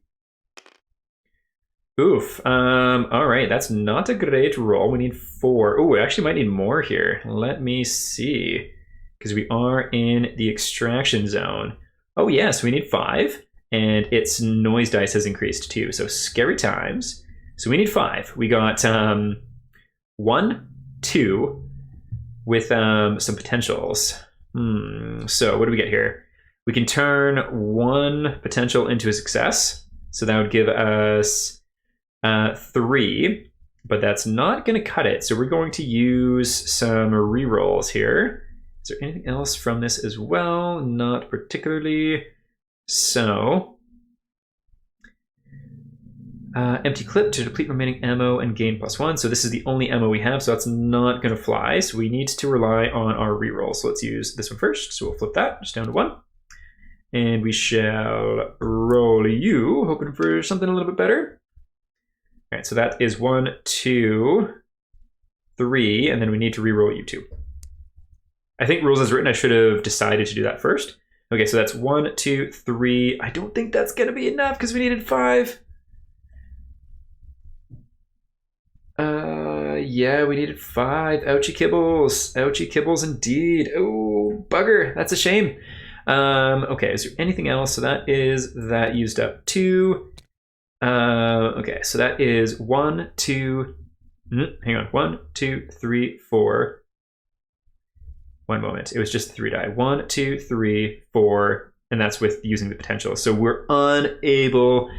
Oof. All right, that's not a great roll. We need 4. Oh, we actually might need more here. Let me see. Because we are in the extraction zone. Oh, yes, yeah, so we need 5. And its noise dice has increased too. So scary times. So we need 5. We got 1, 2 with some potentials. So what do we get here? We can turn 1 potential into a success. So that would give us 3, but that's not going to cut it. So we're going to use some rerolls here. Is there anything else from this as well? Not particularly. So, empty clip to deplete remaining ammo and gain +1. So this is the only ammo we have, so that's not going to fly. So we need to rely on our reroll. So let's use this one first. So we'll flip that just down to 1. And we shall roll you, hoping for something a little bit better. All right, so that is 1, 2, 3, and then we need to reroll you 2. I think rules as written, I should have decided to do that first. Okay, so that's 1, 2, 3. I don't think that's going to be enough because we needed 5. Yeah, we needed 5. Ouchie kibbles. Ouchie kibbles indeed. Oh, bugger. That's a shame. Okay, is there anything else? So that is that used up 2. Okay, so that is 1, 2. Hang on. 1, 2, 3, 4. One moment. It was just 3 die. 1, 2, 3, 4, and that's with using the potential. So we're unable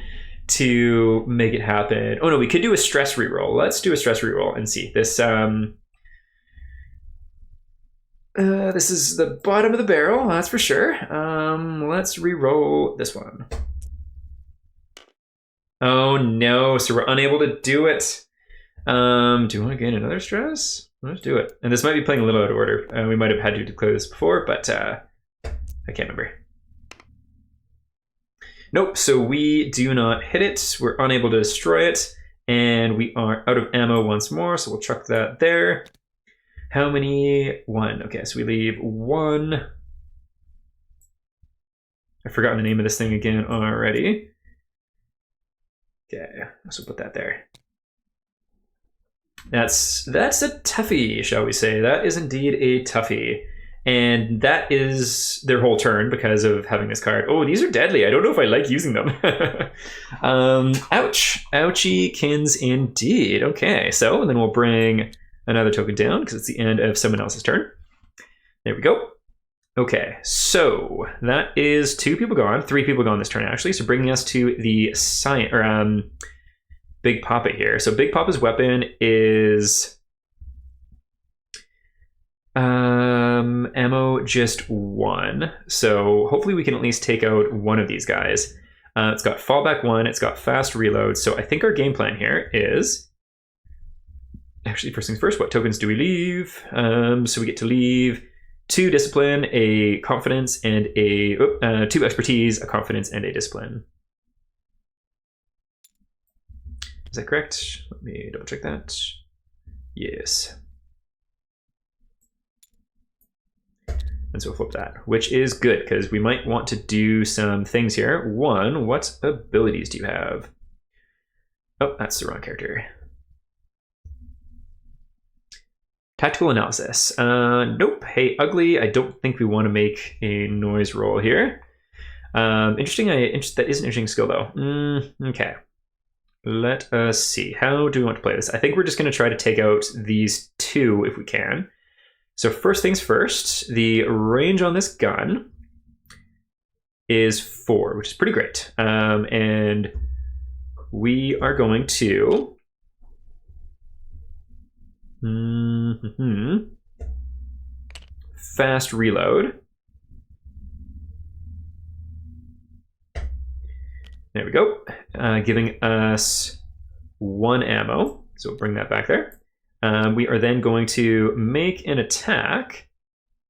to make it happen. Oh no, we could do a stress reroll. Let's do a stress reroll and see. This this is the bottom of the barrel, that's for sure. Let's reroll this one. Oh no, so we're unable to do it. Do you want to gain another stress? Let's do it. And this might be playing a little out of order. We might have had to declare this before, but I can't remember. Nope, so we do not hit it. We're unable to destroy it. And we are out of ammo once more, so we'll chuck that there. How many? 1. Okay, so we leave 1. I've forgotten the name of this thing again already. Okay, so we'll put that there. That's a toughie, shall we say. That is indeed a toughie. And that is their whole turn because of having this card. Oh, these are deadly. I don't know if I like using them. Ouch. Ouchie kins indeed. Okay, so and then we'll bring another token down because it's the end of someone else's turn. There we go. Okay, so that is 2 people gone. 3 people gone this turn, actually. So bringing us to the Big Papa here. So Big Papa's weapon is ammo just 1. So hopefully we can at least take out one of these guys. It's got fallback 1. It's got fast reload. So I think our game plan here is actually first things first. What tokens do we leave? So we get to leave 2 discipline, a confidence, and a 2 expertise, a confidence, and a discipline. Is that correct? Let me double check that. Yes. And so we'll flip that, which is good because we might want to do some things here. 1, what abilities do you have? Oh, that's the wrong character. Tactical analysis. Nope. Hey, ugly. I don't think we want to make a noise roll here. Interesting. That is an interesting skill though. Okay. Let us see. How do we want to play this? I think we're just going to try to take out these 2 if we can. So first things first, the range on this gun is 4, which is pretty great. And we are going to fast reload. There we go. Giving us 1 ammo. So we'll bring that back there. We are then going to make an attack.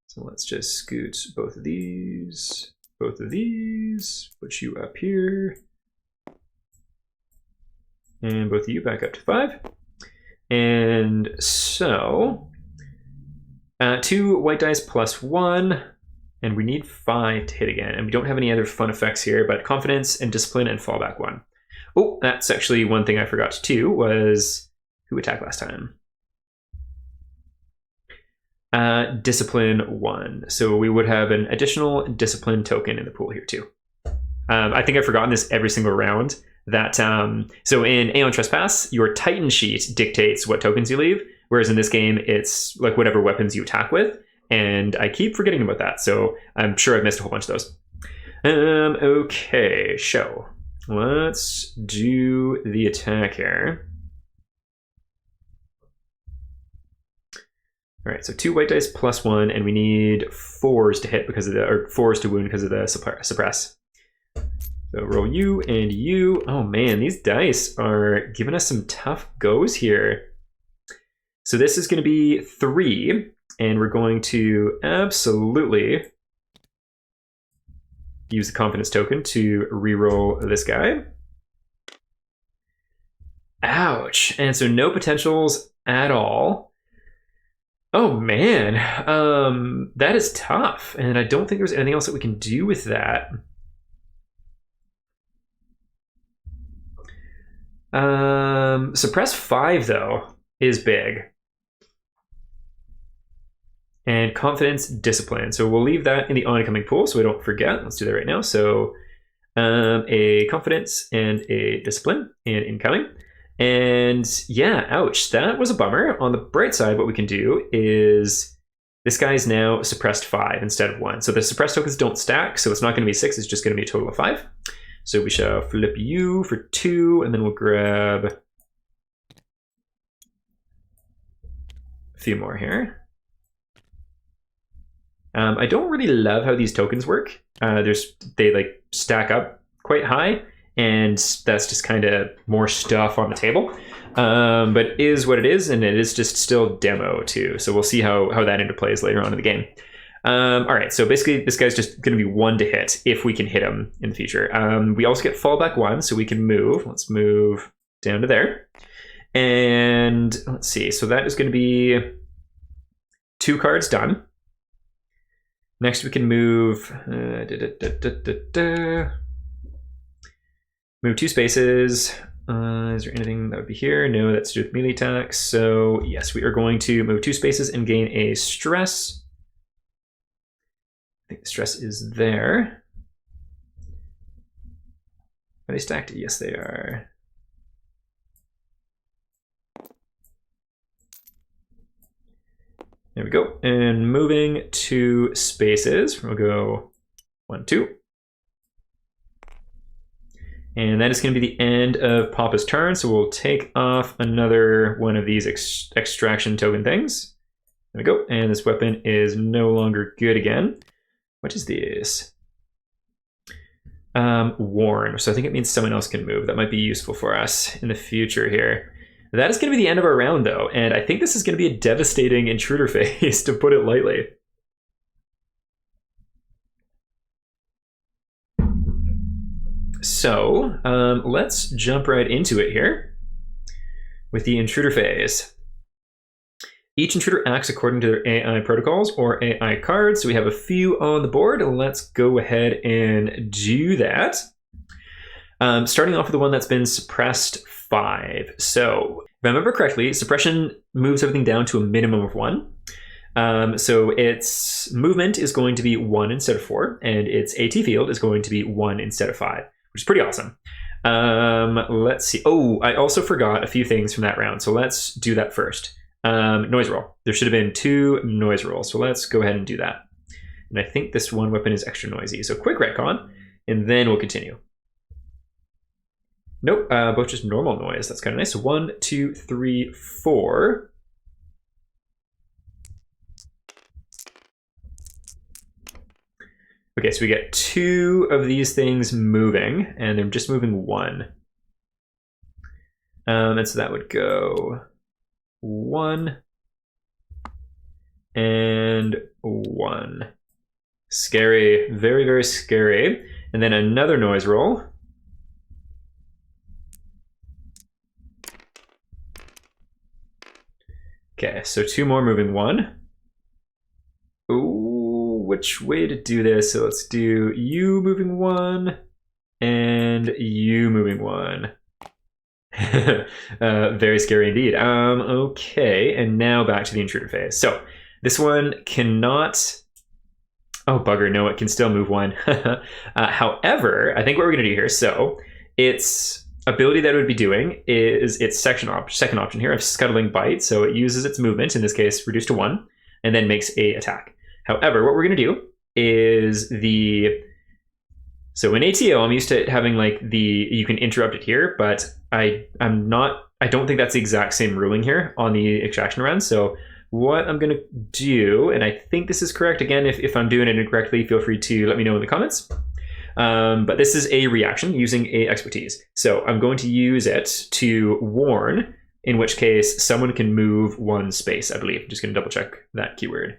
So let's just scoot both of these, put you up here, and both of you back up to 5. And so 2 white dice plus 1, and we need 5 to hit again. And we don't have any other fun effects here, but confidence and discipline and fallback 1. Oh, that's actually one thing I forgot to do, was who attacked last time? Discipline 1. So we would have an additional discipline token in the pool here too. I think I've forgotten this every single round. That so in Aeon Trespass, your Titan sheet dictates what tokens you leave, whereas in this game, it's like whatever weapons you attack with. And I keep forgetting about that, so I'm sure I've missed a whole bunch of those. Okay, so let's do the attack here. All right, so 2 white dice plus 1, and we need 4s to hit because of the, or 4s to wound because of the suppress. So roll you and you. Oh man, these dice are giving us some tough goes here. So this is going to be 3, and we're going to absolutely use the confidence token to reroll this guy. Ouch. And so no potentials at all. Oh man, that is tough, and I don't think there's anything else that we can do with that. Suppress 5 though is big, and confidence, discipline. So we'll leave that in the oncoming pool so we don't forget. Let's do that right now. So a confidence and a discipline in incoming. And yeah, ouch, that was a bummer. On the bright side, what we can do is this guy's now suppressed 5 instead of 1. So the suppressed tokens don't stack, so it's not going to be 6, it's just going to be a total of 5. So we shall flip you for 2, and then we'll grab a few more here. I don't really love how these tokens work. They like stack up quite high, and that's just kind of more stuff on the table. But it is what it is, and it is just still demo too. So we'll see how that interplays later on in the game. All right, so basically this guy's just going to be 1 to hit if we can hit him in the future. We also get fallback 1, so we can move. Let's move down to there. And let's see, so that is going to be 2 cards done. Next we can move move 2 spaces. Is there anything that would be here? No, that's to do with melee attacks. So yes, we are going to move 2 spaces and gain a stress. I think the stress is there. Are they stacked? Yes, they are. There we go. And moving 2 spaces, we'll go 1, 2. And that is going to be the end of Papa's turn, so we'll take off another one of these extraction token things. There we go, and this weapon is no longer good again. What is this? Warn, so I think it means someone else can move. That might be useful for us in the future here. That is going to be the end of our round, though, and I think this is going to be a devastating intruder phase, to put it lightly. So let's jump right into it here with the intruder phase. Each intruder acts according to their AI protocols or AI cards. So we have a few on the board. Let's go ahead and do that. Starting off with the one that's been suppressed 5. So if I remember correctly, suppression moves everything down to a minimum of 1. So its movement is going to be 1 instead of 4, and its AT field is going to be 1 instead of 5. Which is pretty awesome. Let's see. Oh, I also forgot a few things from that round. So let's do that first. Noise roll. There should have been 2 noise rolls. So let's go ahead and do that. And I think this one weapon is extra noisy. So quick retcon, and then we'll continue. Nope, both just normal noise. That's kind of nice. So 1, 2, 3, 4. Okay, so we get 2 of these things moving, and they're just moving 1. And so that would go 1 and 1. Scary, very, very scary. And then another noise roll. Okay, so 2 more moving 1. Ooh, which way to do this? So let's do you moving 1 and you moving 1. Very scary indeed. Okay, and now back to the intruder phase. So this one cannot. Oh, bugger, no, it can still move 1. However, I think what we're going to do here, so its ability that it would be doing is its second option here of scuttling bite. So it uses its movement, in this case reduced to 1, and then makes a attack. However, what we're going to do is so in ATO, I'm used to having like you can interrupt it here, but I don't think that's the exact same ruling here on the extraction run. So what I'm going to do, and I think this is correct, again, if I'm doing it incorrectly, feel free to let me know in the comments. But this is a reaction using a expertise. So I'm going to use it to warn, in which case someone can move 1 space, I believe. I'm just going to double check that keyword.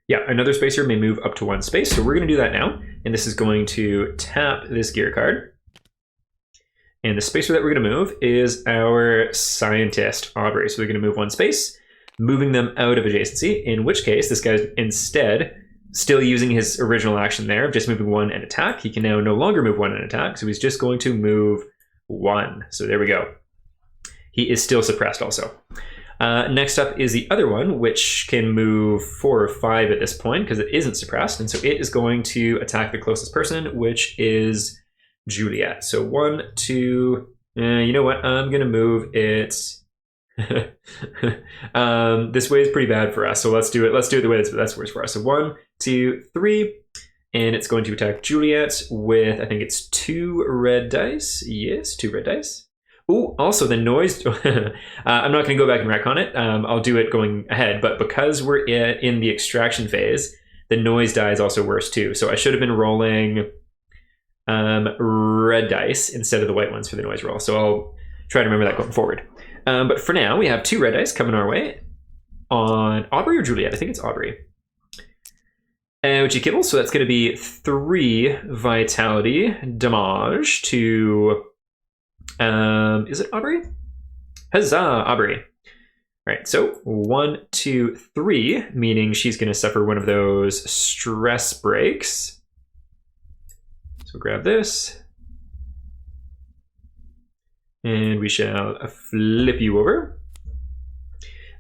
Yeah, another spacer may move up to 1 space. So we're going to do that now. And this is going to tap this gear card. And the spacer that we're going to move is our scientist, Aubrey. So we're going to move 1 space, moving them out of adjacency, in which case this guy's instead still using his original action there of just moving 1 and attack. He can now no longer move 1 and attack, so he's just going to move 1. So there we go. He is still suppressed also. Next up is the other one, which can move 4 or 5 at this point because it isn't suppressed, and so it is going to attack the closest person, which is Juliet. So 1, 2, you know what? I'm going to move it. This way is pretty bad for us, so let's do it the way that's worse for us. So 1, 2, 3, and it's going to attack Juliet with, I think it's 2 red dice. Yes, 2 red dice. Oh, also the noise. I'm not going to go back and retcon it. I'll do it going ahead, but because we're in the extraction phase, the noise die is also worse too. So I should have been rolling red dice instead of the white ones for the noise roll. So I'll try to remember that going forward. But for now, we have 2 red dice coming our way on Aubrey or Juliet. I think it's Aubrey. Which he kibbles, so that's going to be 3 vitality damage to. Is it Aubrey? Huzzah, Aubrey. All right, so 1, 2, 3, meaning she's going to suffer one of those stress breaks. So grab this. And we shall flip you over.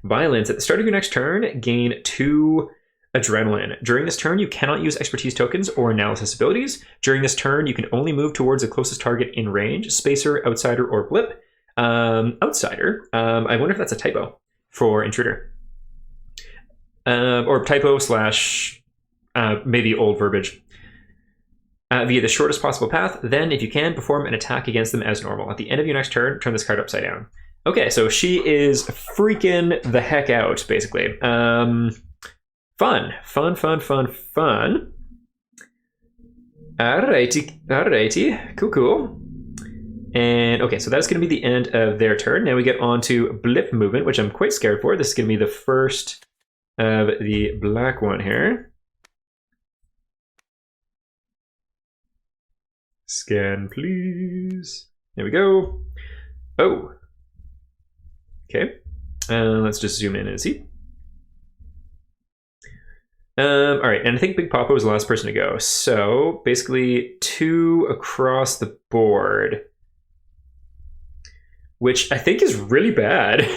Violence. At the start of your next turn, gain 2 adrenaline. During this turn, you cannot use expertise tokens or analysis abilities. During this turn, you can only move towards the closest target in range, spacer, outsider, or blip. Outsider. I wonder if that's a typo for intruder. Or typo slash maybe old verbiage. Via the shortest possible path, then, if you can, perform an attack against them as normal. At the end of your next turn, turn this card upside down. Okay, so she is freaking the heck out, basically. Fun. Alrighty. Cool. And okay, so that's going to be the end of their turn. Now we get on to blip movement, which I'm quite scared for. This is going to be the first of the black one here. Scan, please. There we go. Oh. Okay. Let's just zoom in and see. All right, and I think Big Papa was the last person to go. So basically 2 across the board, which I think is really bad.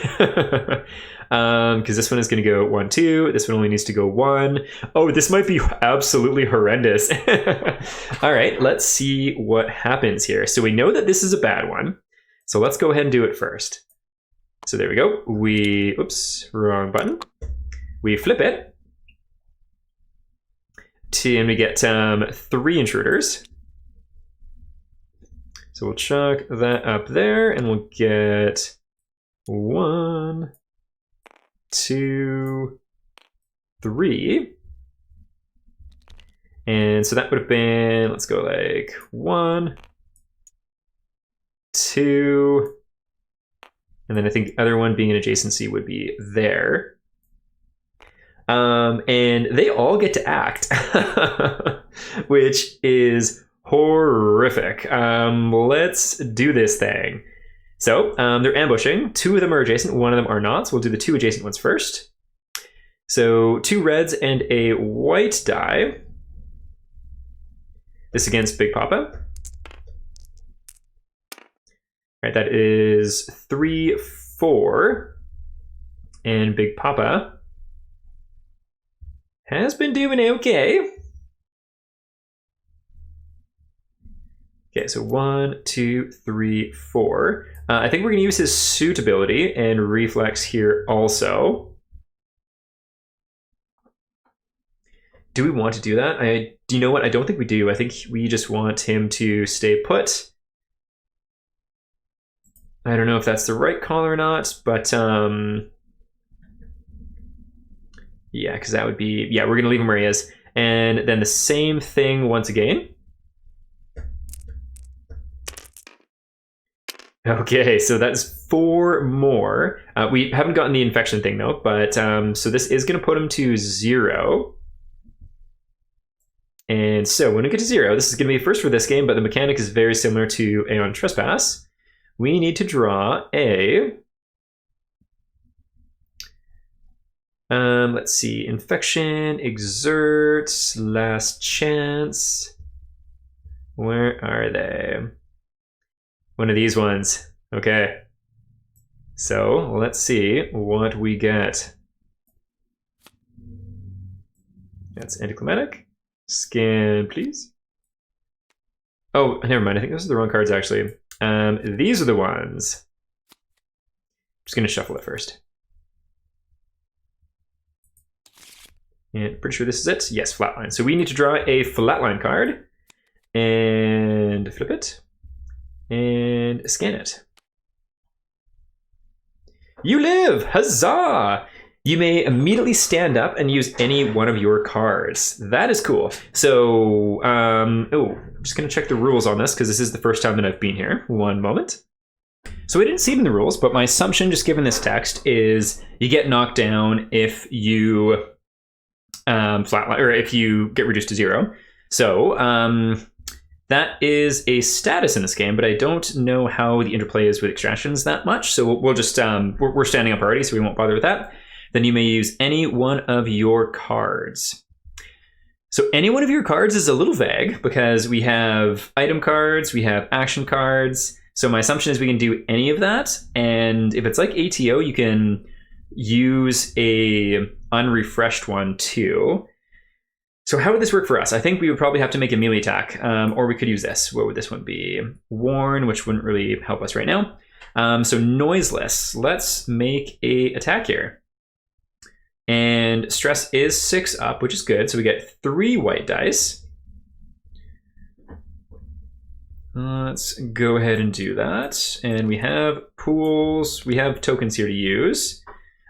Because this one is going to go 1, 2. This one only needs to go 1. Oh, this might be absolutely horrendous. All right, let's see what happens here. So we know that this is a bad one. So let's go ahead and do it first. So there we go. Oops, wrong button. We flip it. And we get 3 intruders. So we'll chuck that up there, and we'll get 1, 2, 3. And so that would have been, let's go like 1, 2, and then I think the other one being an adjacency would be there. And they all get to act, which is horrific. Let's do this thing. So they're ambushing. 2 of them are adjacent, 1 of them are not. So we'll do the 2 adjacent ones first. So 2 reds and a white die. This against Big Papa. Right, that is 3, 4. And Big Papa has been doing okay. Okay, so 1, 2, 3, 4. I think we're going to use his suit ability and reflex here also. Do we want to do that? Do you know what? I don't think we do. I think we just want him to stay put. I don't know if that's the right call or not, but yeah, because that would be, yeah, we're going to leave him where he is. And then the same thing once again. Okay, so that's 4 more. We haven't gotten the infection thing though, but so this is going to put him to 0. And so when we get to 0, this is going to be first for this game, but the mechanic is very similar to Aeon Trespass. We need to draw a, let's see, infection, exert, last chance. Where are they? One of these ones. Okay. So let's see what we get. That's anticlimactic. Scan, please. Oh, never mind. I think those are the wrong cards, actually. These are the ones. I'm just going to shuffle it first. And pretty sure this is it. Yes, flatline. So we need to draw a flatline card. And flip it. And scan it. You live! Huzzah! You may immediately stand up and use any one of your cards. That is cool. So, I'm just going to check the rules on this because this is the first time that I've been here. One moment. So I didn't see it in the rules, but my assumption, just given this text, is you get knocked down if you flatline, or if you get reduced to 0. So, that is a status in this game, but I don't know how the interplay is with extractions that much. So we'll just, we're standing up already, so we won't bother with that. Then you may use any one of your cards. So any one of your cards is a little vague because we have item cards, we have action cards. So my assumption is we can do any of that. And if it's like ATO, you can use a unrefreshed one too. So how would this work for us? I think we would probably have to make a melee attack, or we could use this. What would this one be? Warn, which wouldn't really help us right now. So noiseless. Let's make a attack here. And stress is 6 up, which is good. So we get 3 white dice. Let's go ahead and do that. And we have pools. We have tokens here to use.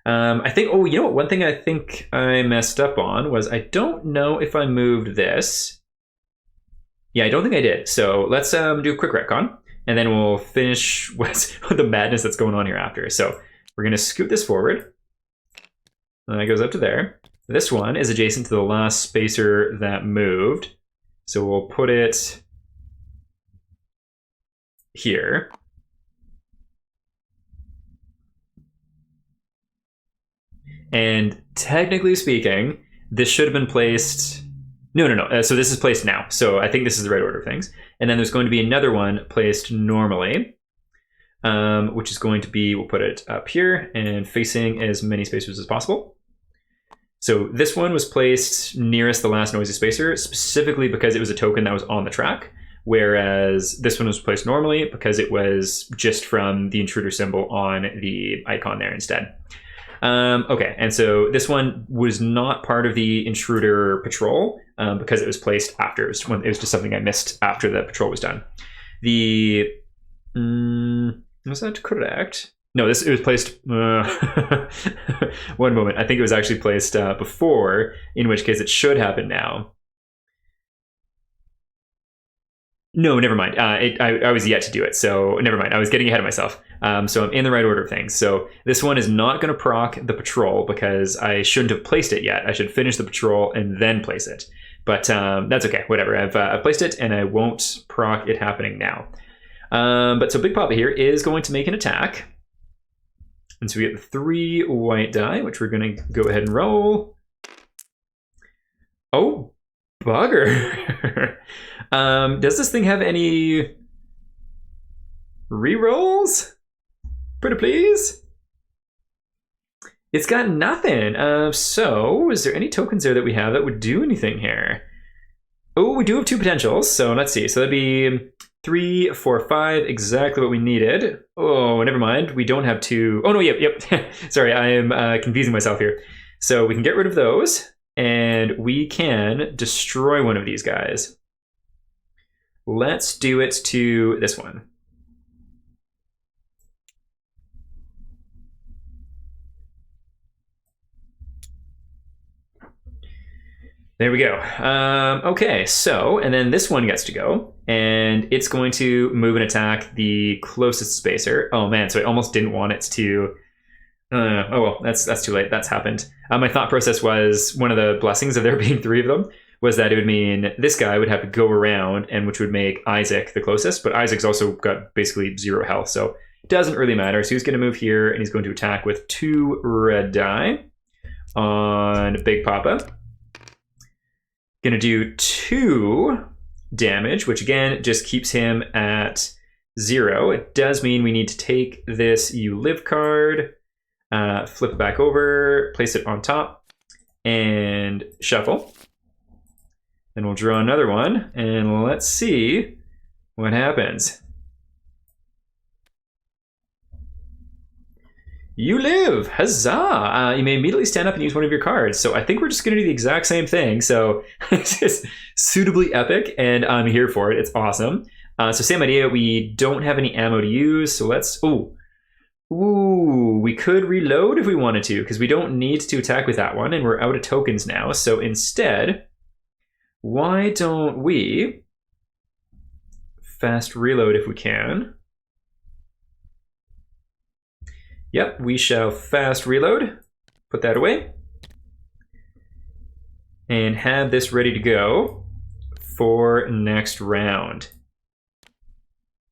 I think, oh, you know what? One thing I think I messed up on was I don't know if I moved this. Yeah, I don't think I did. So let's do a quick retcon. And then we'll finish with the madness that's going on here after. So we're going to scoot this forward. And it goes up to there. This one is adjacent to the last spacer that moved. So we'll put it here. And technically speaking, this should have been placed... No. So this is placed now. So I think this is the right order of things. And then there's going to be another one placed normally. Which is going to be, we'll put it up here and facing as many spacers as possible. So this one was placed nearest the last noisy spacer, specifically because it was a token that was on the track, whereas this one was placed normally because it was just from the intruder symbol on the icon there instead. Okay, and so this one was not part of the intruder patrol because it was placed after. It was just something I missed after the patrol was done. The... was that Dakota Act? No, it was placed... one moment. I think it was actually placed before, in which case it should happen now. No, never mind. I was yet to do it, so never mind. I was getting ahead of myself. So I'm in the right order of things. So this one is not going to proc the patrol because I shouldn't have placed it yet. I should finish the patrol and then place it. But that's okay. Whatever. I've placed it, and I won't proc it happening now. But so Big Papa here is going to make an attack. And so we get the 3 white die, which we're going to go ahead and roll. Oh, bugger. Does this thing have any rerolls? Pretty please? It's got nothing. So is there any tokens there that we have that would do anything here? Oh, we do have 2 potentials. So let's see. So that'd be 3, 4, 5, exactly what we needed. Oh, never mind. We don't have 2. Oh, no, yep. Sorry, I am confusing myself here. So we can get rid of those, and we can destroy one of these guys. Let's do it to this one. There we go. Okay, so, and then this one gets to go, and it's going to move and attack the closest spacer. Oh man, so I almost didn't want it to... oh well, that's too late. That's happened. My thought process was one of the blessings of there being 3 of them was that it would mean this guy would have to go around, and which would make Isaac the closest, but Isaac's also got basically 0 health, so it doesn't really matter. So he's going to move here, and he's going to attack with 2 red die on Big Papa. Going to do 2 damage, which again just keeps him at 0. It does mean we need to take this You Live card, flip it back over, place it on top, and shuffle. Then we'll draw another one, and let's see what happens. You live! Huzzah! You may immediately stand up and use one of your cards. So I think we're just going to do the exact same thing. So it's just suitably epic, and I'm here for it. It's awesome. So same idea. We don't have any ammo to use, so let's... Ooh, we could reload if we wanted to, because we don't need to attack with that one, and we're out of tokens now. So instead, why don't we fast reload if we can? Yep, we shall fast reload. Put that away. And have this ready to go for next round.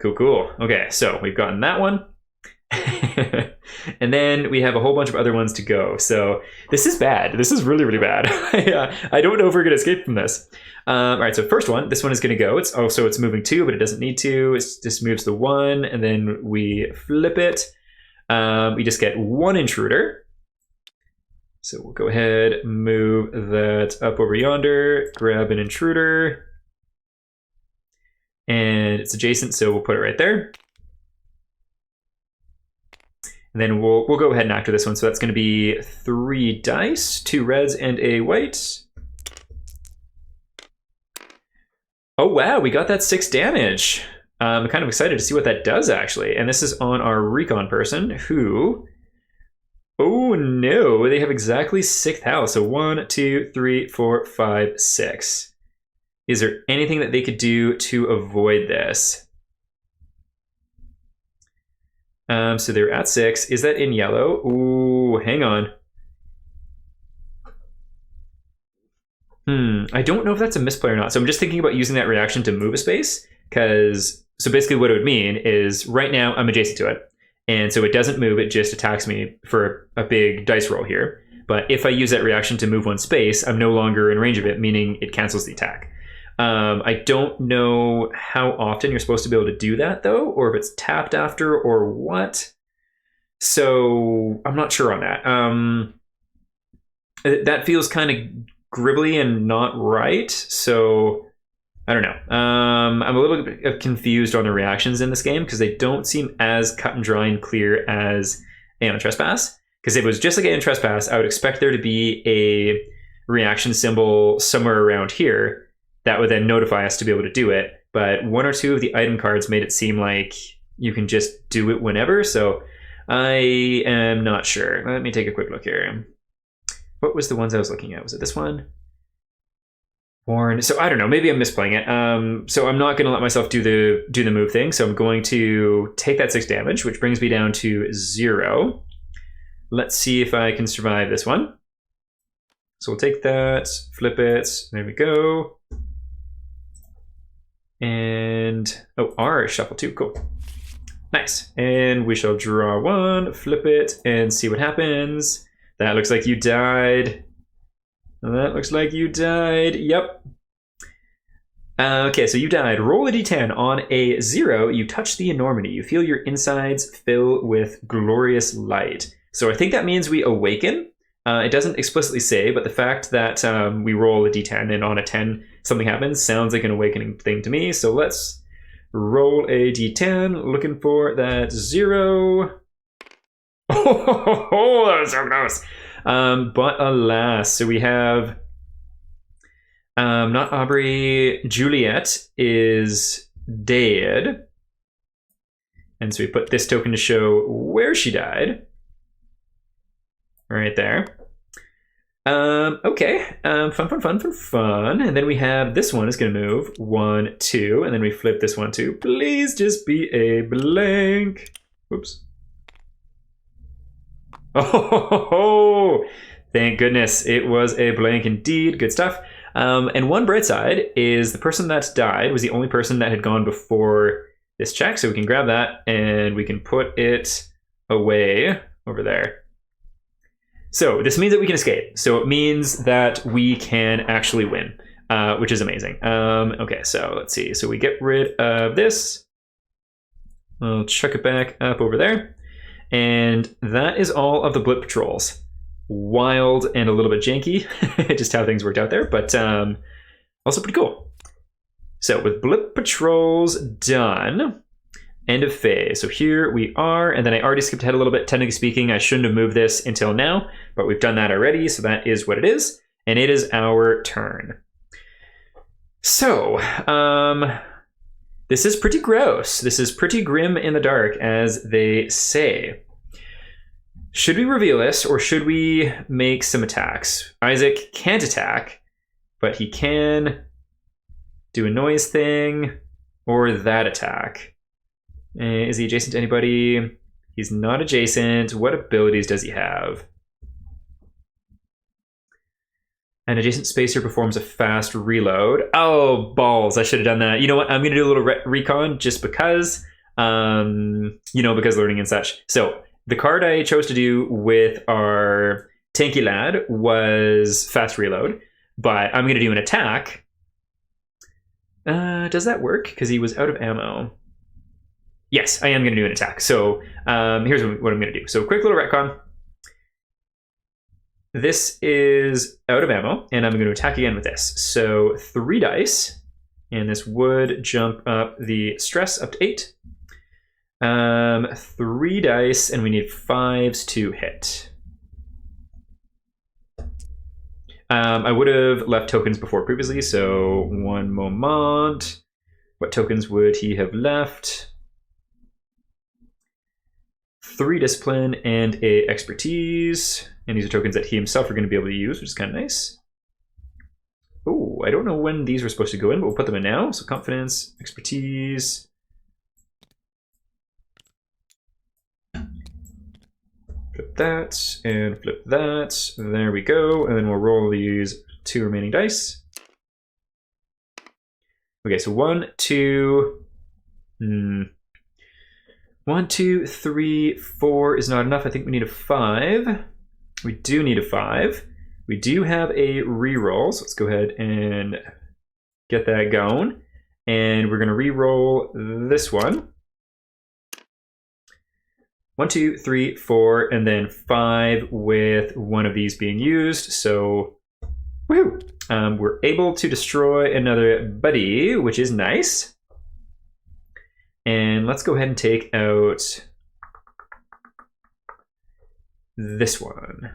Cool. Okay, so we've gotten that one. And then we have a whole bunch of other ones to go. So this is bad. This is really, really bad. I don't know if we're going to escape from this. All right, so first one, this one is going to go. It's moving 2, but it doesn't need to. It just moves the 1, and then we flip it. We just get 1 intruder. So we'll go ahead, move that up over yonder, grab an intruder. And it's adjacent, so we'll put it right there. And then we'll go ahead and activate this one. So that's going to be 3 dice, 2 reds and a white. Oh wow, we got that 6 damage. I'm kind of excited to see what that does, actually. And this is on our recon person, who... Oh no, they have exactly 6th house. So 1, 2, 3, 4, 5, 6. Is there anything that they could do to avoid this? So they're at 6. Is that in yellow? Ooh, hang on. I don't know if that's a misplay or not. So I'm just thinking about using that reaction to move a space, because... So basically what it would mean is right now I'm adjacent to it. And so it doesn't move, it just attacks me for a big dice roll here. But if I use that reaction to move 1 space, I'm no longer in range of it, meaning it cancels the attack. I don't know how often you're supposed to be able to do that though, or if it's tapped after or what. So I'm not sure on that. That feels kind of gribbly and not right. So I don't know. I'm a little bit confused on the reactions in this game because they don't seem as cut and dry and clear as Aeon Trespass. Because if it was just like Aeon Trespass, I would expect there to be a reaction symbol somewhere around here that would then notify us to be able to do it. But 1 or 2 of the item cards made it seem like you can just do it whenever. So I am not sure. Let me take a quick look here. What was the ones I was looking at? Was it this one? Horn. So I don't know. Maybe I'm misplaying it. So I'm not going to let myself do the move thing. So I'm going to take that 6 damage, which brings me down to 0. Let's see if I can survive this one. So we'll take that, flip it. There we go. And oh, R shuffle too. Cool. Nice. And we shall draw 1, flip it, and see what happens. That looks like you died. That looks like you died. Yep. Okay, so you died. Roll a d10. On a 0, you touch the enormity. You feel your insides fill with glorious light. So I think that means we awaken. It doesn't explicitly say, but the fact that we roll a d10 and on a 10 something happens sounds like an awakening thing to me. So let's roll a d10, looking for that 0. Oh, that was so close. But alas, so we have not Aubrey, Juliet is dead. And so we put this token to show where she died. Right there. Okay, fun. And then we have this one is going to move 1, 2, and then we flip this one too. Please just be a blank. Whoops. Oh, thank goodness it was a blank indeed. Good stuff. And one bright side is the person that died was the only person that had gone before this check. So we can grab that and we can put it away over there. So this means that we can escape. So it means that we can actually win, which is amazing. Okay, so let's see. So we get rid of this. I'll chuck it back up over there. And that is all of the blip patrols. Wild and a little bit janky, just how things worked out there, but also pretty cool. So with blip patrols done, end of phase. So here we are, and then I already skipped ahead a little bit. Technically speaking, I shouldn't have moved this until now, but we've done that already, so that is what it is, and it is our turn. So, this is pretty gross. This is pretty grim in the dark, as they say. Should we reveal this, or should we make some attacks? Isaac can't attack, but he can do a noise thing, or that attack. Is he adjacent to anybody? He's not adjacent. What abilities does he have? An adjacent spacer performs a fast reload. Oh, balls. I should have done that. You know what? I'm going to do a little recon just because, because learning and such. So the card I chose to do with our tanky lad was fast reload, but I'm going to do an attack. Does that work? Because he was out of ammo. Yes, I am going to do an attack. So here's what I'm going to do. So quick little retcon. This is out of ammo, and I'm going to attack again with this. So 3 dice, and this would jump up the stress up to 8. 3 dice, and we need 5s to hit. I would have left tokens before previously, so one moment. What tokens would he have left? 3 discipline and a expertise. And these are tokens that he himself are going to be able to use, which is kind of nice. Oh, I don't know when these were supposed to go in, but we'll put them in now. So confidence, expertise. Flip that and flip that. There we go. And then we'll roll these 2 remaining dice. Okay, so 1, 2. 1, 2, 3, 4 is not enough. I think we need a 5. We do need a 5. We do have a reroll, so let's go ahead and get that going. And we're going to re-roll this one. 1, 2, 3, 4, and then 5 with one of these being used. So, woohoo! We're able to destroy another buddy, which is nice. And let's go ahead and take out this one.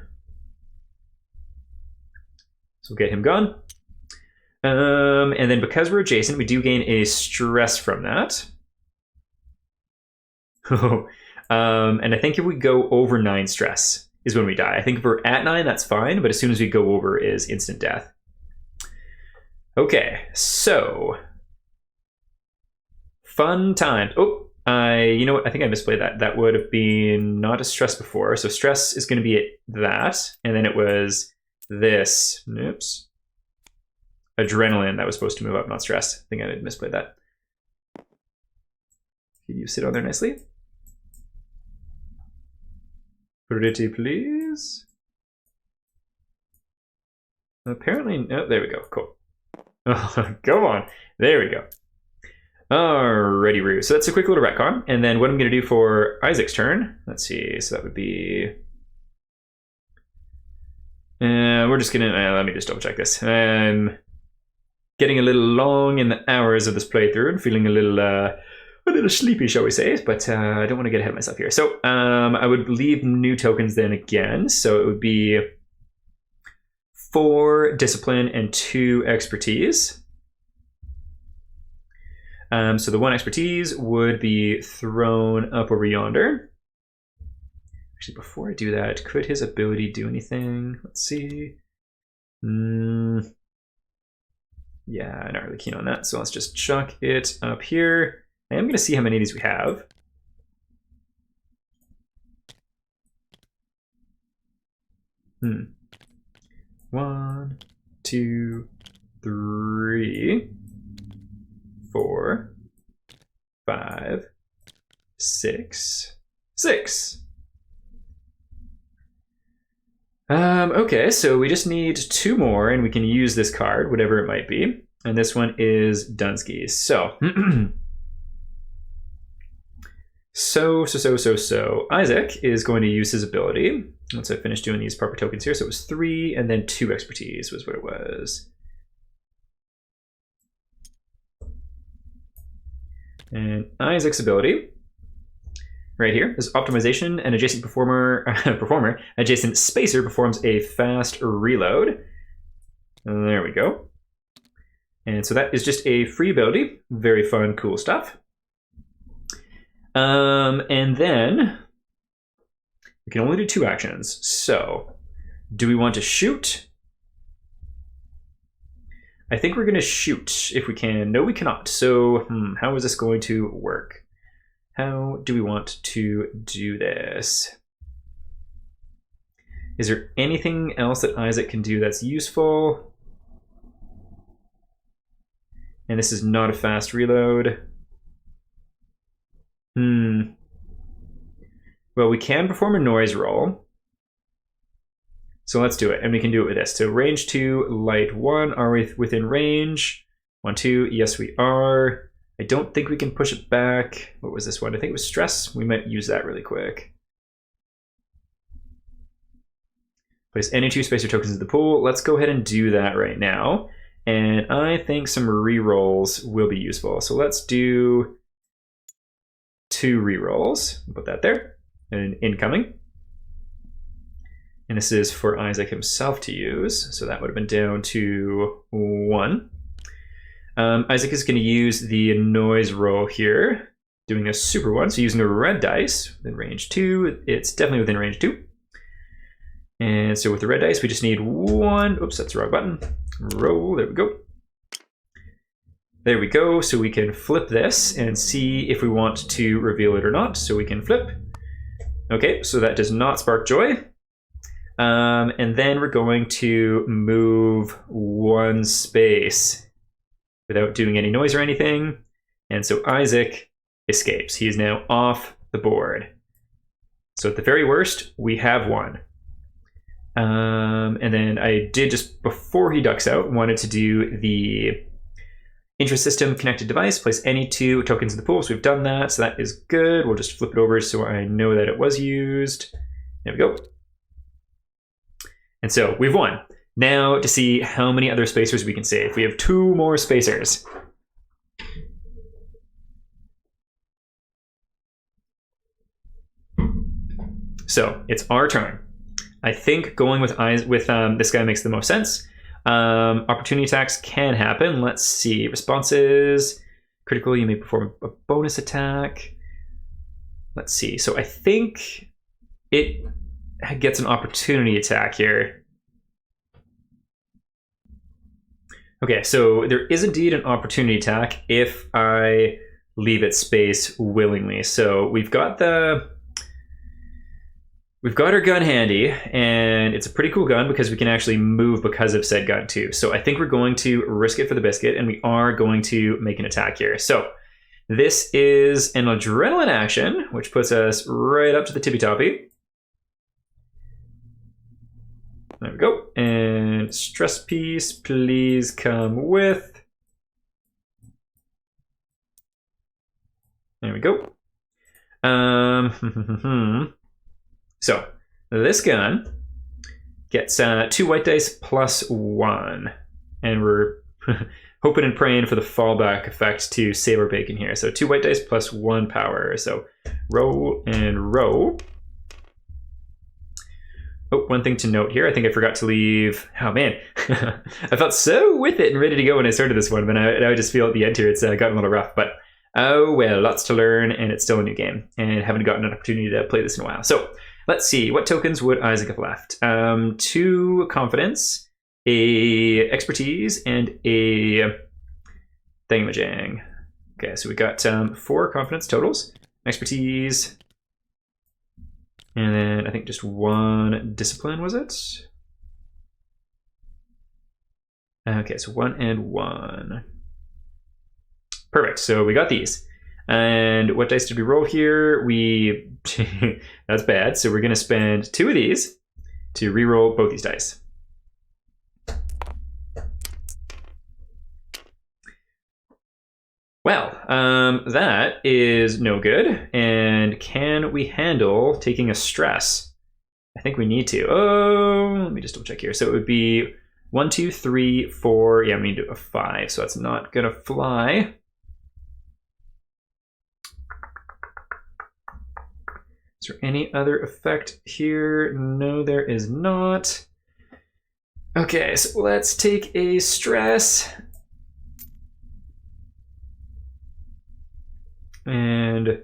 So we'll get him gone. And then because we're adjacent, we do gain a stress from that. And I think if we go over 9 stress is when we die. I think if we're at 9, that's fine, but as soon as we go over is instant death. Okay, so fun time. Oh, you know what? I think I misplayed that. That would have been not a stress before. So stress is going to be that, and then it was this. Oops. Adrenaline that was supposed to move up, not stress. I think I misplayed that. Can you sit on there nicely? Pretty please. Apparently, oh, there we go. Cool. Oh, go on. There we go. Alrighty, Roo. So that's a quick little retcon. And then what I'm going to do for Isaac's turn, let's see. So that would be... we're just going to... let me just double check this. I'm getting a little long in the hours of this playthrough and feeling a little sleepy, shall we say. But I don't want to get ahead of myself here. So I would leave new tokens then again. So it would be 4 discipline and 2 expertise. So the 1 expertise would be thrown up over yonder. Actually, before I do that, could his ability do anything? Let's see. Yeah, I'm not really keen on that. So let's just chuck it up here. I am going to see how many of these we have. One, 2, 3, 4, 5, 6. Okay, so we just need 2 more and we can use this card, whatever it might be. And this one is Dunsky's. So, so Isaac is going to use his ability. Once I finish doing these proper tokens here, so it was 3 and then 2 expertise was what it was. And Isaac's ability, right here, is optimization. An adjacent performer, adjacent spacer performs a fast reload. And there we go. And so that is just a free ability. Very fun, cool stuff. And then we can only do 2 actions. So do we want to shoot? I think we're going to shoot if we can. No, we cannot. So how is this going to work? How do we want to do this? Is there anything else that Isaac can do that's useful? And this is not a fast reload. Well, we can perform a noise roll. So let's do it, and we can do it with this. So range 2, light 1, are we within range? 1, 2, yes we are. I don't think we can push it back. What was this one? I think it was stress. We might use that really quick. Place any 2 spacer tokens in the pool. Let's go ahead and do that right now. And I think some rerolls will be useful. So let's do 2 rerolls. Put that there. And incoming. And this is for Isaac himself to use. So that would have been down to 1. Isaac is going to use the noise roll here, doing a super 1. So using a red dice within range 2. It's definitely within range 2. And so with the red dice, we just need 1. Oops, that's the wrong button. Roll. There we go. There we go. So we can flip this and see if we want to reveal it or not. So we can flip. Okay, so that does not spark joy. And then we're going to move 1 space without doing any noise or anything. And so Isaac escapes. He is now off the board. So at the very worst, we have 1. And then I did, just before he ducks out, wanted to do the intra-system connected device, place any 2 tokens in the pool. So we've done that, so that is good. We'll just flip it over so I know that it was used. There we go. And so we've won. Now to see how many other spacers we can save. We have 2 more spacers. So it's our turn. I think going with this guy makes the most sense. Opportunity attacks can happen. Let's see. Responses. Critical, you may perform a bonus attack. Let's see. So I think it gets an opportunity attack here. Okay, so there is indeed an opportunity attack if I leave it space willingly. So we've got our gun handy, and it's a pretty cool gun because we can actually move because of said gun too. So I think we're going to risk it for the biscuit, and we are going to make an attack here. So this is an adrenaline action, which puts us right up to the tippy-toppy. There we go. And stress piece, please come with. There we go. So this gun gets 2 white dice plus 1. And we're hoping and praying for the fallback effect to save our bacon here. So 2 white dice plus 1 power. So roll and roll. Oh, one thing to note here, I think I forgot to leave. Oh man, I felt so with it and ready to go when I started this one, but I just feel at the end here it's gotten a little rough. But oh well, lots to learn, and it's still a new game, and haven't gotten an opportunity to play this in a while. So let's see, what tokens would Isaac have left? 2 confidence, a expertise, and a thingamajang. Okay, so we got 4 confidence totals, expertise. And then I think just 1 discipline, was it? Okay, so 1 and 1. Perfect, so we got these. And what dice did we roll here? That's bad, so we're gonna spend 2 of these to re-roll both these dice. Well, that is no good. And can we handle taking a stress? I think we need to. Oh, let me just double check here. So it would be 1, 2, 3, 4. Yeah, we need to do a 5. So that's not gonna fly. Is there any other effect here? No, there is not. Okay, so let's take a stress. And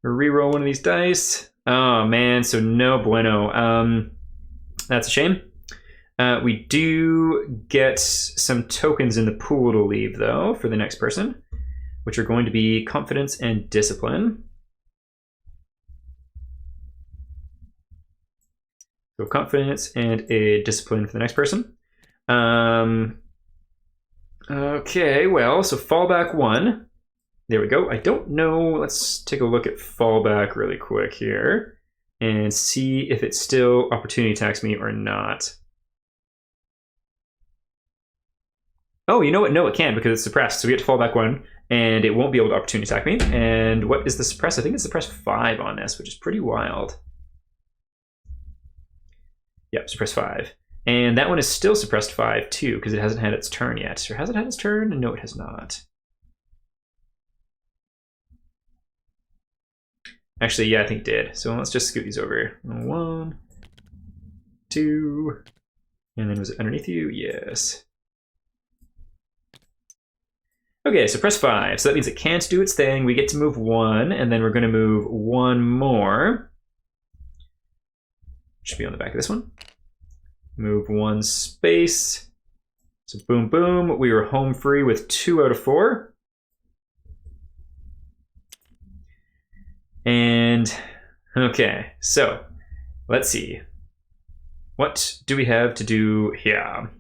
reroll one of these dice. Oh man, so no bueno. That's a shame. We do get some tokens in the pool to leave though for the next person, which are going to be confidence and discipline. So confidence and a discipline for the next person. Okay, well, so fallback 1. There we go. I don't know. Let's take a look at fallback really quick here and see if it still opportunity attacks me or not. Oh, you know what? No, it can because it's suppressed. So we get to fallback 1 and it won't be able to opportunity attack me. And what is the suppress? I think it's suppress 5 on this, which is pretty wild. Yep, suppress 5. And that one is still suppressed 5 too because it hasn't had its turn yet. Or has it had its turn? No, it has not. Actually, yeah, I think it did. So let's just scoot these over. 1, 2, and then was it underneath you? Yes. Okay, so press 5. So that means it can't do its thing. We get to move 1, and then we're going to move 1 more. Should be on the back of this one. Move 1 space. So boom, boom. We were home free with 2 out of 4. And okay, so let's see. What do we have to do here?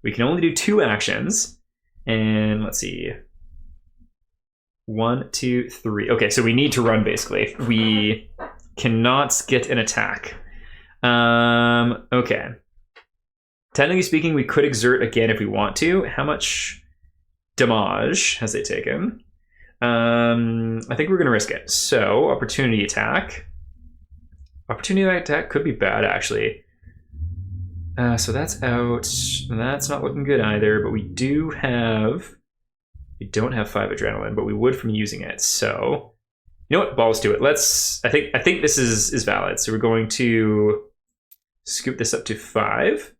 We can only do 2 actions. And let's see. 1, 2, 3. Okay, so we need to run basically. We cannot get an attack. Okay. Technically speaking, we could exert again if we want to. How much damage has it taken? I think we're going to risk it. So, opportunity attack. Opportunity attack could be bad, actually. So that's out. That's not looking good either, but we don't have 5 adrenaline, but we would from using it. So, you know what? Balls to it. I think this is valid. So we're going to scoop this up to 5.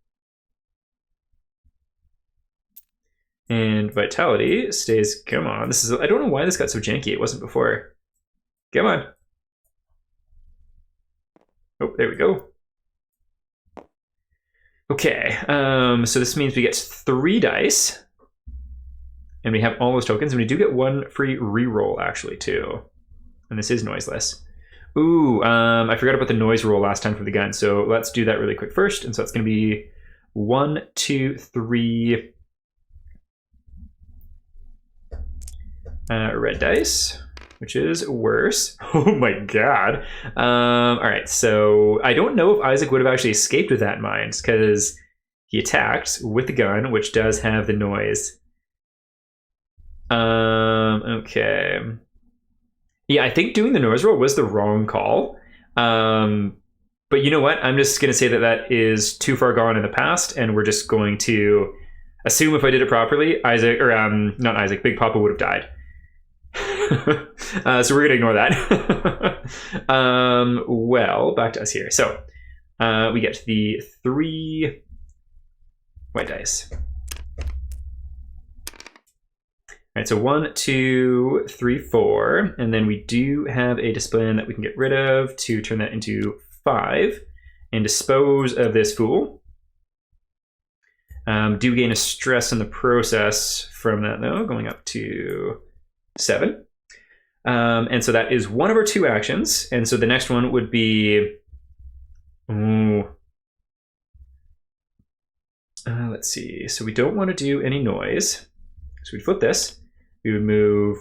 And vitality stays, come on. I don't know why this got so janky. It wasn't before. Come on. Oh, there we go. Okay, so this means we get 3 dice. And we have all those tokens, and we do get 1 free reroll, actually, too. And this is noiseless. Ooh, I forgot about the noise roll last time for the gun, so let's do that really quick first. And so it's going to be 1, 2, 3 red dice, which is worse. Oh my god. All right, so I don't know if Isaac would have actually escaped with that in mind, because he attacked with the gun, which does have the noise. Okay. Yeah, I think doing the noise roll was the wrong call. But you know what? I'm just going to say that that is too far gone in the past, and we're just going to assume if I did it properly, Isaac, or not Isaac, Big Papa would have died. So we're going to ignore that. Well, back to us here. So we get the 3 white dice. All right, so 1, 2, 3, 4, and then we do have a discipline that we can get rid of to turn that into 5 and dispose of this fool. Do gain a stress in the process from that, though, going up to 7. And so that is one of our 2 actions, and so the next one would be... let's see, so we don't want to do any noise. So we'd flip this. We would move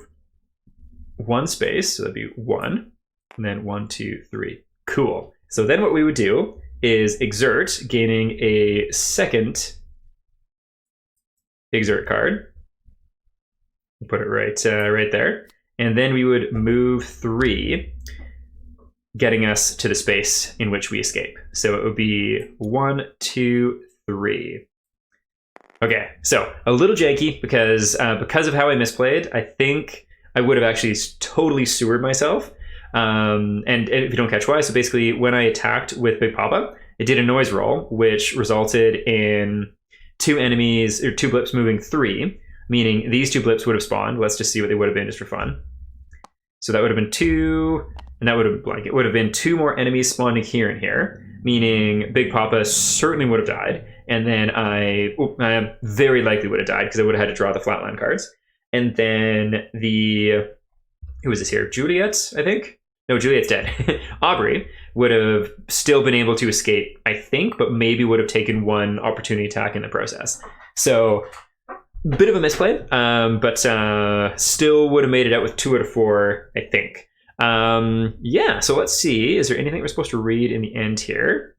1 space, so that'd be 1, and then 1, 2, 3. Cool. So then what we would do is exert, gaining a second exert card. We'll put it right there. And then we would move 3, getting us to the space in which we escape. So it would be 1, 2, 3. Okay, so a little janky because of how I misplayed. I think I would have actually totally sewered myself. And if you don't catch why, so basically when I attacked with Big Papa, it did a noise roll, which resulted in 2 enemies, or 2 blips moving 3, meaning these 2 blips would have spawned. Let's just see what they would have been just for fun. So that would have been 2, and that would have blank. It would have been 2 more enemies spawning here and here, meaning Big Papa certainly would have died. And then I very likely would have died because I would have had to draw the flatline cards. And then who is this here? Juliet, I think? No, Juliet's dead. Aubrey would have still been able to escape, I think, but maybe would have taken 1 opportunity attack in the process. So, bit of a misplay, but still would have made it out with 2 out of 4, I think. Yeah, so let's see. Is there anything we're supposed to read in the end here?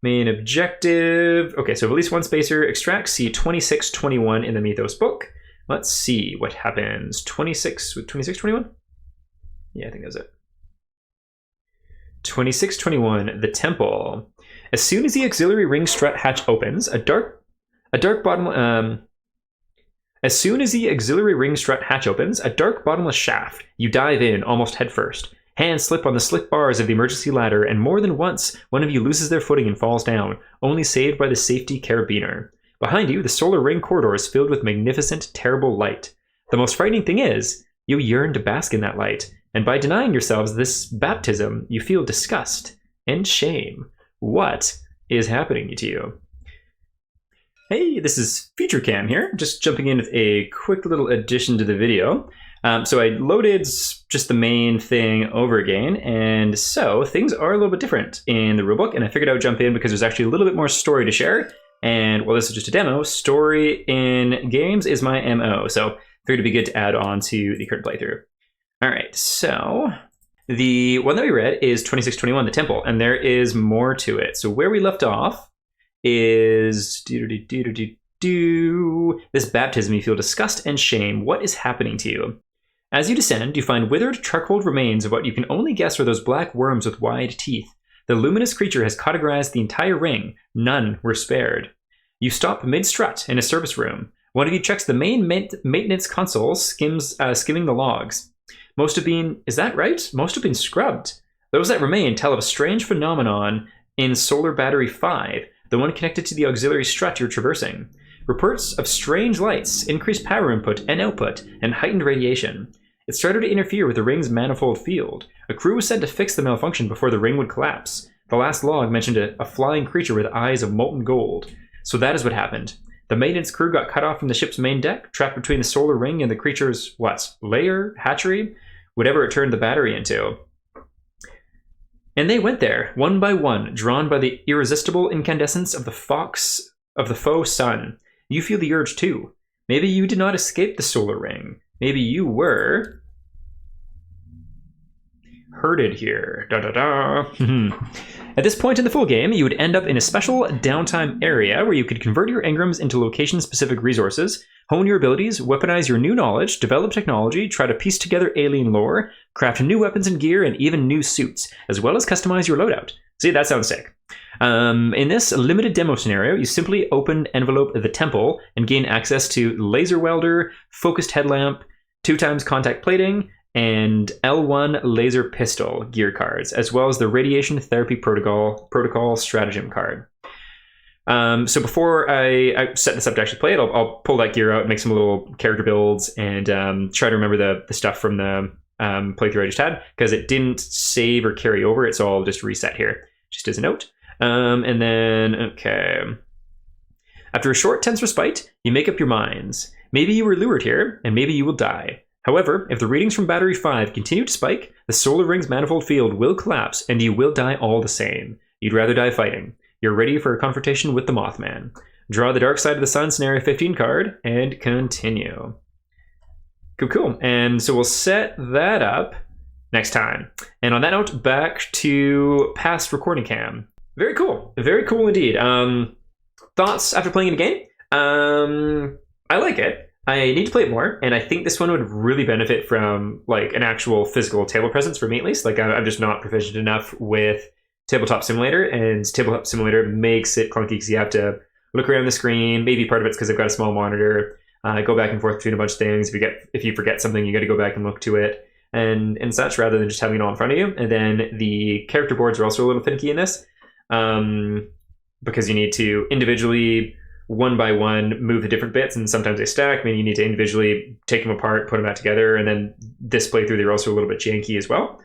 Main objective. Okay, so release 1 spacer, extract C2621 in the Mythos book. Let's see what happens. 2621? Yeah, I think that was it. 2621, the temple. As soon as the auxiliary ring strut hatch opens, a dark bottomless shaft. You dive in almost headfirst. Hands slip on the slick bars of the emergency ladder, and more than once, one of you loses their footing and falls down, only saved by the safety carabiner. Behind you, the solar ring corridor is filled with magnificent, terrible light. The most frightening thing is, you yearn to bask in that light, and by denying yourselves this baptism, you feel disgust and shame. What is happening to you? Hey, this is Feature Cam here, just jumping in with a quick little addition to the video. So I loaded just the main thing over again, and so things are a little bit different in the rulebook, and I figured I would jump in because there's actually a little bit more story to share, and while this is just a demo, story in games is my MO, so I figured it'd be good to add on to the current playthrough. Alright, so the one that we read is 2621, the temple, and there is more to it. So where we left off is this baptism. You feel disgust and shame. What is happening to you? As you descend, you find withered, charcoaled remains of what you can only guess are those black worms with wide teeth. The luminous creature has categorized the entire ring. None were spared. You stop mid-strut in a service room. One of you checks the main maintenance console, skimming the logs. Most have been, is that right? Most have been scrubbed. Those that remain tell of a strange phenomenon in Solar Battery 5, the one connected to the auxiliary strut you're traversing. Reports of strange lights, increased power input and output, and heightened radiation. It started to interfere with the ring's manifold field. A crew was sent to fix the malfunction before the ring would collapse. The last log mentioned a flying creature with eyes of molten gold. So that is what happened. The maintenance crew got cut off from the ship's main deck, trapped between the solar ring and the creature's, lair? Hatchery? Whatever it turned the battery into. And they went there, one by one, drawn by the irresistible incandescence of the faux sun. You feel the urge too. Maybe you did not escape the solar ring. Maybe you were herded here. Da da da. At this point in the full game, you would end up in a special downtime area where you could convert your engrams into location-specific resources, hone your abilities, weaponize your new knowledge, develop technology, try to piece together alien lore, craft new weapons and gear, and even new suits, as well as customize your loadout. See, that sounds sick. In this limited demo scenario, you simply open envelope the temple and gain access to laser welder, focused headlamp, 2x contact plating, and L1 laser pistol gear cards, as well as the radiation therapy protocol stratagem card. So before I set this up to actually play it, I'll pull that gear out, make some little character builds, and try to remember the stuff from the playthrough I just had, because it didn't save or carry over it, so I'll just reset here, just as a note. And then, okay. After a short, tense respite, you make up your minds. Maybe you were lured here, and maybe you will die. However, if the readings from Battery 5 continue to spike, the solar ring's manifold field will collapse, and you will die all the same. You'd rather die fighting. You're ready for a confrontation with the Mothman. Draw the Dark Side of the Sun Scenario 15 card, and continue. Cool. And so we'll set that up next time. And on that note, back to past recording cam. Very cool. Very cool indeed. Thoughts after playing it again? I like it. I need to play it more, and I think this one would really benefit from like an actual physical table presence for me, at least. Like I'm just not proficient enough with Tabletop Simulator, and Tabletop Simulator makes it clunky because you have to look around the screen. Maybe part of it's because I've got a small monitor. Go back and forth between a bunch of things. If you forget something, you got to go back and look to it and such, rather than just having it all in front of you. And then the character boards are also a little finicky in this, because you need to individually, one by one, move the different bits, and sometimes they stack. Maybe you need to individually take them apart, put them back together, and then this playthrough they're also a little bit janky as well.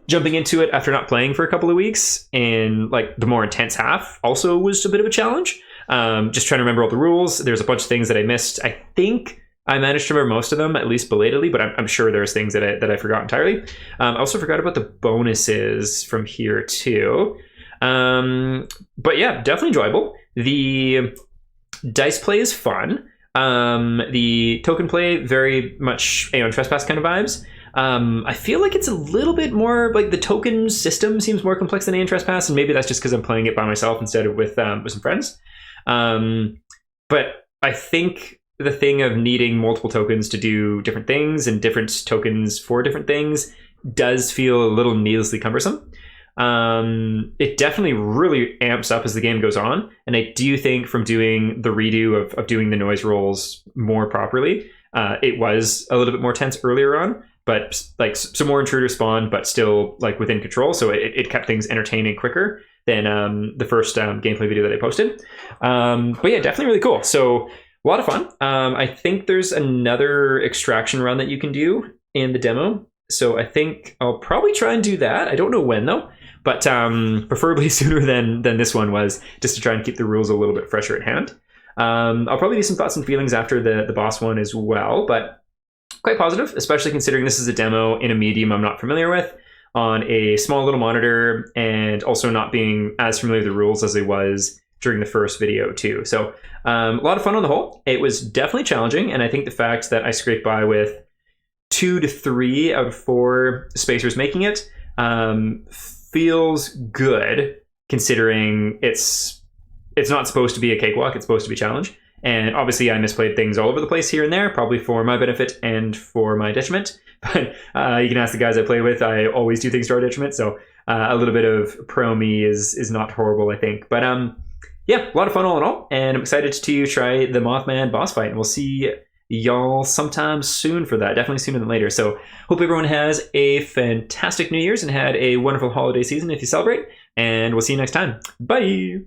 Jumping into it after not playing for a couple of weeks in like the more intense half also was a bit of a challenge. Just trying to remember all the rules. There's a bunch of things that I missed. I think I managed to remember most of them, at least belatedly, but I'm sure there's things that I forgot entirely. I also forgot about the bonuses from here too. But yeah, definitely enjoyable. The dice play is fun. The token play, very much Aeon Trespass kind of vibes. I feel like it's a little bit more, like the token system seems more complex than Aeon Trespass, and maybe that's just because I'm playing it by myself instead of with some friends. But I think the thing of needing multiple tokens to do different things and different tokens for different things does feel a little needlessly cumbersome. It definitely really amps up as the game goes on, and I do think from doing the redo of doing the noise rolls more properly, it was a little bit more tense earlier on, but like some more intruders spawned, but still like within control, so it kept things entertaining quicker than the first gameplay video that I posted. But yeah, definitely really cool. So a lot of fun. I think there's another extraction run that you can do in the demo, so I think I'll probably try and do that. I don't know when though, but preferably sooner than this one was, just to try and keep the rules a little bit fresher at hand. I'll probably do some thoughts and feelings after the boss one as well, but quite positive, especially considering this is a demo in a medium I'm not familiar with, on a small little monitor, and also not being as familiar with the rules as I was during the first video too. So a lot of fun on the whole. It was definitely challenging, and I think the fact that I scraped by with 2 to 3 out of 4 spacers making it feels good, considering it's not supposed to be a cakewalk, it's supposed to be a challenge. And obviously I misplayed things all over the place here and there, probably for my benefit and for my detriment. But you can ask the guys I play with, I always do things to our detriment, so a little bit of pro me is not horrible, I think. But yeah, a lot of fun all in all, and I'm excited to try the Mothman boss fight, and we'll see y'all sometime soon for that, definitely sooner than later. So hope everyone has a fantastic New Year's and had a wonderful holiday season if you celebrate, and we'll see you next time. Bye!